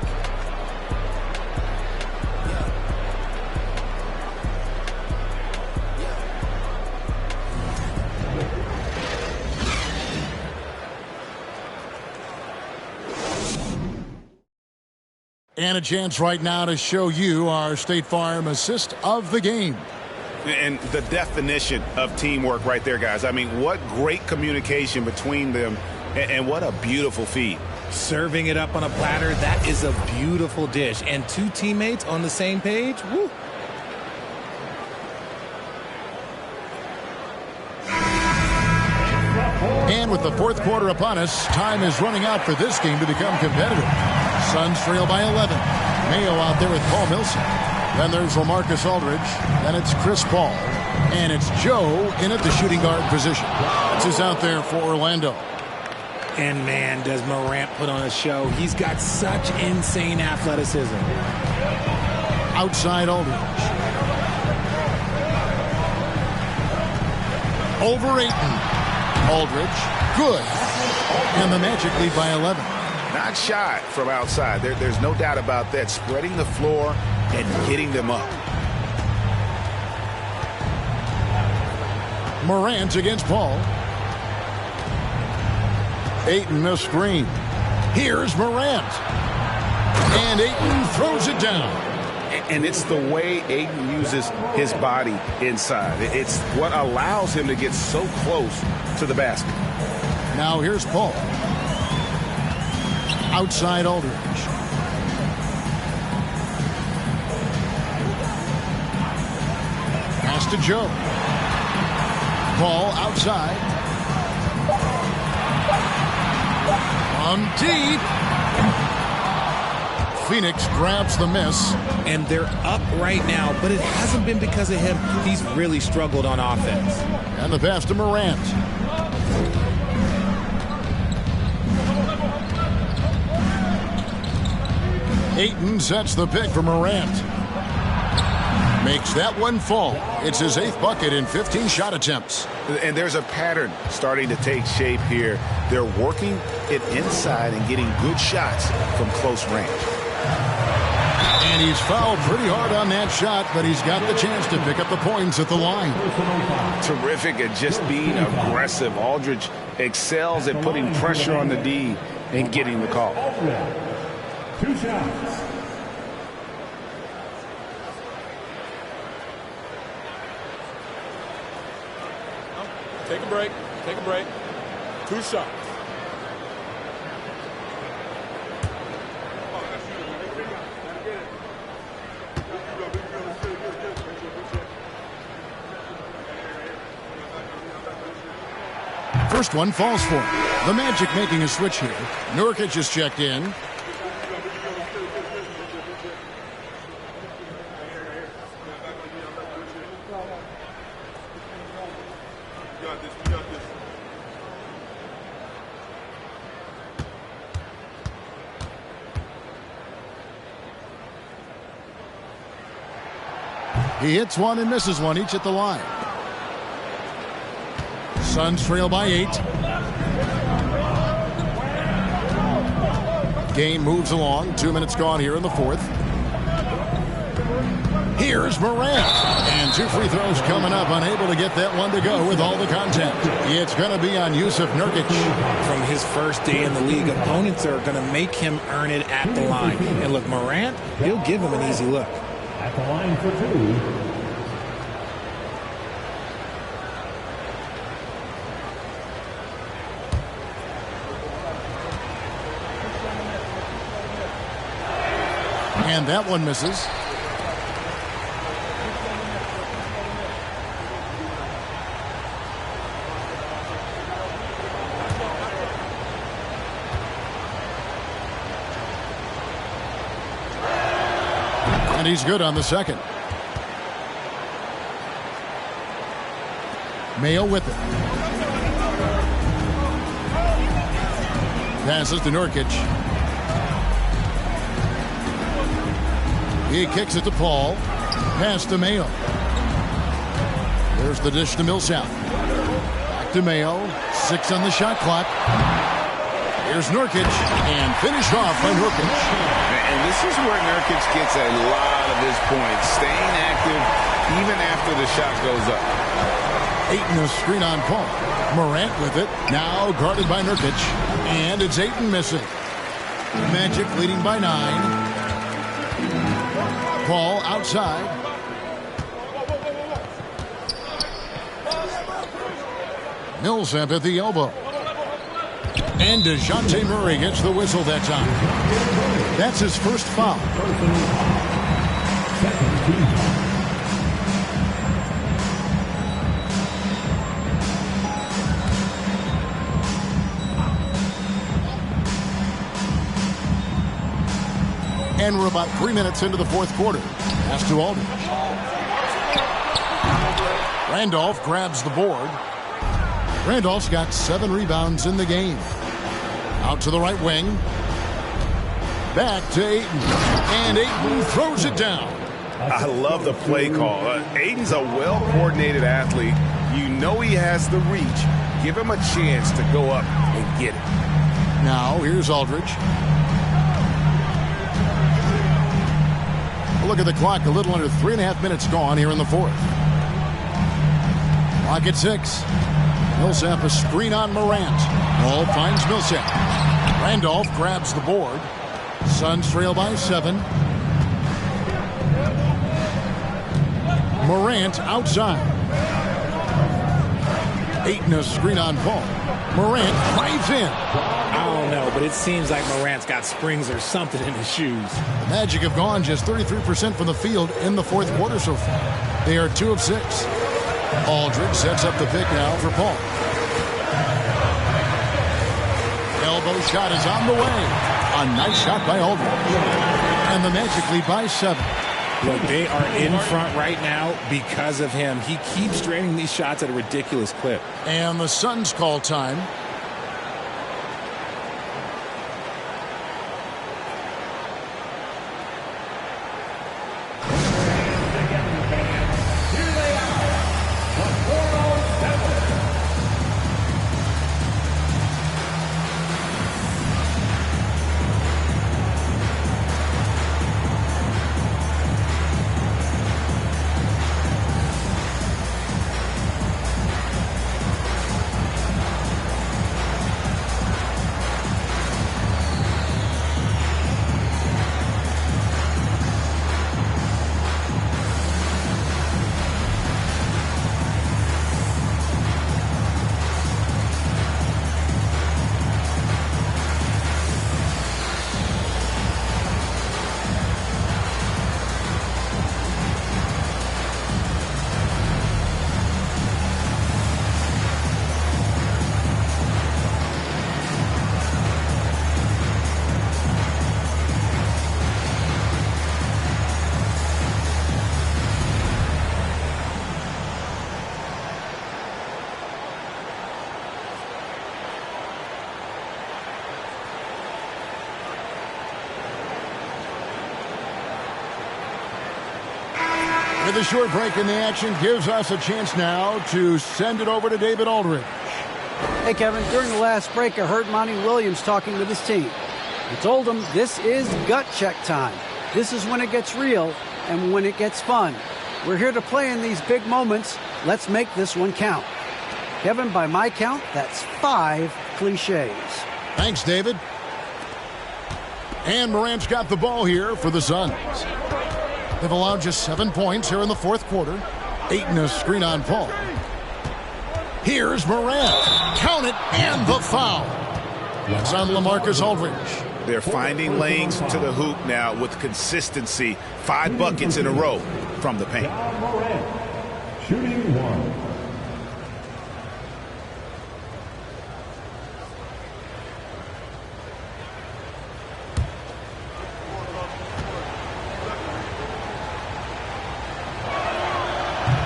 And a chance right now to show you our State Farm assist of the game. And the definition of teamwork right there, guys. I mean, what great communication between them, and what a beautiful feed. Serving it up on a platter, that is a beautiful dish. And two teammates on the same page, woo. And with the fourth quarter upon us, time is running out for this game to become competitive. Suns trail by 11. Mayo out there with Paul Millsap. Then there's LaMarcus Aldridge. Then it's Chris Paul. And it's Joe in at the shooting guard position. This is out there for Orlando. And man, does Morant put on a show. He's got such insane athleticism. Outside Aldridge. Over Ayton. Aldridge, good. And the Magic lead by 11. Not shy from outside. There's no doubt about that. Spreading the floor and getting them up. Morant against Paul. Ayton a screen. Here's Morant. And Ayton throws it down. And it's the way Ayton uses his body inside. It's what allows him to get so close to the basket. Now here's Paul. Outside Aldridge. Pass to Joe. Paul outside. From deep. Phoenix grabs the miss. And they're up right now, but it hasn't been because of him. He's really struggled on offense. And the pass to Morant. Ayton sets the pick for Morant. Makes that one fall. It's his 8th bucket in 15 shot attempts. And there's a pattern starting to take shape here. They're working it inside and getting good shots from close range. And he's fouled pretty hard on that shot, but he's got the chance to pick up the points at the line. Terrific at just being aggressive. Aldridge excels at putting pressure on the D and getting the call. 2 shots. Take a break. Take a break. 2 shots. First one falls for him. The Magic making a switch here. Nurkic is checked in. He hits one and misses one, each at the line. Suns trail by 8. Game moves along. 2 minutes gone here in the fourth. Here's Morant. And 2 free throws coming up. Unable to get that one to go with all the contact. It's going to be on Yusuf Nurkic. From his first day in the league, opponents are going to make him earn it at the line. And look, Morant, he'll give him an easy look. At the line for 2. And that one misses. And he's good on the second. Mayo with it. Passes to Nurkic. He kicks it to Paul. Pass to Mayo. There's the dish to Millsap. Back to Mayo. 6 on the shot clock. Here's Nurkic. And finished off by Nurkic. And this is where Nurkic gets a lot of his points. Staying active even after the shot goes up. Ayton a screen on Paul. Morant with it. Now guarded by Nurkic. And it's Ayton missing. Magic leading by 9. Paul outside. Millsap at the elbow. And DeJounte Murray gets the whistle that time. That's his first foul. And we're about 3 minutes into the fourth quarter. Pass to Aldridge. Randolph grabs the board. Randolph's got 7 rebounds in the game. Out to the right wing. Back to Ayton. And Ayton throws it down. I love the play call. Ayton's a well-coordinated athlete. You know he has the reach. Give him a chance to go up and get it. Now, here's Aldridge. Look at the clock. A little under 3.5 minutes gone here in the fourth. Clock at 6. Millsap a screen on Morant. Ball finds Millsap. Randolph grabs the board. Suns trail by 7. Morant outside. Ayton a screen on Paul. Morant drives in. I don't know, but it seems like Morant's got springs or something in his shoes. The Magic have gone just 33% from the field in the fourth quarter so far. They are 2 of 6. Aldridge sets up the pick now for Paul. Elbow shot is on the way. A nice shot by Aldridge. And the Magic lead by 7. Look, they are in front right now because of him. He keeps draining these shots at a ridiculous clip. And the Suns call time. With a short break in the action gives us a chance now to send it over to David Aldridge. Hey, Kevin, during the last break, I heard Monty Williams talking with his team. He told them this is gut check time. This is when it gets real and when it gets fun. We're here to play in these big moments. Let's make this one count. Kevin, by my count, that's 5 cliches. Thanks, David. And Morant's got the ball here for the Suns. They've allowed just 7 points here in the fourth quarter. Ayton a screen on Paul. Here's Morant. Count it, and the foul. It's on LaMarcus Aldridge. They're finding lanes to the hoop now with consistency. 5 buckets in a row from the paint. Shooting 1.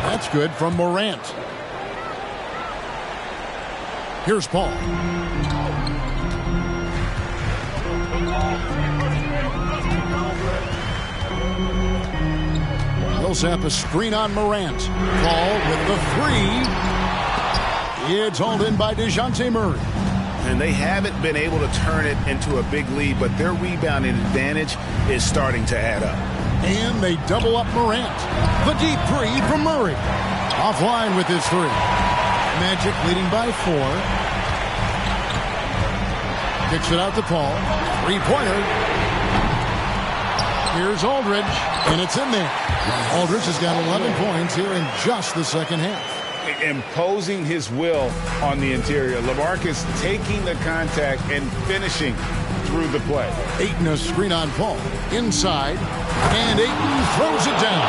That's good from Morant. Here's Paul. Millsap a screen on Morant. Paul with the 3. It's hauled in by DeJounte Murray. And they haven't been able to turn it into a big lead, but their rebounding advantage is starting to add up. And they double up Morant. The deep 3 from Murray. Offline with his 3. Magic leading by 4. Kicks it out to Paul. 3-pointer. Here's Aldridge, and it's in there. Aldridge has got 11 points here in just the second half. Imposing his will on the interior. LaMarcus taking the contact and finishing through the play. Ayton a screen on Paul. Inside, and Ayton throws it down.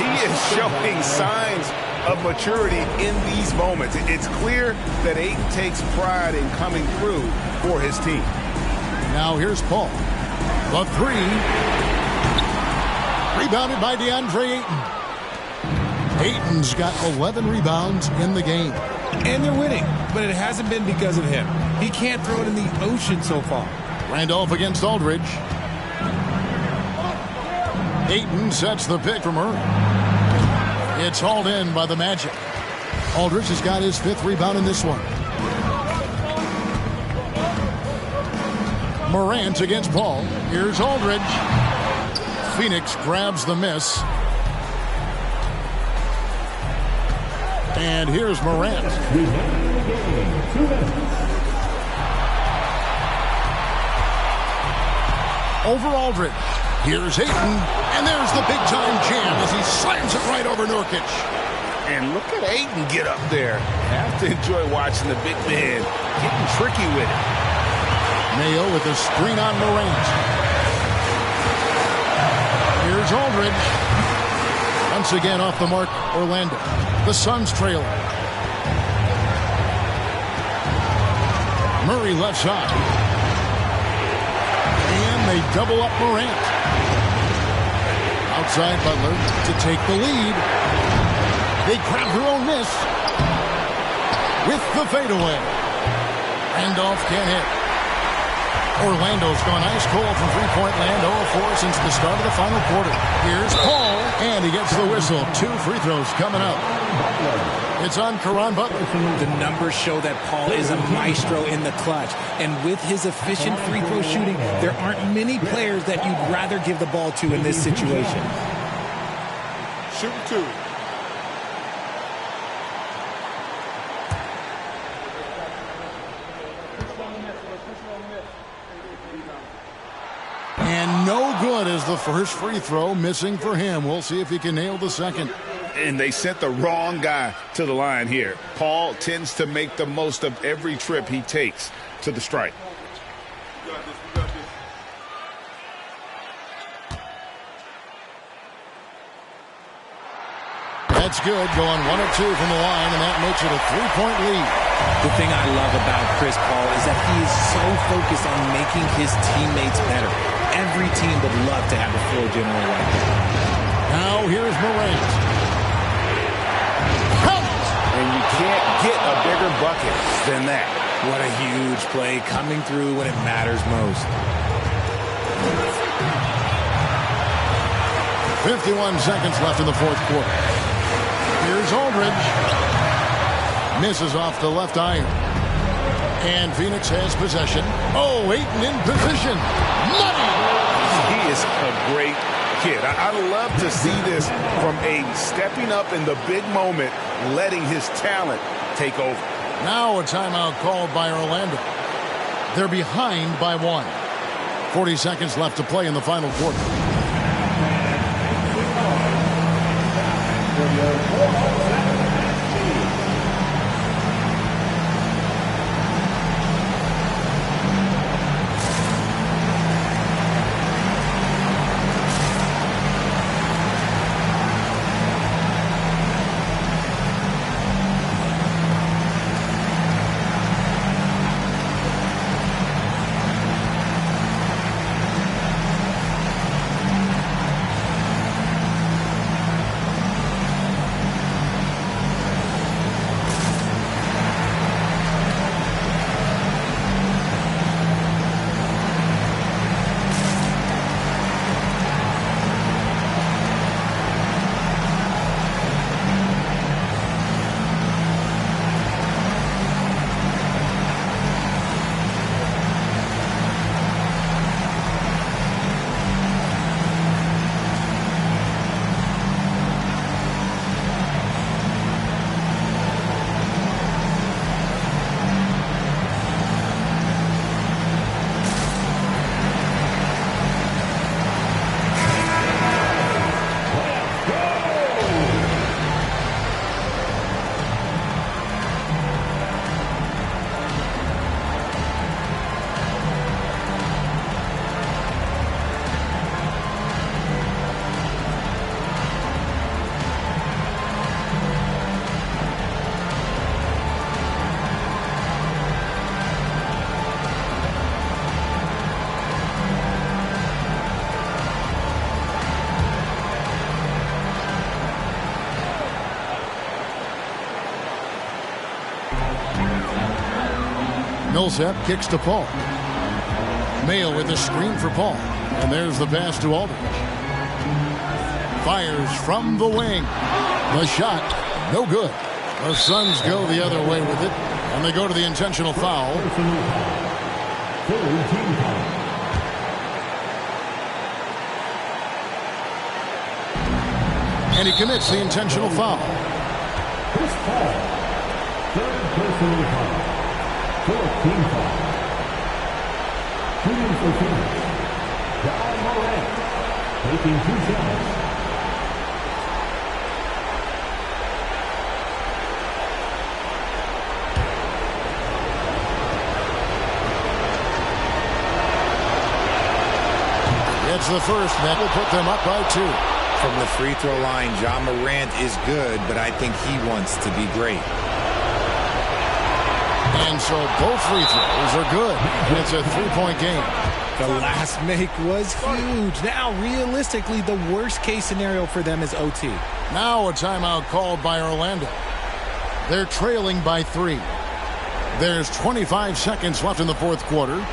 He is showing signs of maturity in these moments. It's clear that Ayton takes pride in coming through for his team. Now here's Paul. The 3. Rebounded by DeAndre Ayton. Ayton's got 11 rebounds in the game. And they're winning, but it hasn't been because of him. He can't throw it in the ocean so far. Randolph against Aldridge. Ayton sets the pick from Murray. It's hauled in by the Magic. Aldridge has got his 5th rebound in this one. Morant against Paul. Here's Aldridge. Phoenix grabs the miss. And here's Morant. Over Aldridge. Here's Ayton. And there's the big-time jam as he slams it right over Nurkic. And look at Ayton get up there. Have to enjoy watching the big man getting tricky with it. Mayo with a screen on Morant. Here's Aldridge. Once again off the mark, Orlando. The Suns trailing. Murray left side. And they double up Morant. Outside Butler to take the lead. They grab their own miss. With the fadeaway. Randolph can't hit. Orlando's gone ice cold from three-point land, 0-4 since the start of the final quarter. Here's Paul, and he gets the whistle. 2 free throws coming up. It's on Caron Butler. The numbers show that Paul is a maestro in the clutch. And with his efficient free throw shooting, there aren't many players that you'd rather give the ball to in this situation. Shoot 2. And no good as the first free throw missing for him. We'll see if he can nail the second. And they sent the wrong guy to the line here. Paul tends to make the most of every trip he takes to the stripe. That's good, going 1 of 2 from the line, and that makes it a 3-point lead. The thing I love about Chris Paul is that he is so focused on making his teammates better. Every team would love to have a floor general like that. Now here's Morant. Count! And you can't get a bigger bucket than that. What a huge play coming through when it matters most. 51 seconds left in the fourth quarter. Here's Aldridge. Misses off the left iron. And Phoenix has possession. Oh, Ayton in position. Money! He is a great kid. I love to see this from a stepping up in the big moment, letting his talent take over. Now a timeout called by Orlando. They're behind by 1. 40 seconds left to play in the final quarter. Millsap kicks to Paul. Mayo with a screen for Paul. And there's the pass to Aldridge. Fires from the wing. The shot, no good. The Suns go the other way with it. And they go to the intentional foul. And he commits the intentional foul. Chris Paul, third personal foul. 14 foul. Shooting for Phoenix. John Morant, taking 2 shots. It's the first. That will put them up by 2. From the free throw line, John Morant is good, but I think he wants to be great. And so both free throws are good. And it's a 3-point game. The last make was huge. Now, realistically, the worst case scenario for them is OT. Now a timeout called by Orlando. They're trailing by 3. There's 25 seconds left in the fourth quarter.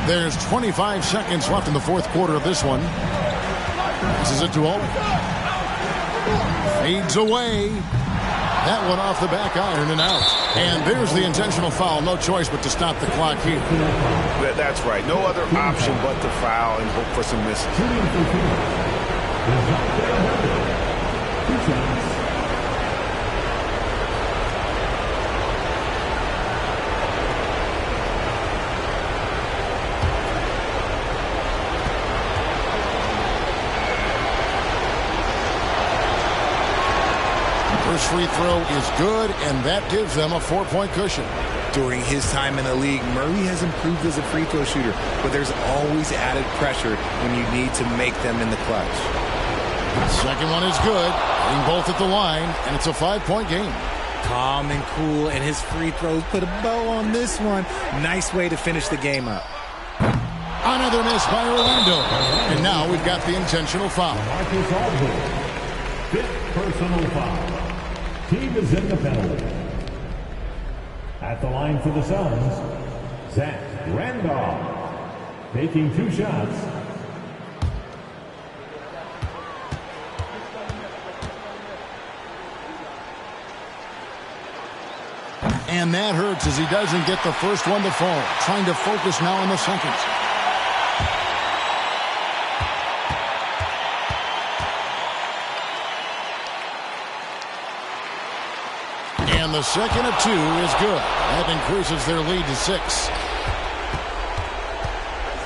There's 25 seconds left in the fourth quarter of this one. This is it to Aldridge. Fades away. That one off the back iron and out. And there's the intentional foul. No choice but to stop the clock here. That's right. No other option but to foul and hope for some misses. First free throw is good, and that gives them a 4-point cushion. During his time in the league, Murray has improved as a free throw shooter, but there's always added pressure when you need to make them in the clutch. Second one is good, getting both at the line, and it's a 5-point game. Calm and cool, and his free throws put a bow on this one. Nice way to finish the game up. Another miss by Orlando, and now we've got the intentional foul. Marcus Aldridge, 5th personal foul. Team is in the penalty. At the line for the Suns, Zach Randolph, taking 2 shots. And that hurts as he doesn't get the first one to fall. Trying to focus now on the second. And the second of 2 is good. That increases their lead to 6.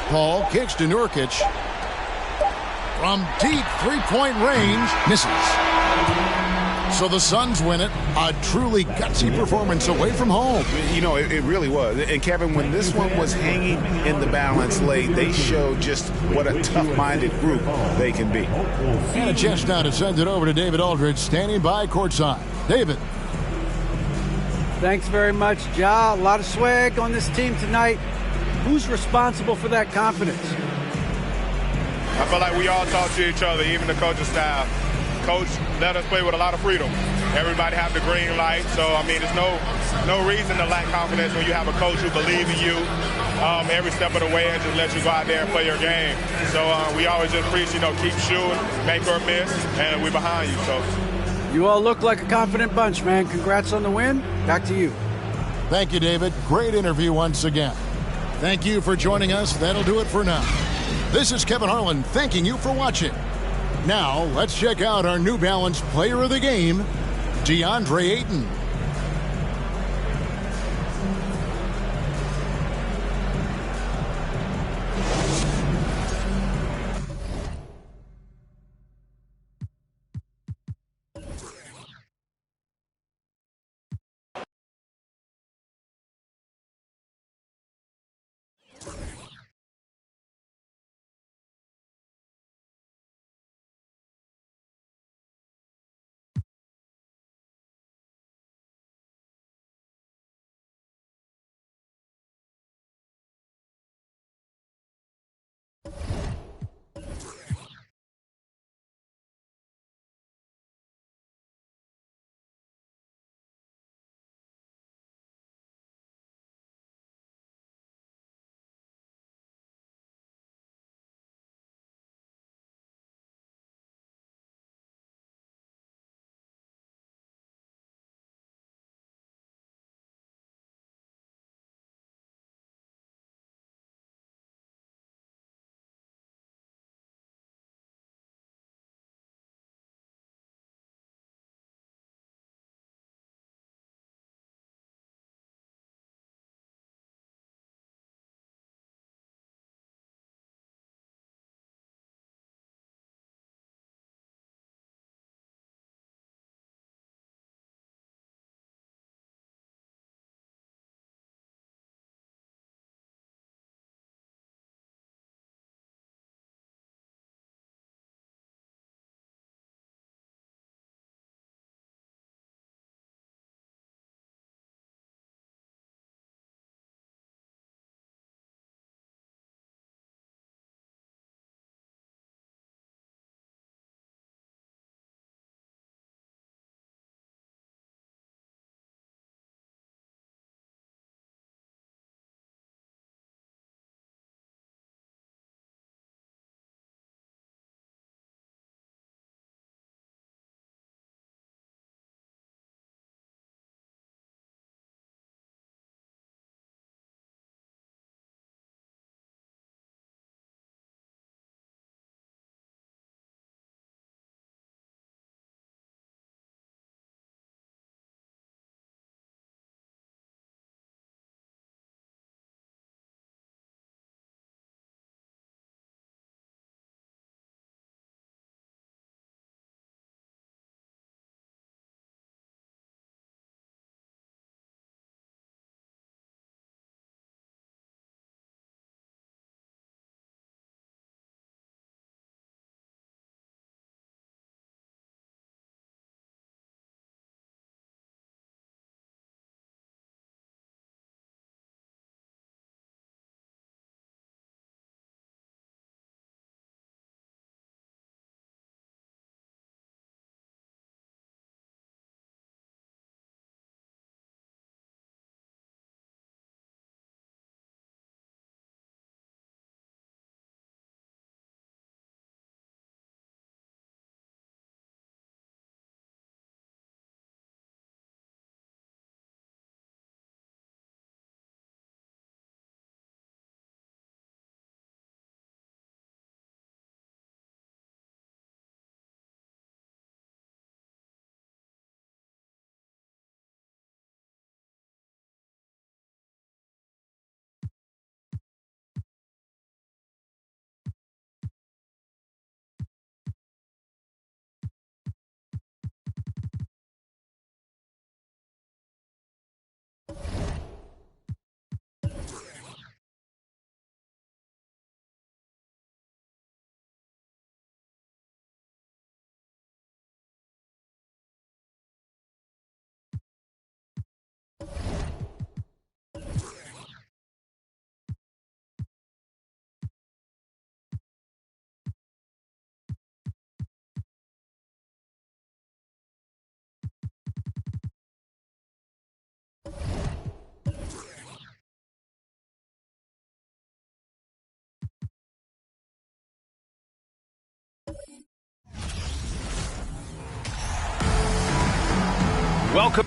Paul kicks to Nurkic. From deep 3-point range, misses. So the Suns win it. A truly gutsy performance away from home. You know, it really was. And Kevin, when this one was hanging in the balance late, they showed just what a tough-minded group they can be. And a chance now to send it over to David Aldridge, standing by courtside. David. Thanks very much, Ja. A lot of swag on this team tonight. Who's responsible for that confidence? I feel like we all talk to each other, even the coaching staff. Coach let us play with a lot of freedom. Everybody have the green light, so I mean, there's no reason to lack confidence when you have a coach who believes in you every step of the way and just let you go out there and play your game. So we always just preach, keep shooting, make or miss, and we're behind you. So you all look like a confident bunch, man. Congrats on the win. Back to you. Thank you, David. Great interview once again. Thank you for joining us. That'll do it for now. This is Kevin Harlan thanking you for watching. Now, let's check out our New Balance Player of the Game, DeAndre Ayton. welcome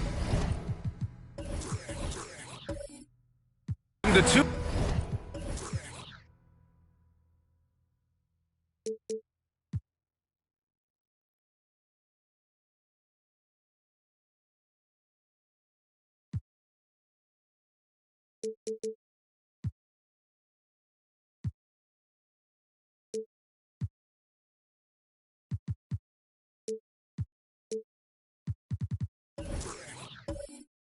to two.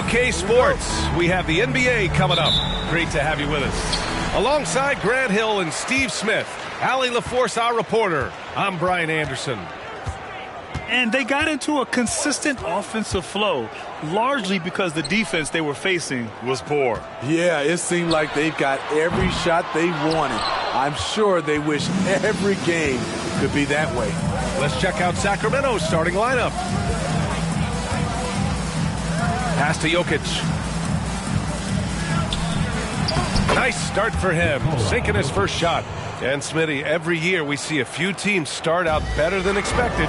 K Sports, we have the NBA coming up. Great to have you with us. Alongside Grant Hill and Steve Smith, Allie LaForce, our reporter. I'm Brian Anderson. And they got into a consistent offensive flow, largely because the defense they were facing was poor. Yeah, it seemed like they got every shot they wanted. I'm sure they wish every game could be that way. Let's check out Sacramento's starting lineup. Pass to Jokic. Nice start for him, sinking his first shot. And Smitty, every year we see a few teams start out better than expected,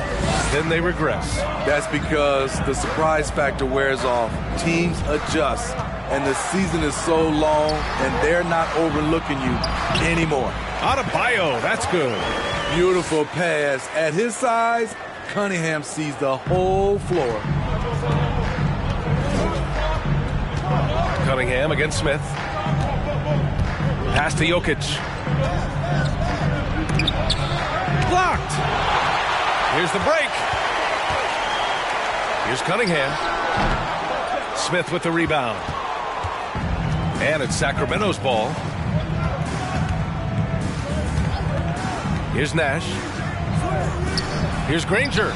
then they regress. That's because the surprise factor wears off. Teams adjust, and the season is so long, and they're not overlooking you anymore. Adebayo, that's good. Beautiful pass. At his size, Cunningham sees the whole floor. Cunningham against Smith. Pass to Jokic. Blocked. Here's the break. Here's Cunningham. Smith with the rebound. And it's Sacramento's ball. Here's Nash. Here's Granger.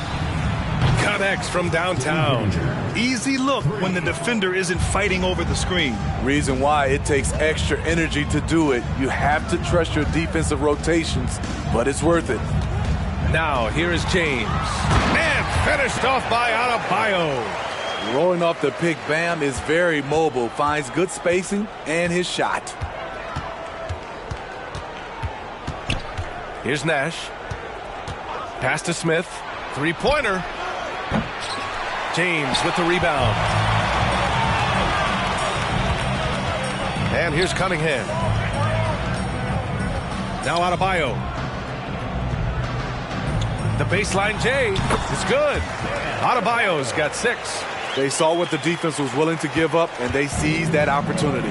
Connects from downtown. Easy look when the defender isn't fighting over the screen. Reason why it takes extra energy to do it. You have to trust your defensive rotations, but it's worth it. Now, here is James. And finished off by Adebayo. Rolling off the pick, Bam is very mobile, finds good spacing, and his shot. Here's Nash. Pass to Smith. Three-pointer. James with the rebound. And here's Cunningham. Now Adebayo. The baseline J is good. Adebayo's got 6. They saw what the defense was willing to give up, and they seized that opportunity.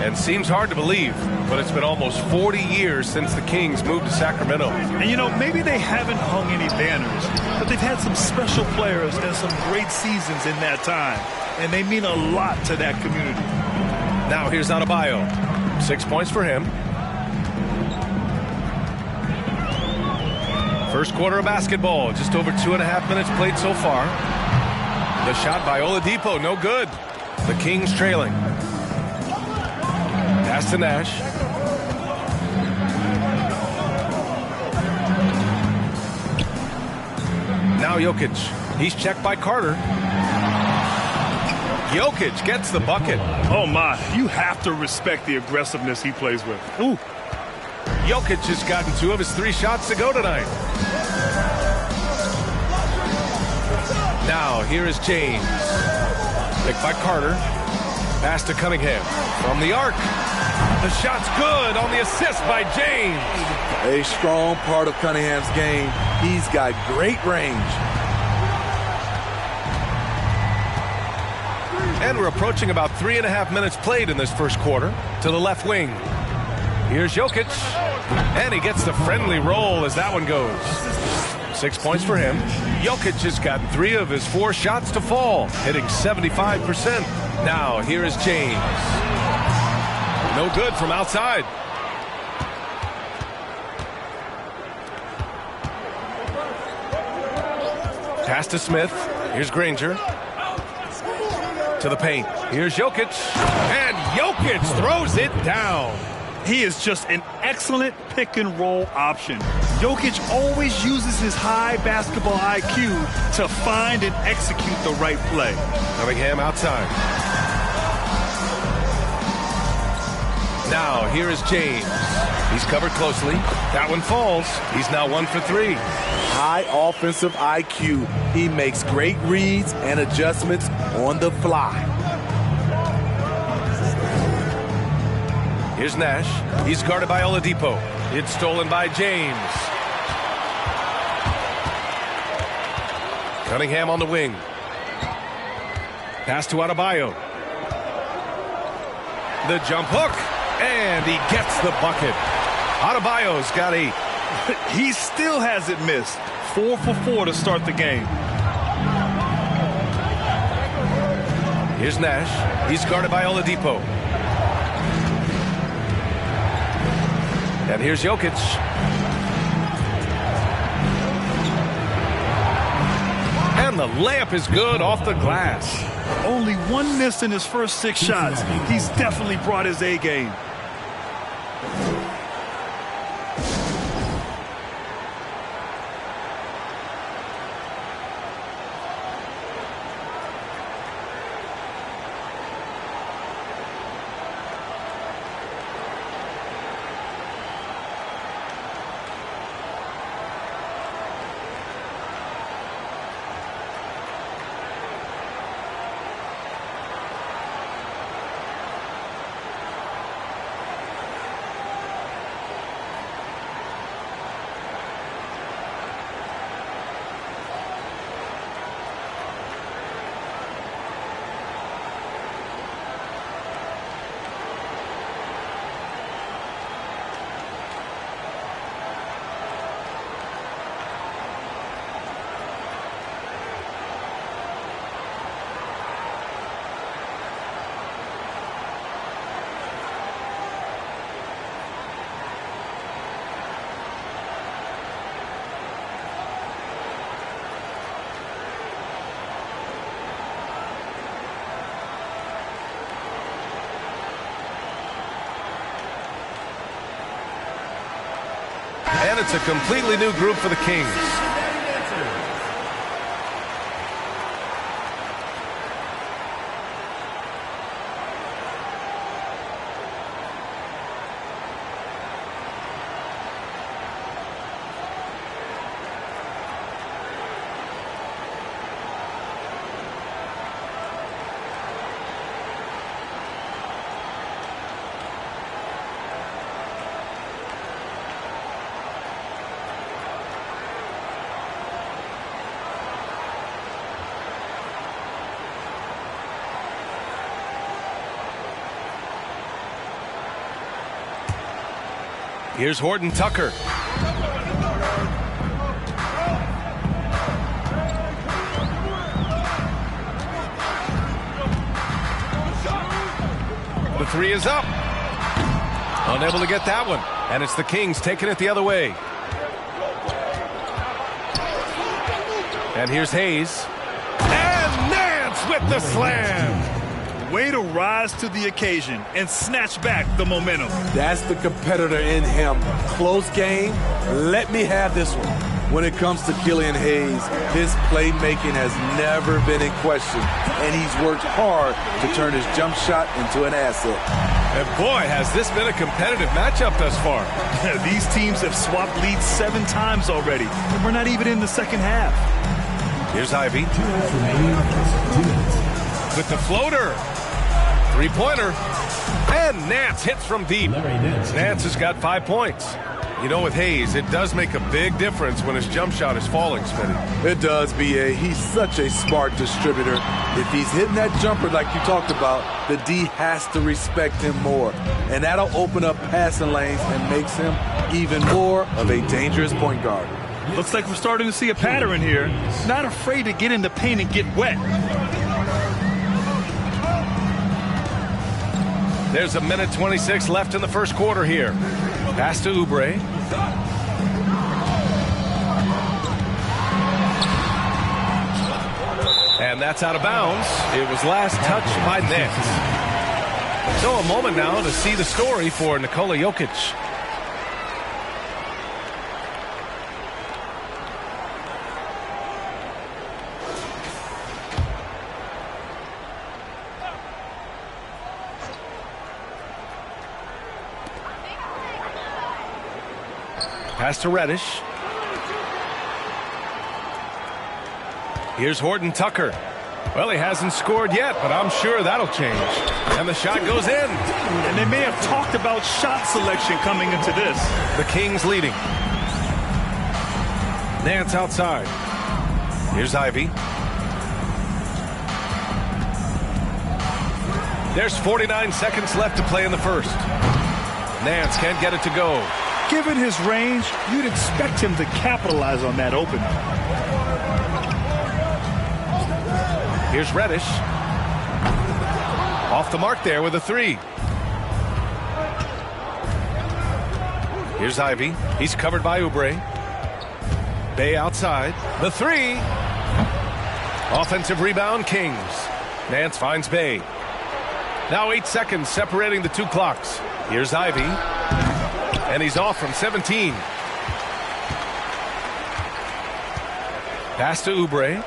And seems hard to believe, but it's been almost 40 years since the Kings moved to Sacramento. And, you know, maybe they haven't hung any banners, but they've had some special players and some great seasons in that time. And they mean a lot to that community. Now here's Adebayo. 6 points for him. First quarter of basketball. Just over 2.5 minutes played so far. The shot by Oladipo, no good. The Kings trailing. Pass to Nash. Now Jokic. He's checked by Carter. Jokic gets the bucket. Oh, my. You have to respect the aggressiveness he plays with. Ooh. Jokic has gotten 2 of his 3 shots to go tonight. Now, here is James. Picked by Carter. Pass to Cunningham. From the arc. The shot's good on the assist by James. A strong part of Cunningham's game. He's got great range. And we're approaching about 3.5 minutes played in this first quarter. To the left wing. Here's Jokic. And he gets the friendly roll as that one goes. 6 points for him. Jokic has gotten 3 of his 4 shots to fall, hitting 75%. Now, here is James. No good from outside. Pass to Smith. Here's Granger. To the paint. Here's Jokic. And Jokic throws it down. He is just an excellent pick-and-roll option. Jokic always uses his high basketball IQ to find and execute the right play. Cunningham outside. Now, here is James. He's covered closely. That one falls. He's now 1 for 3. High offensive IQ. He makes great reads and adjustments on the fly. Here's Nash. He's guarded by Oladipo. It's stolen by James. Cunningham on the wing. Pass to Adebayo. The jump hook. And he gets the bucket. Adebayo's got 8. He still hasn't missed. 4 for 4 to start the game. Here's Nash. He's guarded by Oladipo. And here's Jokic. And the layup is good off the glass. Only 1 miss in his first 6 shots. He's definitely brought his A game. And it's a completely new group for the Kings. Here's Horton Tucker. The 3 is up. Unable to get that one. And it's the Kings taking it the other way. And here's Hayes. And Nance with the slam. Way to rise to the occasion and snatch back the momentum. That's the competitor in him. Close game. Let me have this one. When it comes to Killian Hayes, his playmaking has never been in question, and he's worked hard to turn his jump shot into an asset. And boy, has this been a competitive matchup thus far. These teams have swapped leads 7 times already, and we're not even in the second half. Here's Ivy. With the floater. 3-pointer. And Nance hits from deep. Nance has got 5 points. You know, with Hayes, it does make a big difference when his jump shot is falling, Smitty. It does, B.A. He's such a smart distributor. If he's hitting that jumper like you talked about, the D has to respect him more. And that'll open up passing lanes and makes him even more of a dangerous point guard. Looks like we're starting to see a pattern here. Not afraid to get in the paint and get wet. There's 1:26 left in the first quarter here. Pass to Oubre. And that's out of bounds. It was last touched by Nance. So a moment now to see the story for Nikola Jokic. Pass to Reddish. Here's Horton Tucker. Well, he hasn't scored yet, but I'm sure that'll change. And the shot goes in. And they may have talked about shot selection coming into this. The Kings leading. Nance outside. Here's Ivy. There's 49 seconds left to play in the first. Nance can't get it to go. Given his range, you'd expect him to capitalize on that opener. Here's Reddish. Off the mark there with a three. Here's Ivy. He's covered by Oubre. Bay outside. The three. Offensive rebound, Kings. Nance finds Bay. Now 8 seconds separating the two clocks. Here's Ivy. And he's off from 17. Pass to Oubre.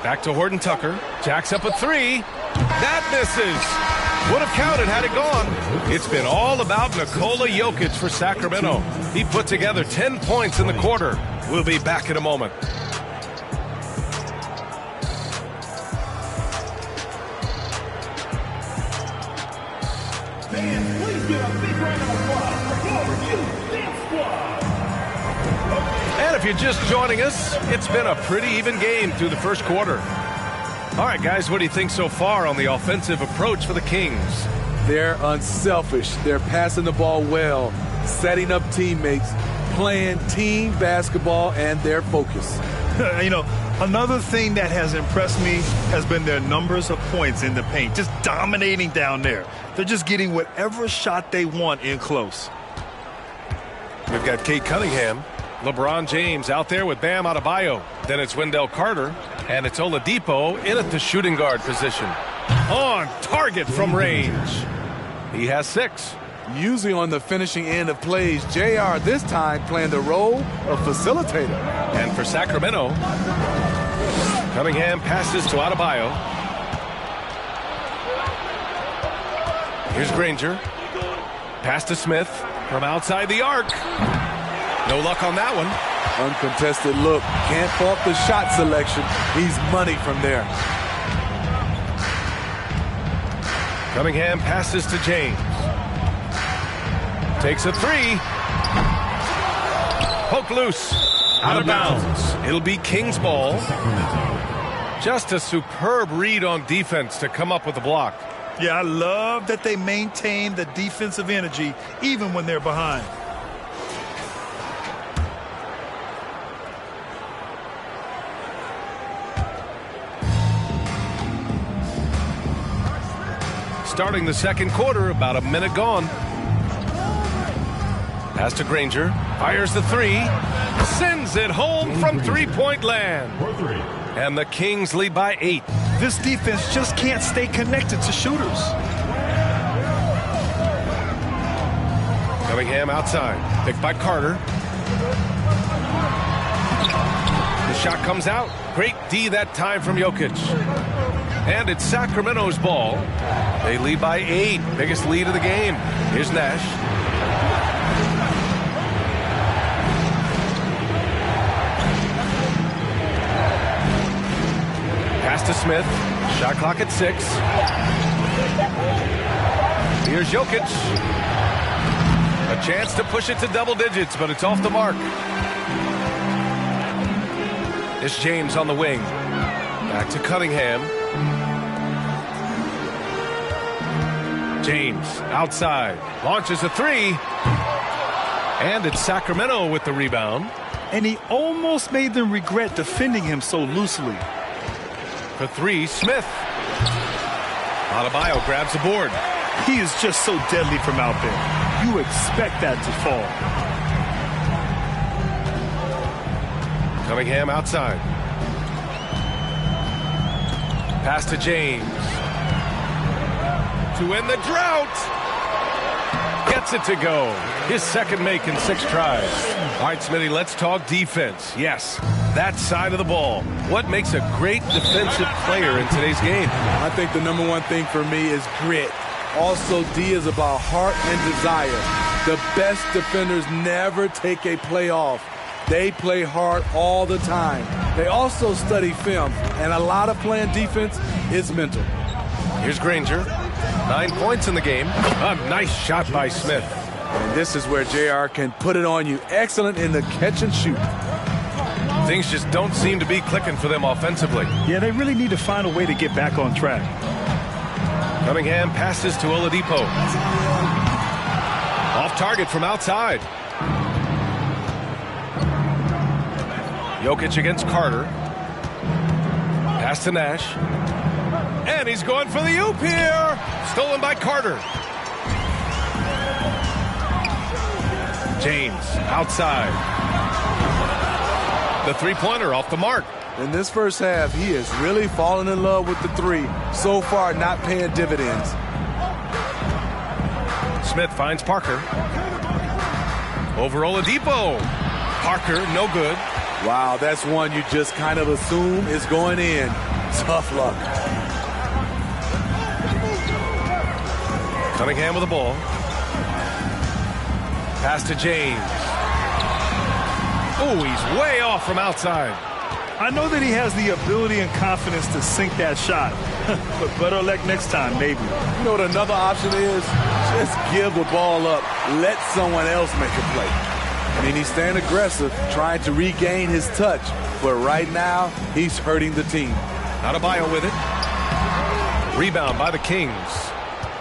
Back to Horton Tucker. Jacks up a three. That misses. Would have counted had it gone. It's been all about Nikola Jokic for Sacramento. He put together 10 points in the quarter. We'll be back in a moment. And if you're just joining us, it's been a pretty even game through the first quarter. All right, guys, what do you think so far on the offensive approach for the Kings? They're unselfish. They're passing the ball well, setting up teammates, playing team basketball, and their focus. You know, another thing that has impressed me has been their numbers of points in the paint, just dominating down there. They're just getting whatever shot they want in close. We've got Kate Cunningham, LeBron James out there with Bam Adebayo. Then it's Wendell Carter, and it's Oladipo in at the shooting guard position. On target from range. He has 6. Usually on the finishing end of plays, JR this time playing the role of facilitator. And for Sacramento, Cunningham passes to Adebayo. Here's Granger. Pass to Smith from outside the arc. No luck on that one. Uncontested look. Can't fault the shot selection. He's money from there. Cunningham passes to James. Takes a three. Poke loose. Out of bounds. It'll be Kings ball. Just a superb read on defense to come up with the block. Yeah, I love that they maintain the defensive energy even when they're behind. Starting the second quarter, about a minute gone. Pass to Granger. Fires the three. Sends it home from three-point land. And the Kings lead by 8. This defense just can't stay connected to shooters. Cunningham outside. Picked by Carter. The shot comes out. Great D that time from Jokic. And it's Sacramento's ball. They lead by 8. Biggest lead of the game. Here's Nash. Pass to Smith. Shot clock at 6. Here's Jokic. A chance to push it to double digits, but it's off the mark. It's James on the wing. Back to Cunningham. James outside. Launches a three. And it's Sacramento with the rebound. And he almost made them regret defending him so loosely. For 3, Smith. Adebayo grabs the board. He is just so deadly from out there. You expect that to fall. Cunningham outside. Pass to James. To end the drought. Gets it to go. His second make in 6 tries. All right, Smitty, let's talk defense. Yes, that side of the ball. What makes a great defensive player in today's game? I think the number one thing for me is grit. Also, D is about heart and desire. The best defenders never take a play off. They play hard all the time. They also study film, and a lot of playing defense is mental. Here's Granger. 9 points in the game. A nice shot by Smith. And this is where JR can put it on you. Excellent in the catch and shoot. Things just don't seem to be clicking for them offensively. Yeah, they really need to find a way to get back on track. Cunningham passes to Oladipo. Off target from outside. Jokic against Carter. Pass to Nash. And he's going for the oop here. Stolen by Carter. James outside. The three-pointer off the mark. In this first half, he has really fallen in love with the three. So far, not paying dividends. Smith finds Parker. Over Oladipo. Parker, no good. Wow, that's one you just kind of assume is going in. Tough luck. Cunningham with the ball. Pass to James. Oh, he's way off from outside. I know that he has the ability and confidence to sink that shot, but better luck next time, maybe. You know what another option is? Just give the ball up. Let someone else make a play. I mean, he's staying aggressive, trying to regain his touch, but right now, he's hurting the team. Adebayo with it. Rebound by the Kings.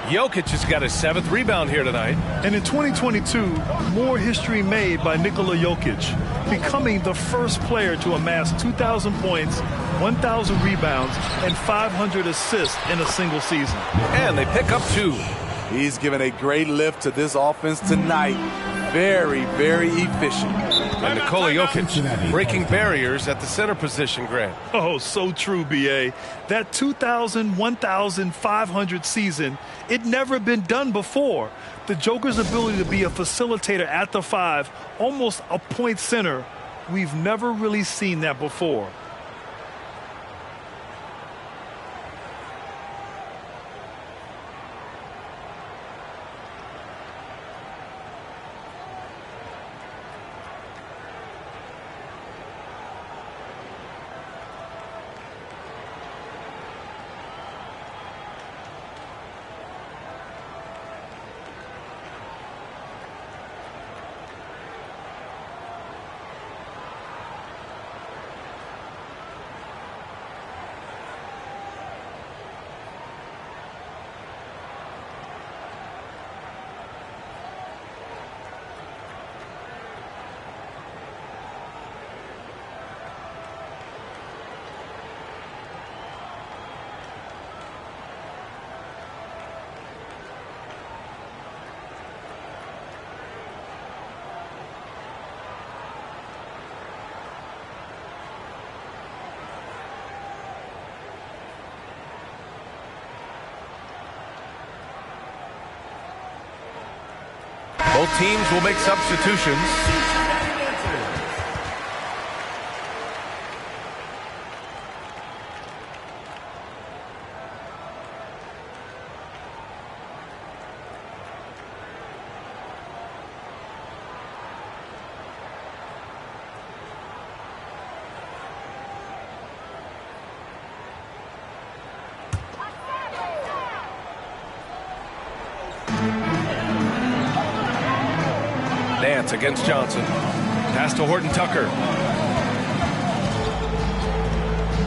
Jokic has got his 7th rebound here tonight. And in 2022, more history made by Nikola Jokic, becoming the first player to amass 2,000 points, 1,000 rebounds, and 500 assists in a single season. And they pick up 2. He's given a great lift to this offense tonight. Very, very efficient. And Nikola Jokic breaking barriers at the center position, Grant. Oh, so true, B.A. That 2,000, 1,500 season, it never been done before. The Joker's ability to be a facilitator at the 5, almost a point center, we've never really seen that before. Both teams will make substitutions. Nance against Johnson. Pass to Horton Tucker.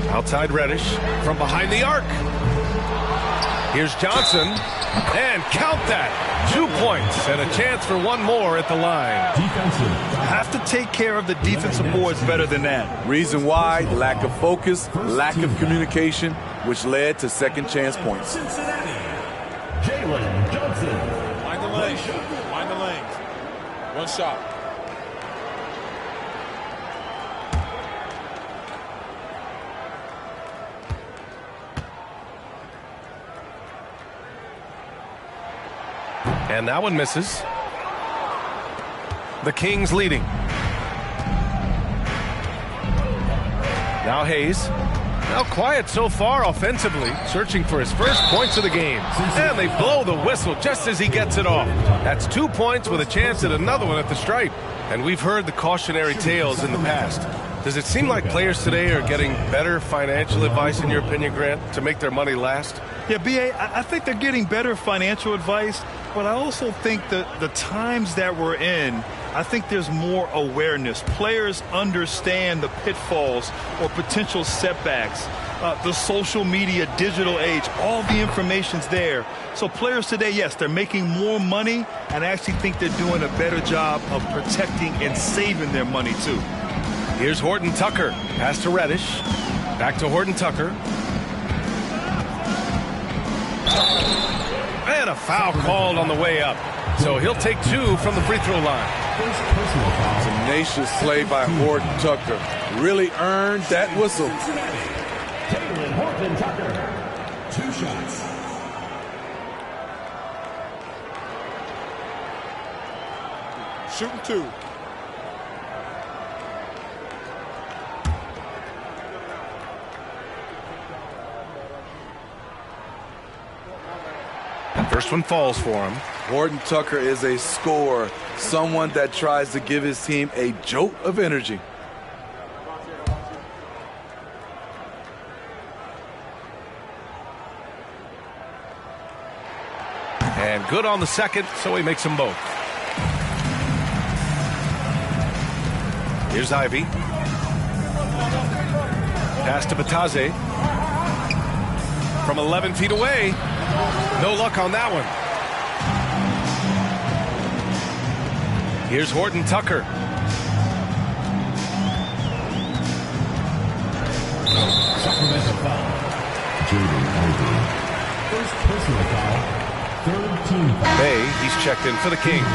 Outside Reddish from behind the arc. Here's Johnson. And count that. 2 points and a chance for one more at the line. Have to take care of the defensive boards better than that. Reason why? Lack of focus, lack of communication, which led to second chance points. Jalen Johnson. Mind the lanes. Mind the lanes. One shot. And that one misses. The Kings leading. Now Hayes. Now quiet so far offensively, searching for his first points of the game. And they blow the whistle just as he gets it off. That's 2 points with a chance at another one at the stripe. And we've heard the cautionary tales in the past. Does it seem like players today are getting better financial advice, in your opinion, Grant, to make their money last? Yeah, B.A., I think they're getting better financial advice, but I also think that the times that we're in, I think there's more awareness. Players understand the pitfalls or potential setbacks. The social media, digital age, all the information's there. So players today, yes, they're making more money, and I actually think they're doing a better job of protecting and saving their money, too. Here's Horton Tucker. Pass to Reddish. Back to Horton Tucker. And a foul called on the way up. So he'll take 2 from the free throw line. Tenacious play by Horton Tucker. Really earned that whistle. Horton Tucker, 2 shots. Shooting 2. First one falls for him. Horton Tucker is a scorer, someone that tries to give his team a jolt of energy. And good on the second, so he makes them both. Here's Ivy. Pass to Bataze. From 11 feet away. No luck on that one. Here's Horton Tucker. Sacramento foul. Jaden Ivey. First personal foul. Third team foul. Bay, he's checked in for the Kings.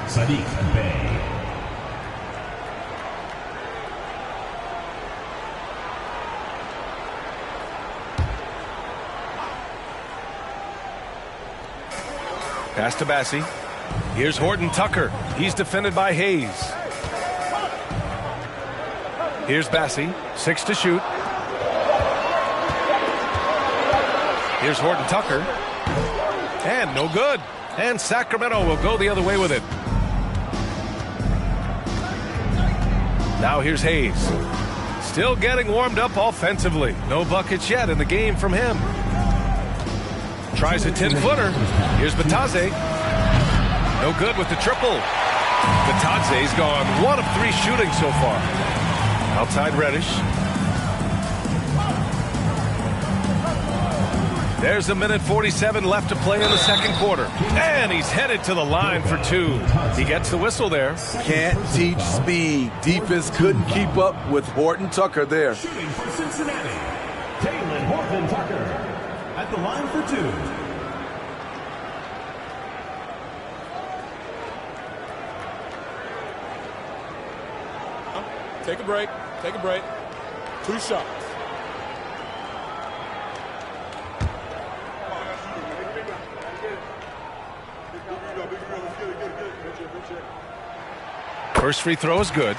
Sadiq Bay. Pass to Bassie. Here's Horton Tucker. He's defended by Hayes. Here's Bassie. 6 to shoot. Here's Horton Tucker. And no good. And Sacramento will go the other way with it. Now here's Hayes. Still getting warmed up offensively. No buckets yet in the game from him. Tries a 10-footer. Here's Bataze. No good with the triple. Bataze's gone 1 of 3 shooting so far. Outside Reddish. There's a minute 47 left to play in the second quarter. And he's headed to the line for 2. He gets the whistle there. Can't teach speed. Defense couldn't keep up with Horton Tucker there. Shooting for Cincinnati, Taylor Horton Tucker. At the line for 2. Take a break. Take a break. 2 shots. First free throw is good.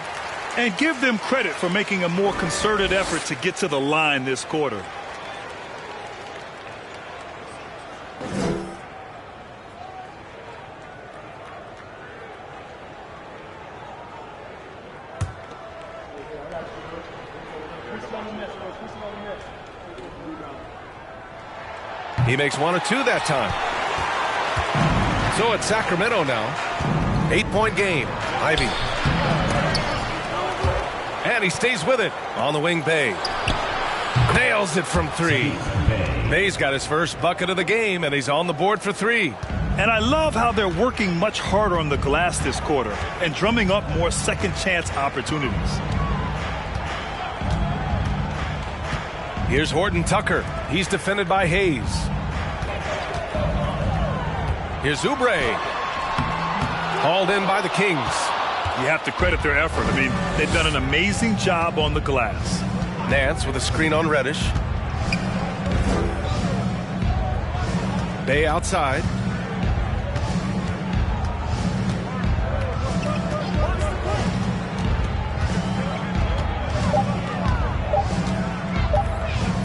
And give them credit for making a more concerted effort to get to the line this quarter. He makes 1 of 2 that time. So it's Sacramento now. 8-point game. Ivy. And he stays with it. On the wing, Bay. Nails it from 3. Bay's got his first bucket of the game, and he's on the board for 3. And I love how they're working much harder on the glass this quarter and drumming up more second chance opportunities. Here's Horton Tucker. He's defended by Hayes. Here's Oubre. Hauled in by the Kings. You have to credit their effort. I mean, they've done an amazing job on the glass. Nance with a screen on Reddish. Bay outside.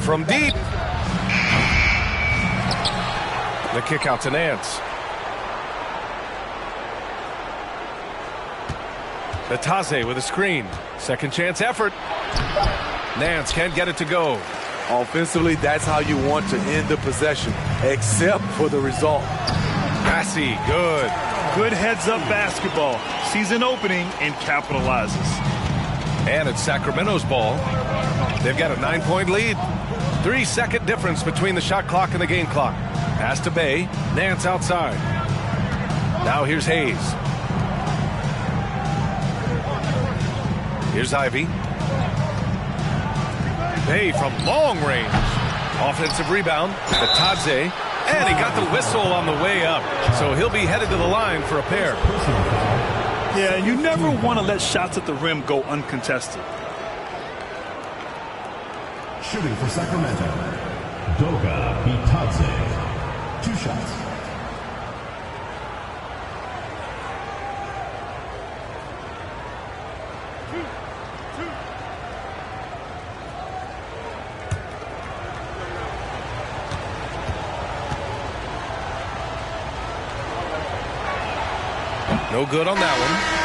from deep. The kick out to Nance. Bataze with a screen. Second chance effort. Nance can't get it to go. Offensively, that's how you want to end the possession, except for the result. Massey, good. Good heads-up basketball. Sees an opening and capitalizes. And it's Sacramento's ball. They've got a 9-point lead. 3-second difference between the shot clock and the game clock. Pass to Bay. Nance outside. Now here's Hayes. Here's Ivy. Bay from long range. Offensive rebound. Bataze. And he got the whistle on the way up. So he'll be headed to the line for a pair. Yeah, you never want to let shots at the rim go uncontested. Shooting for Sacramento, Doga Bataze. 2 shots. No good on that one.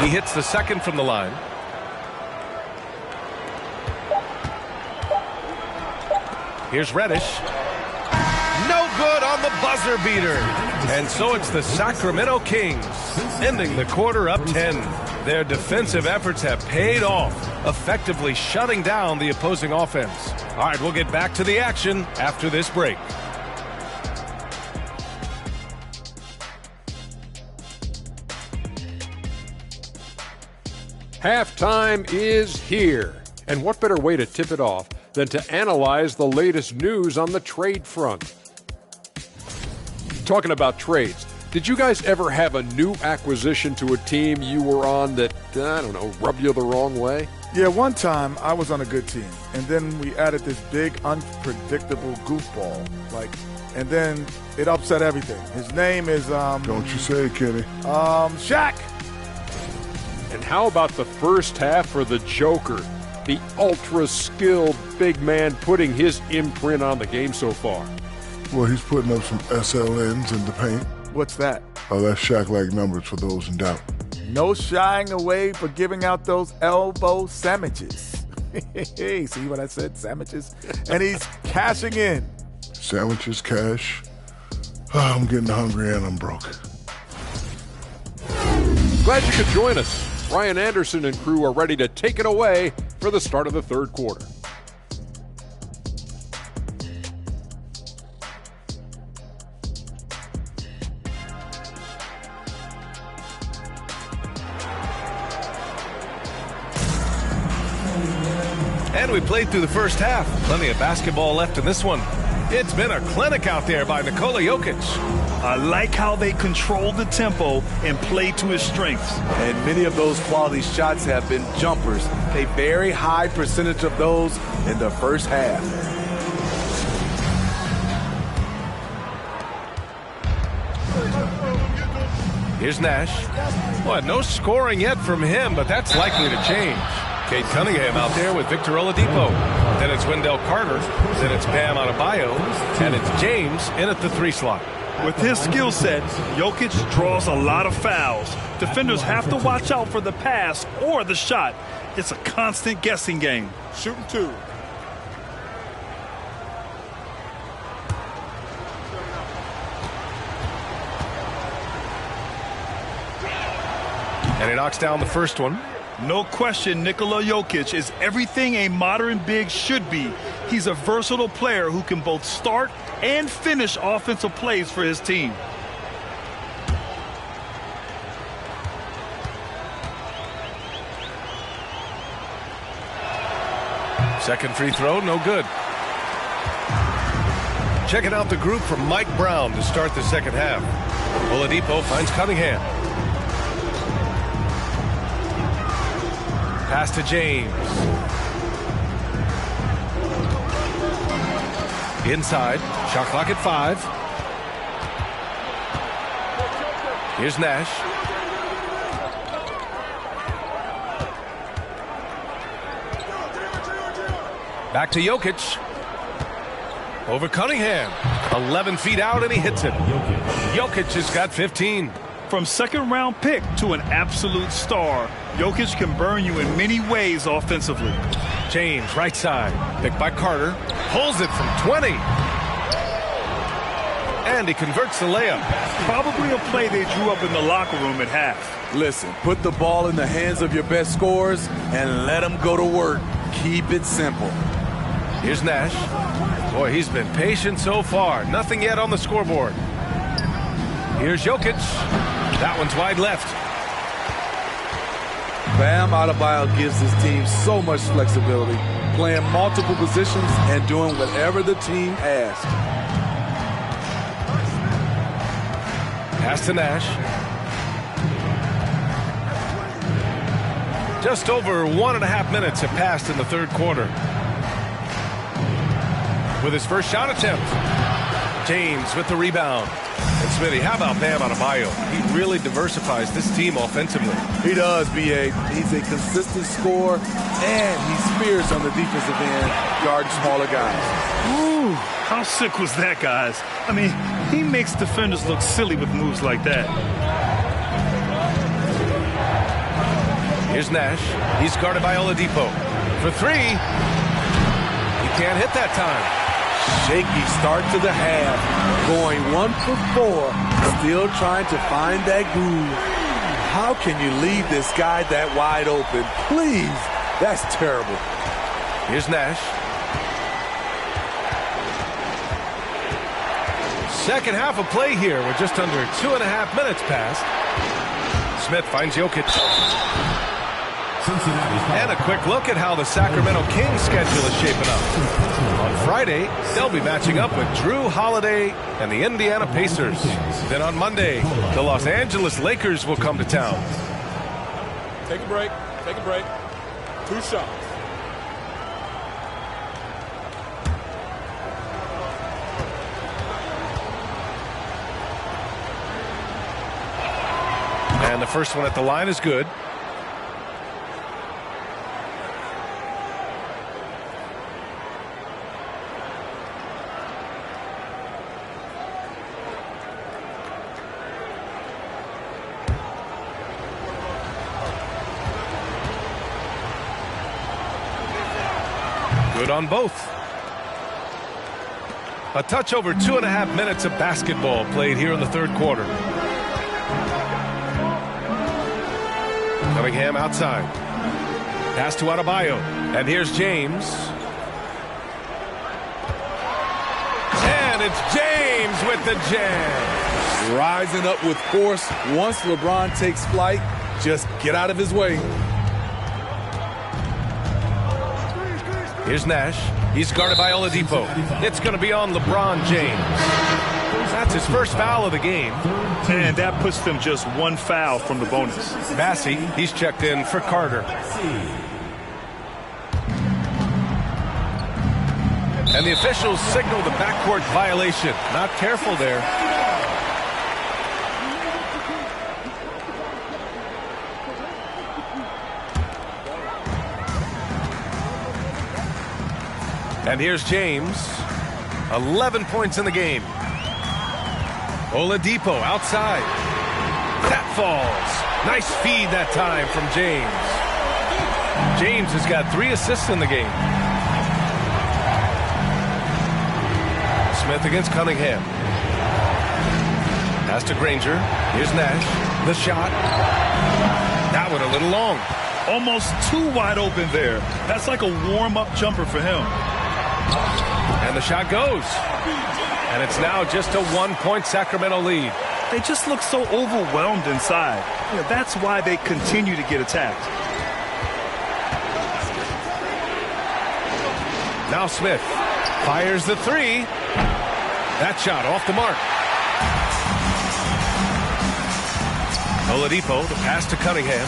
He hits the second from the line. Here's Reddish. No good on the buzzer beater. And so it's the Sacramento Kings ending the quarter up 10. Their defensive efforts have paid off, effectively shutting down the opposing offense. All right, we'll get back to the action after this break. Halftime is here. And what better way to tip it off than to analyze the latest news on the trade front? Talking about trades, did you guys ever have a new acquisition to a team you were on that, I don't know, rubbed you the wrong way? Yeah, one time I was on a good team, and then we added this big, unpredictable goofball. And then it upset everything. His name is, Don't you say it, Kenny. Shaq. And how about the first half for the Joker? The ultra-skilled big man putting his imprint on the game so far. Well, he's putting up some SLNs in the paint. What's that? Oh, that's Shaq-like numbers for those in doubt. No shying away for giving out those elbow sandwiches. Hey, see what I said? Sandwiches. And he's cashing in. Sandwiches, cash. Oh, I'm getting hungry and I'm broke. Glad you could join us. Brian Anderson and crew are ready to take it away for the start of the third quarter. And we played through the first half. Plenty of basketball left in this one. It's been a clinic out there by Nikola Jokic. I like how they control the tempo and play to his strengths. And many of those quality shots have been jumpers. A very high percentage of those in the first half. Here's Nash. Well, no scoring yet from him, but that's likely to change. Cade Cunningham out there with Victor Oladipo. Then it's Wendell Carter. Then it's Bam Adebayo. And it's James in at the 3 slot. With his skill set, Jokic draws a lot of fouls. Defenders have to watch out for the pass or the shot. It's a constant guessing game. Shooting 2. And he knocks down the first one. No question, Nikola Jokic is everything a modern big should be. He's a versatile player who can both start and finish offensive plays for his team. Second free throw, no good. Checking out the group from Mike Brown to start the second half. Oladipo finds Cunningham. Pass to James. Inside. Shot clock at 5. Here's Nash. Back to Jokic. Over Cunningham. 11 feet out, and he hits it. Jokic has got 15. From second-round pick to an absolute star, Jokic can burn you in many ways offensively. James, right side. Picked by Carter. Pulls it from 20. And he converts the layup. Probably a play they drew up in the locker room at half. Listen, put the ball in the hands of your best scorers and let them go to work. Keep it simple. Here's Nash. Boy, he's been patient so far. Nothing yet on the scoreboard. Here's Jokic. That one's wide left. Bam Adebayo gives his team so much flexibility, playing multiple positions and doing whatever the team asks. Pass to Nash. Just over 1.5 minutes have passed in the third quarter. With his first shot attempt. James with the rebound. And Smitty, how about Bam Adebayo? He really diversifies this team offensively. He does, B.A. He's a consistent scorer, and he spears on the defensive end, guarding smaller guys. Ooh, how sick was that, guys? I mean, he makes defenders look silly with moves like that. Here's Nash. He's guarded by Oladipo. For 3. He can't hit that time. Shaky start to the half, going 1 for 4, still trying to find that groove. How can you leave this guy that wide open? Please, that's terrible. Here's Nash. Second half of play here with just under 2.5 minutes passed. Smith finds Jokic. And a quick look at how the Sacramento Kings schedule is shaping up. On Friday, they'll be matching up with Drew Holiday and the Indiana Pacers. Then on Monday, the Los Angeles Lakers will come to town. Take a break. Take a break. 2 shots. And the first one at the line is good. Good on both. A touch over 2.5 minutes of basketball played here in the third quarter. Cunningham outside. Pass to Adebayo. And here's James. And it's James with the jam. Rising up with force. Once LeBron takes flight, just get out of his way. Here's Nash. He's guarded by Oladipo. It's going to be on LeBron James. That's his first foul of the game. And that puts them just 1 foul from the bonus. Massey, he's checked in for Carter. And the officials signal the backcourt violation. Not careful there. And here's James. 11 points in the game. Oladipo outside. That falls. Nice feed that time from James. James has got 3 assists in the game. Smith against Cunningham. Pass to Granger. Here's Nash. The shot. That one a little long. Almost too wide open there. That's like a warm-up jumper for him. And the shot goes. And it's now just a 1-point Sacramento lead. They just look so overwhelmed inside. You know, that's why they continue to get attacked. Now Smith fires the 3. That shot off the mark. Oladipo, the pass to Cunningham.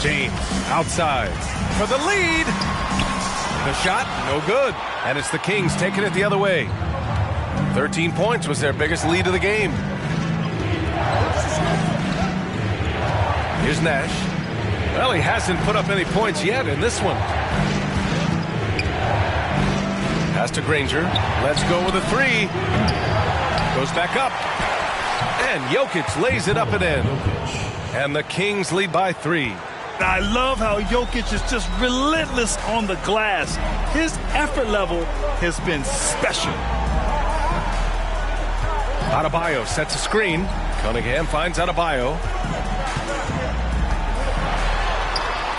James outside for the lead. The shot, no good. And it's the Kings taking it the other way. 13 points was their biggest lead of the game. Here's Nash. Well, he hasn't put up any points yet in this one. Pass to Granger. Let's go with a three. Goes back up. And Jokic lays it up and in. And the Kings lead by 3. I love how Jokic is just relentless on the glass. His effort level has been special. Adebayo sets a screen. Cunningham finds Adebayo.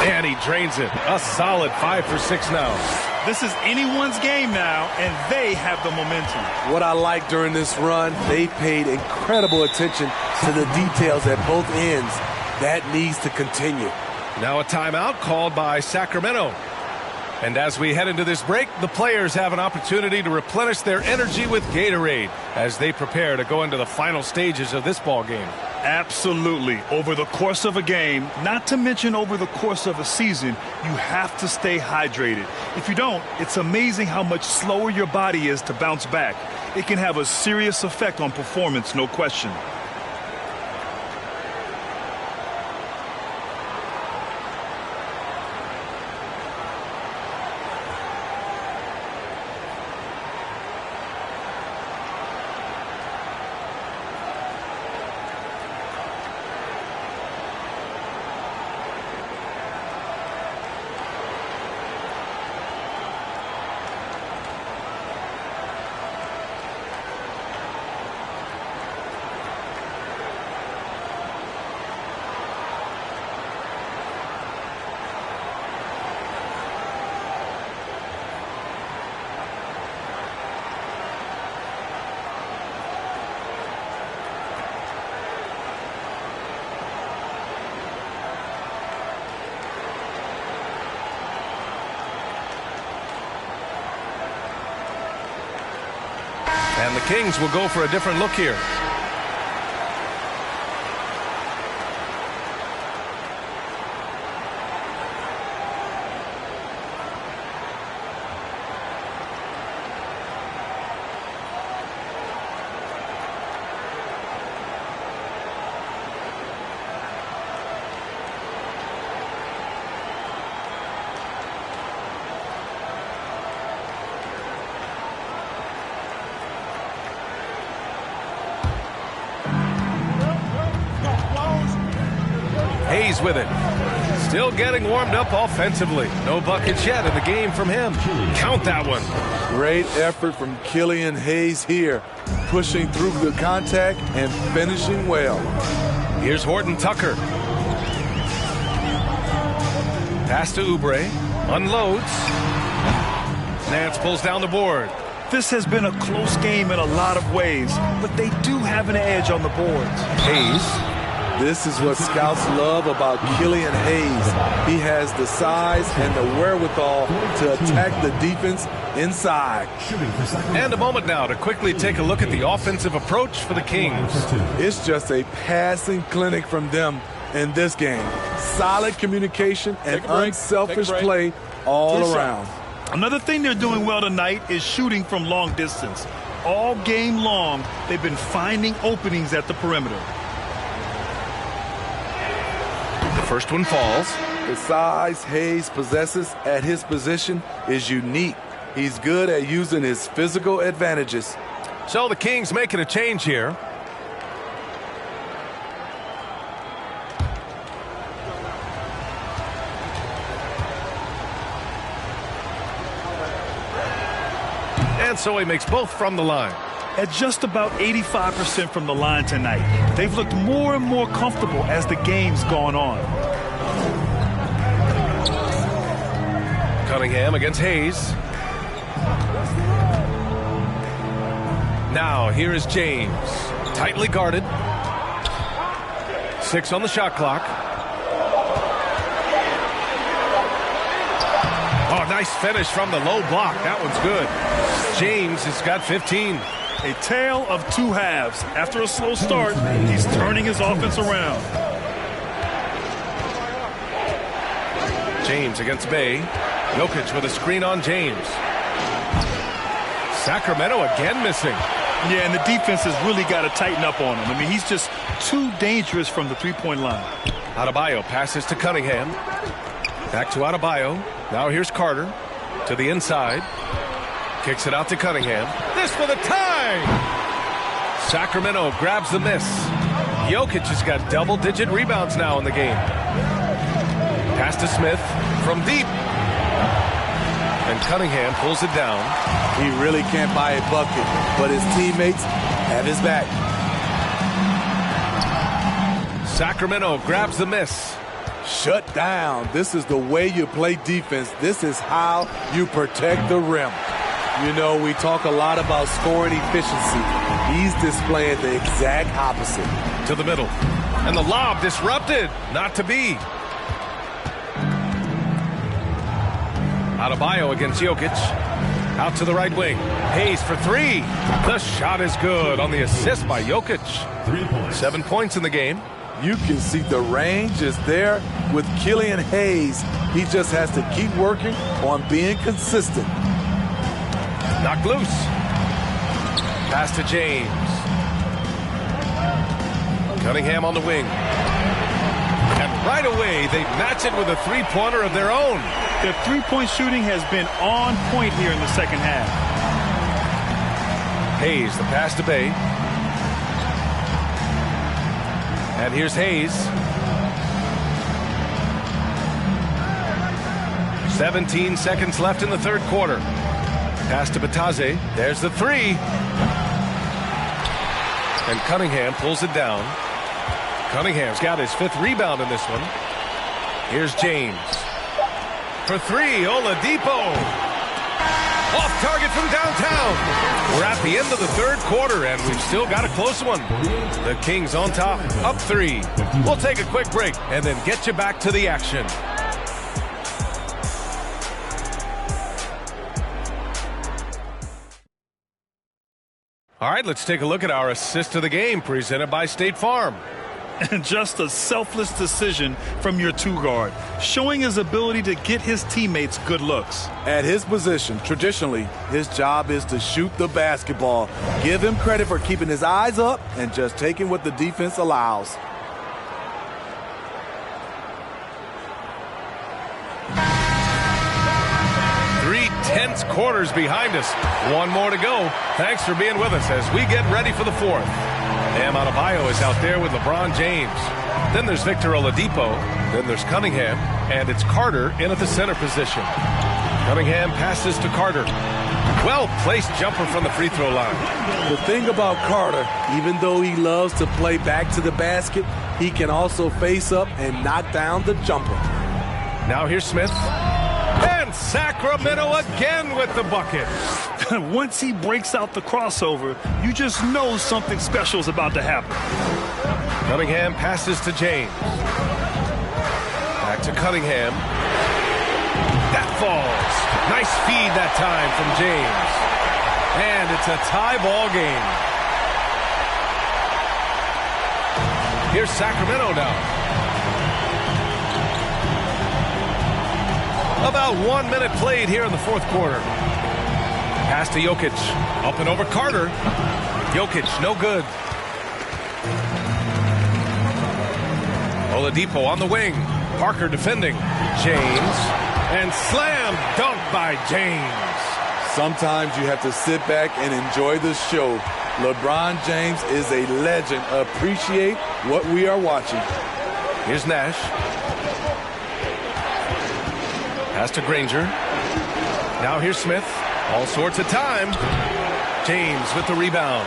And he drains it. A solid 5 for 6 now. This is anyone's game now, and they have the momentum. What I like during this run, they paid incredible attention to the details at both ends. That needs to continue. Now a timeout called by Sacramento. And as we head into this break, the players have an opportunity to replenish their energy with Gatorade as they prepare to go into the final stages of this ball game. Absolutely. Over the course of a game, not to mention over the course of a season, you have to stay hydrated. If you don't, it's amazing how much slower your body is to bounce back. It can have a serious effect on performance, no question. And the Kings will go for a different look here. Hayes with it. Still getting warmed up offensively. No buckets yet in the game from him. Count that one. Great effort from Killian Hayes here. Pushing through the contact and finishing well. Here's Horton Tucker. Pass to Oubre. Unloads. Nance pulls down the board. This has been a close game in a lot of ways, but they do have an edge on the boards. Hayes. This is what scouts love about Killian Hayes. He has the size and the wherewithal to attack the defense inside. And a moment now to quickly take a look at the offensive approach for the Kings. It's just a passing clinic from them in this game. Solid communication and unselfish play all around. Another thing they're doing well tonight is shooting from long distance. All game long, they've been finding openings at the perimeter. First one falls. The size Hayes possesses at his position is unique. He's good at using his physical advantages. So the Kings making a change here. And so he makes both from the line. At just about 85% from the line tonight. They've looked more and more comfortable as the game's gone on. Cunningham against Hayes. Now here is James. Tightly guarded. 6 on the shot clock. Oh, nice finish from the low block. That one's good. James has got 15. A tale of two halves. After a slow start, he's turning his offense around. James against Bay. Jokic with a screen on James. Sacramento again missing. Yeah, and the defense has really got to tighten up on him. I mean, he's just too dangerous from the three-point line. Adebayo passes to Cunningham. Back to Adebayo. Now here's Carter to the inside. Kicks it out to Cunningham. This for the tie! Sacramento grabs the miss. Jokic has got double-digit rebounds now in the game. Pass to Smith from deep. And Cunningham pulls it down. He really can't buy a bucket, but his teammates have his back. Sacramento grabs the miss. Shut down. This is the way you play defense. This is how you protect the rim. You know, we talk a lot about scoring efficiency. He's displaying the exact opposite. To the middle. And the lob disrupted. Not to be. Adebayo against Jokic. Out to the right wing. Hayes for three. The shot is good on the assist by Jokic. 3 points. 7 points in the game. You can see the range is there with Killian Hayes. He just has to keep working on being consistent. Knocked loose. Pass to James. Cunningham on the wing. And right away, they match it with a three-pointer of their own. Their three-point shooting has been on point here in the second half. Hayes, the pass to Bay. And here's Hayes. 17 seconds left in the third quarter. Pass to Bataze. There's the three. And Cunningham pulls it down. Cunningham's got his 5th rebound in this one. Here's James. For three, Oladipo. Off target from downtown. We're at the end of the third quarter, and we've still got a close one. The Kings on top, up 3. We'll take a quick break and then get you back to the action. All right, let's take a look at our assist of the game presented by State Farm. And just a selfless decision from your two-guard, showing his ability to get his teammates good looks. At his position, traditionally, his job is to shoot the basketball. Give him credit for keeping his eyes up and just taking what the defense allows. Tense quarters behind us. One more to go. Thanks for being with us as we get ready for the fourth. Bam Adebayo is out there with LeBron James. Then there's Victor Oladipo. Then there's Cunningham. And it's Carter in at the center position. Cunningham passes to Carter. Well-placed jumper from the free throw line. The thing about Carter, even though he loves to play back to the basket, he can also face up and knock down the jumper. Now here's Smith. And Sacramento again with the bucket. Once he breaks out the crossover, you just know something special is about to happen. Cunningham passes to James. Back to Cunningham. That falls. Nice feed that time from James. And it's a tie ball game. Here's Sacramento now. About 1 minute played here in the fourth quarter. Pass to Jokic. Up and over Carter. Jokic, no good. Oladipo on the wing. Parker defending. James. And slam dunk by James. Sometimes you have to sit back and enjoy the show. LeBron James is a legend. Appreciate what we are watching. Here's Nash. Pass to Granger. Now here's Smith. All sorts of time. James with the rebound.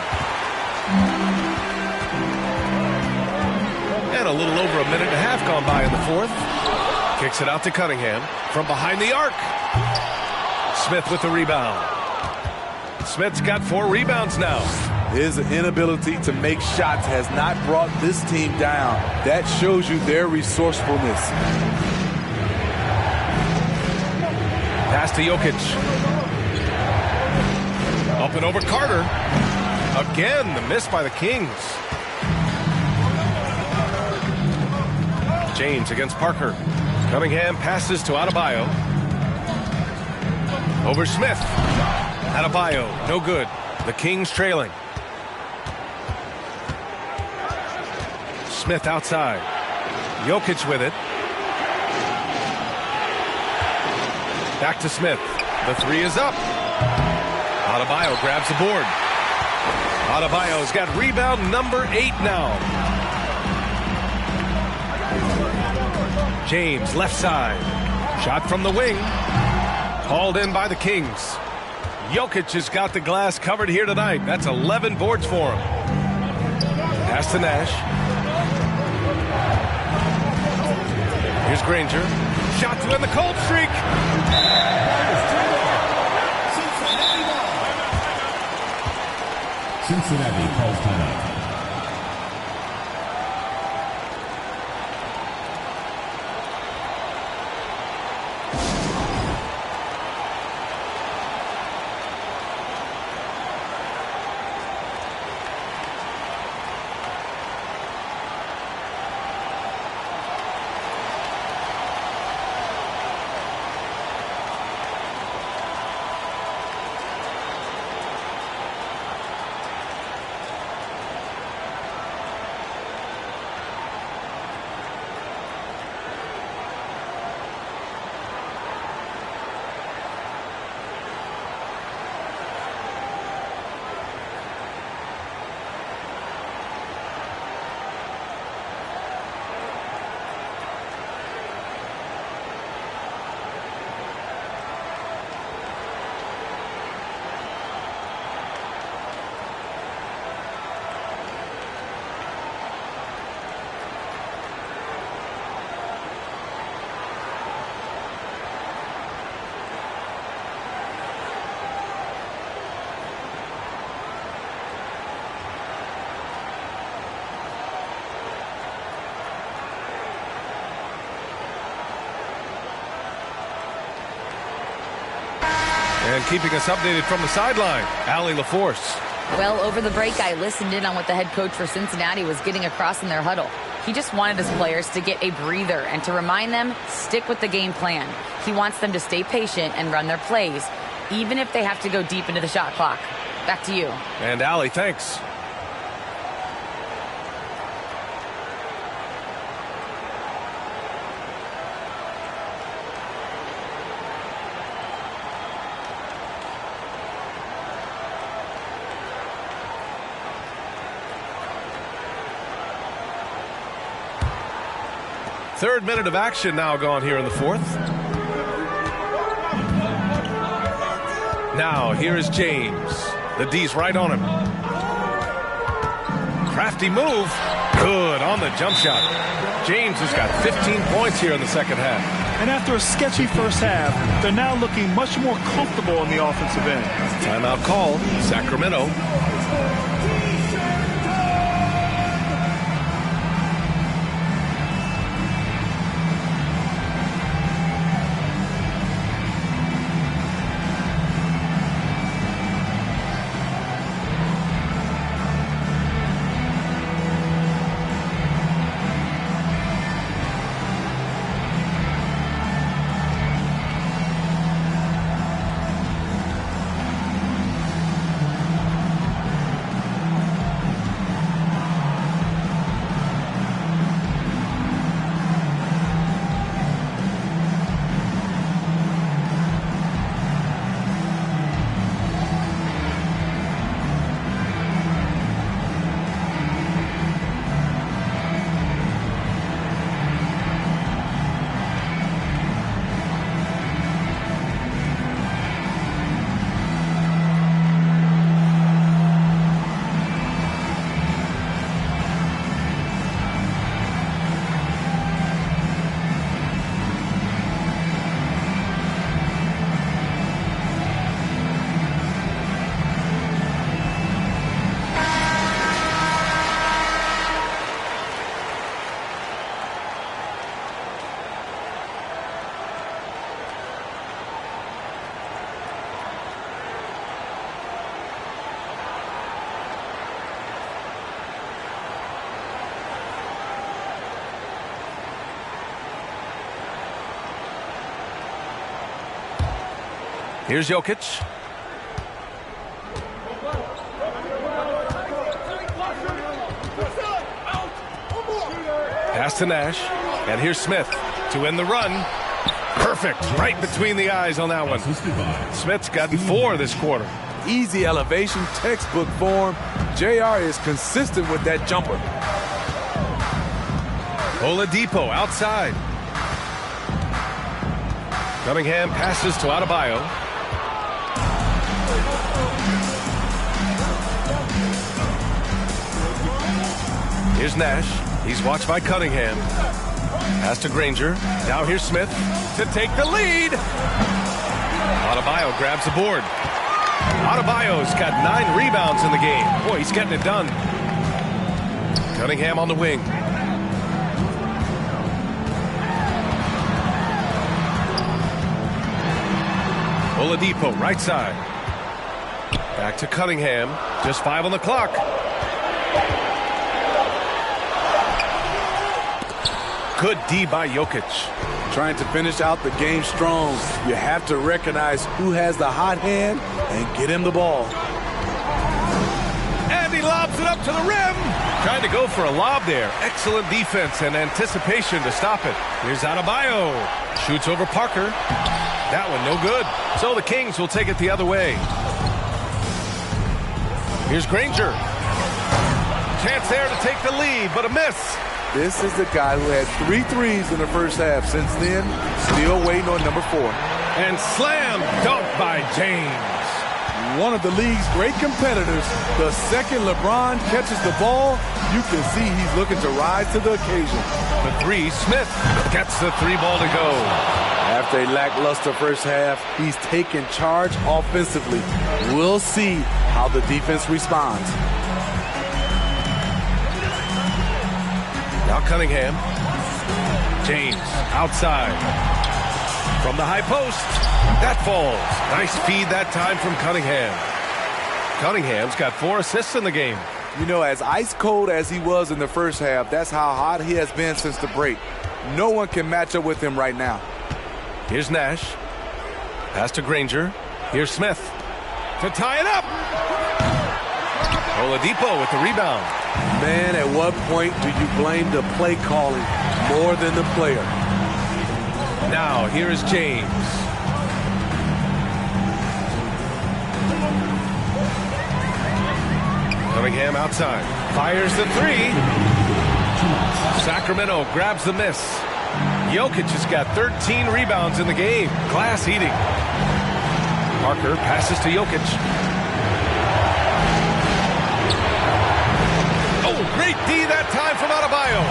And a little over a minute and a half gone by in the fourth. Kicks it out to Cunningham from behind the arc. Smith with the rebound. Smith's got 4 rebounds now. His inability to make shots has not brought this team down. That shows you their resourcefulness. Pass to Jokic. Up and over Carter. Again, the miss by the Kings. James against Parker. Cunningham passes to Adebayo. Over Smith. Adebayo, no good. The Kings trailing. Smith outside. Jokic with it. Back to Smith. The three is up. Adebayo grabs the board. Adebayo's got rebound number 8 now. James, left side. Shot from the wing. Called in by the Kings. Jokic has got the glass covered here tonight. That's 11 boards for him. Pass to Nash. Here's Granger. Shot to end the cold streak. Cincinnati calls timeout. And keeping us updated from the sideline, Allie LaForce. Well, over the break, I listened in on what the head coach for Cincinnati was getting across in their huddle. He just wanted his players to get a breather and to remind them, stick with the game plan. He wants them to stay patient and run their plays, even if they have to go deep into the shot clock. Back to you. And Allie, thanks. Third minute of action now gone here in the fourth. Now here is James. The D's right on him. Crafty move. Good on the jump shot. James has got 15 points here in the second half. And after a sketchy first half, they're now looking much more comfortable on the offensive end. Timeout called. Sacramento. Here's Jokic. Pass to Nash. And here's Smith to end the run. Perfect. Right between the eyes on that one. Smith's gotten 4 this quarter. Easy elevation, textbook form. JR is consistent with that jumper. Oladipo outside. Cunningham passes to Adebayo. Here's Nash. He's watched by Cunningham. Pass to Granger. Now here's Smith to take the lead. Adebayo grabs the board. Adebayo's got 9 rebounds in the game. Boy, he's getting it done. Cunningham on the wing. Oladipo, right side. Back to Cunningham. Just 5 on the clock. Good D by Jokic. Trying to finish out the game strong. You have to recognize who has the hot hand and get him the ball. And he lobs it up to the rim. Trying to go for a lob there. Excellent defense and anticipation to stop it. Here's Adebayo. Shoots over Parker. That one no good. So the Kings will take it the other way. Here's Granger. Chance there to take the lead, but a miss. This is the guy who had 3 threes in the first half. Since then, still waiting on number 4. And slam dunk by James. One of the league's great competitors. The second LeBron catches the ball, you can see he's looking to rise to the occasion. The 3, Smith gets the 3 ball to go. After a lackluster first half, he's taken charge offensively. We'll see how the defense responds. Now Cunningham. James outside. From the high post. That falls. Nice feed that time from Cunningham. Cunningham's got 4 assists in the game. You know, as ice cold as he was in the first half, that's how hot he has been since the break. No one can match up with him right now. Here's Nash. Pass to Granger. Here's Smith to tie it up. Oladipo with the rebound. Man, at what point do you blame the play calling more than the player? Now, here is James. Cunningham outside. Fires the 3. Sacramento grabs the miss. Jokic has got 13 rebounds in the game. Glass eating. Parker passes to Jokic. Oh, great D that time from Adebayo.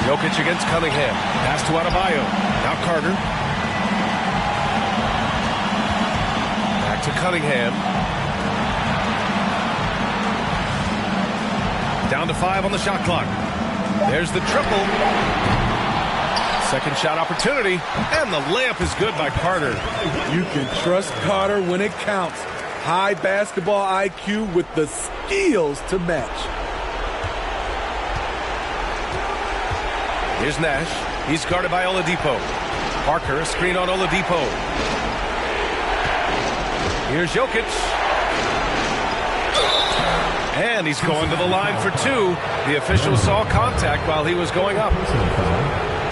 Jokic against Cunningham. Pass to Adebayo. Now Carter. Back to Cunningham. Down to 5 on the shot clock. There's the triple. Second shot opportunity. And the layup is good by Carter. You can trust Carter when it counts. High basketball IQ with the skills to match. Here's Nash. He's guarded by Oladipo. Parker, a screen on Oladipo. Here's Jokic. And he's going to the line for 2. The official saw contact while he was going up.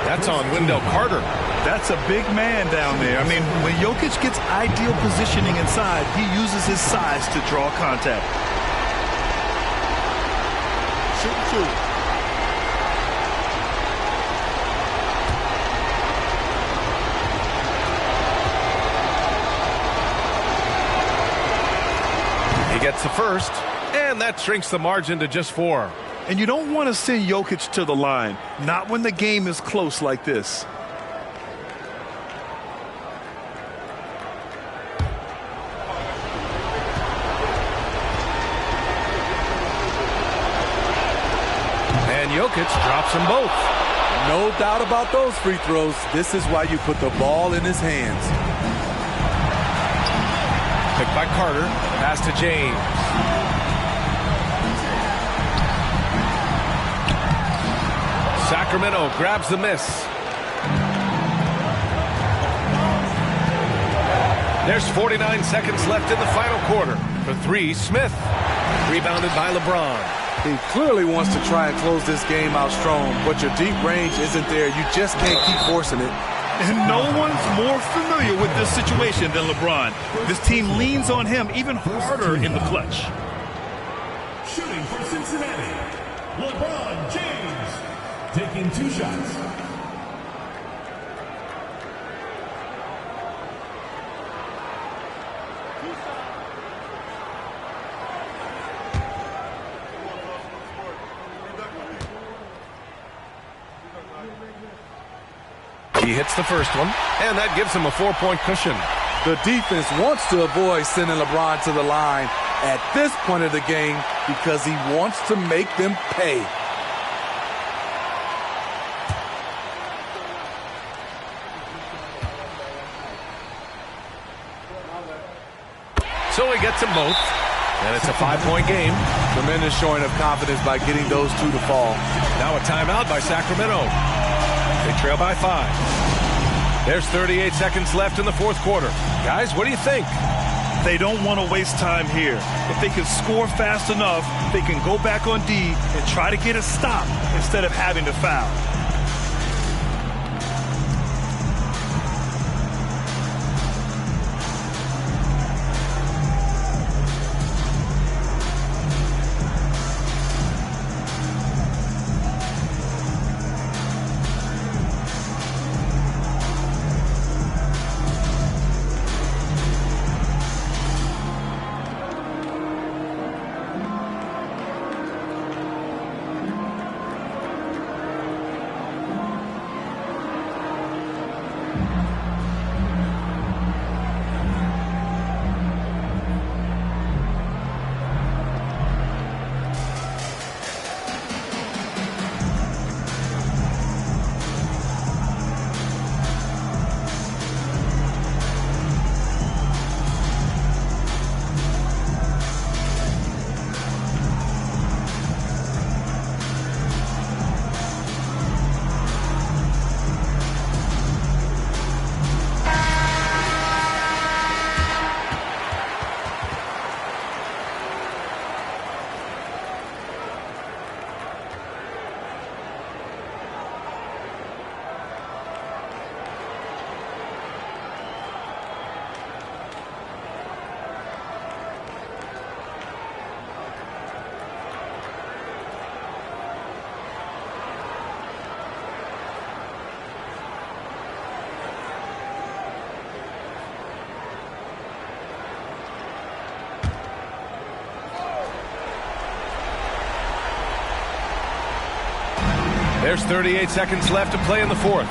That's on Wendell Carter. That's a big man down there. I mean, when Jokic gets ideal positioning inside, he uses his size to draw contact. Shoot. He gets the first, and that shrinks the margin to just 4. And you don't want to send Jokic to the line, not when the game is close like this. And Jokic drops them both. No doubt about those free throws. This is why you put the ball in his hands. Picked by Carter. Pass to James. Sacramento grabs the miss. There's 49 seconds left in the final quarter. For three, Smith. Rebounded by LeBron. He clearly wants to try and close this game out strong, but your deep range isn't there. You just can't keep forcing it. And no one's more familiar with this situation than LeBron. This team leans on him even harder in the clutch. Shooting for Cincinnati, LeBron James. Taking 2 shots. He hits the first one, and that gives him a 4-point cushion. The defense wants to avoid sending LeBron to the line at this point of the game because he wants to make them pay. So he gets them both, and it's a 5-point game. Tremendous showing of confidence by getting those 2 to fall. Now a timeout by Sacramento. They trail by 5. There's 38 seconds left in the fourth quarter. Guys, what do you think? They don't want to waste time here. If they can score fast enough, they can go back on D and try to get a stop instead of having to foul. There's 38 seconds left to play in the fourth.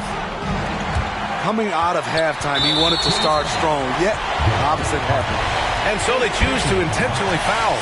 Coming out of halftime, he wanted to start strong, yet the opposite happened. And so they choose to intentionally foul.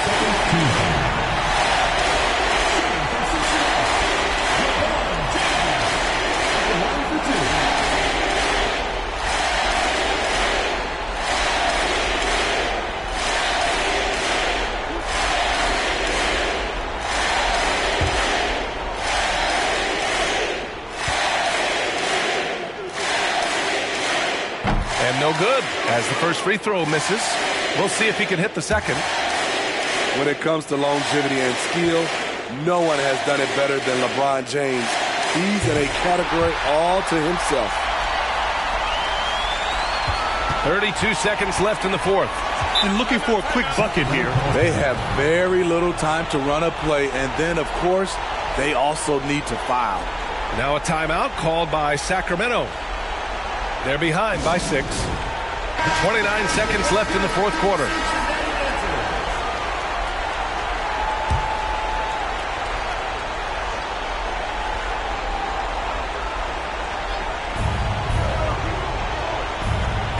No good, as the first free throw misses. We'll see if he can hit the second. When it comes to longevity and skill, no one has done it better than LeBron James. He's in a category all to himself. 32 seconds left in the fourth. And looking for a quick bucket here. They have very little time to run a play, and then, of course, they also need to foul. Now a timeout called by Sacramento. They're behind by 6. 29 seconds left in the fourth quarter.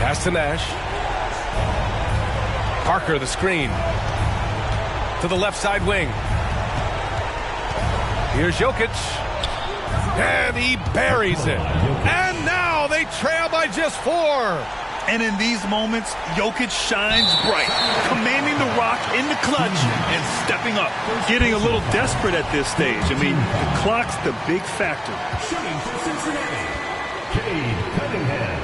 Pass to Nash. Parker, the screen. To the left side wing. Here's Jokic. And he buries it. And now they trail by just 4. And in these moments, Jokic shines bright, commanding the rock in the clutch and stepping up. Getting a little desperate at this stage. I mean, the clock's the big factor. Shooting for Cincinnati, Cade Cunningham.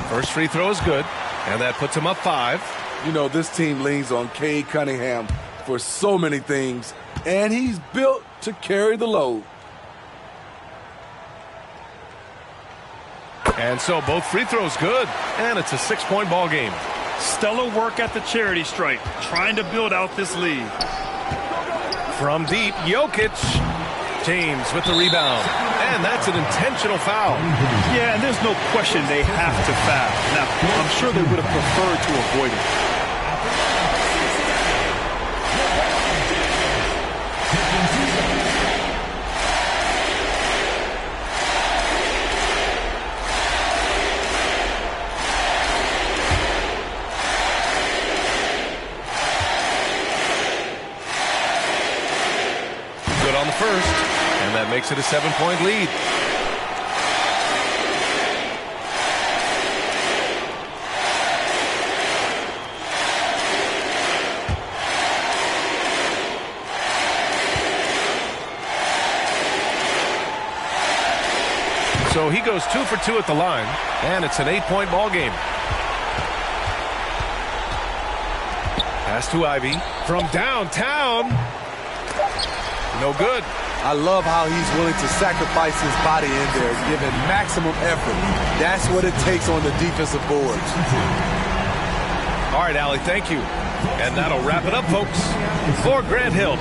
First free throw is good, and that puts him up 5. You know, this team leans on Cade Cunningham for so many things, and he's built to carry the load. And so both free throws good, and it's a 6-point ball game. Stellar work at the charity stripe, trying to build out this lead. From deep, Jokic. James with the rebound. And that's an intentional foul. Yeah, and there's no question they have to foul. Now, I'm sure they would have preferred to avoid it. Good on the first. And that makes it a 7-point lead. So he goes 2 for 2 at the line, and it's an 8-point ball game. Pass to Ivy from downtown. No good. I love how he's willing to sacrifice his body in there, giving maximum effort. That's what it takes on the defensive boards. All right, Allie, thank you. And that'll wrap it up, folks. For Grant Hill.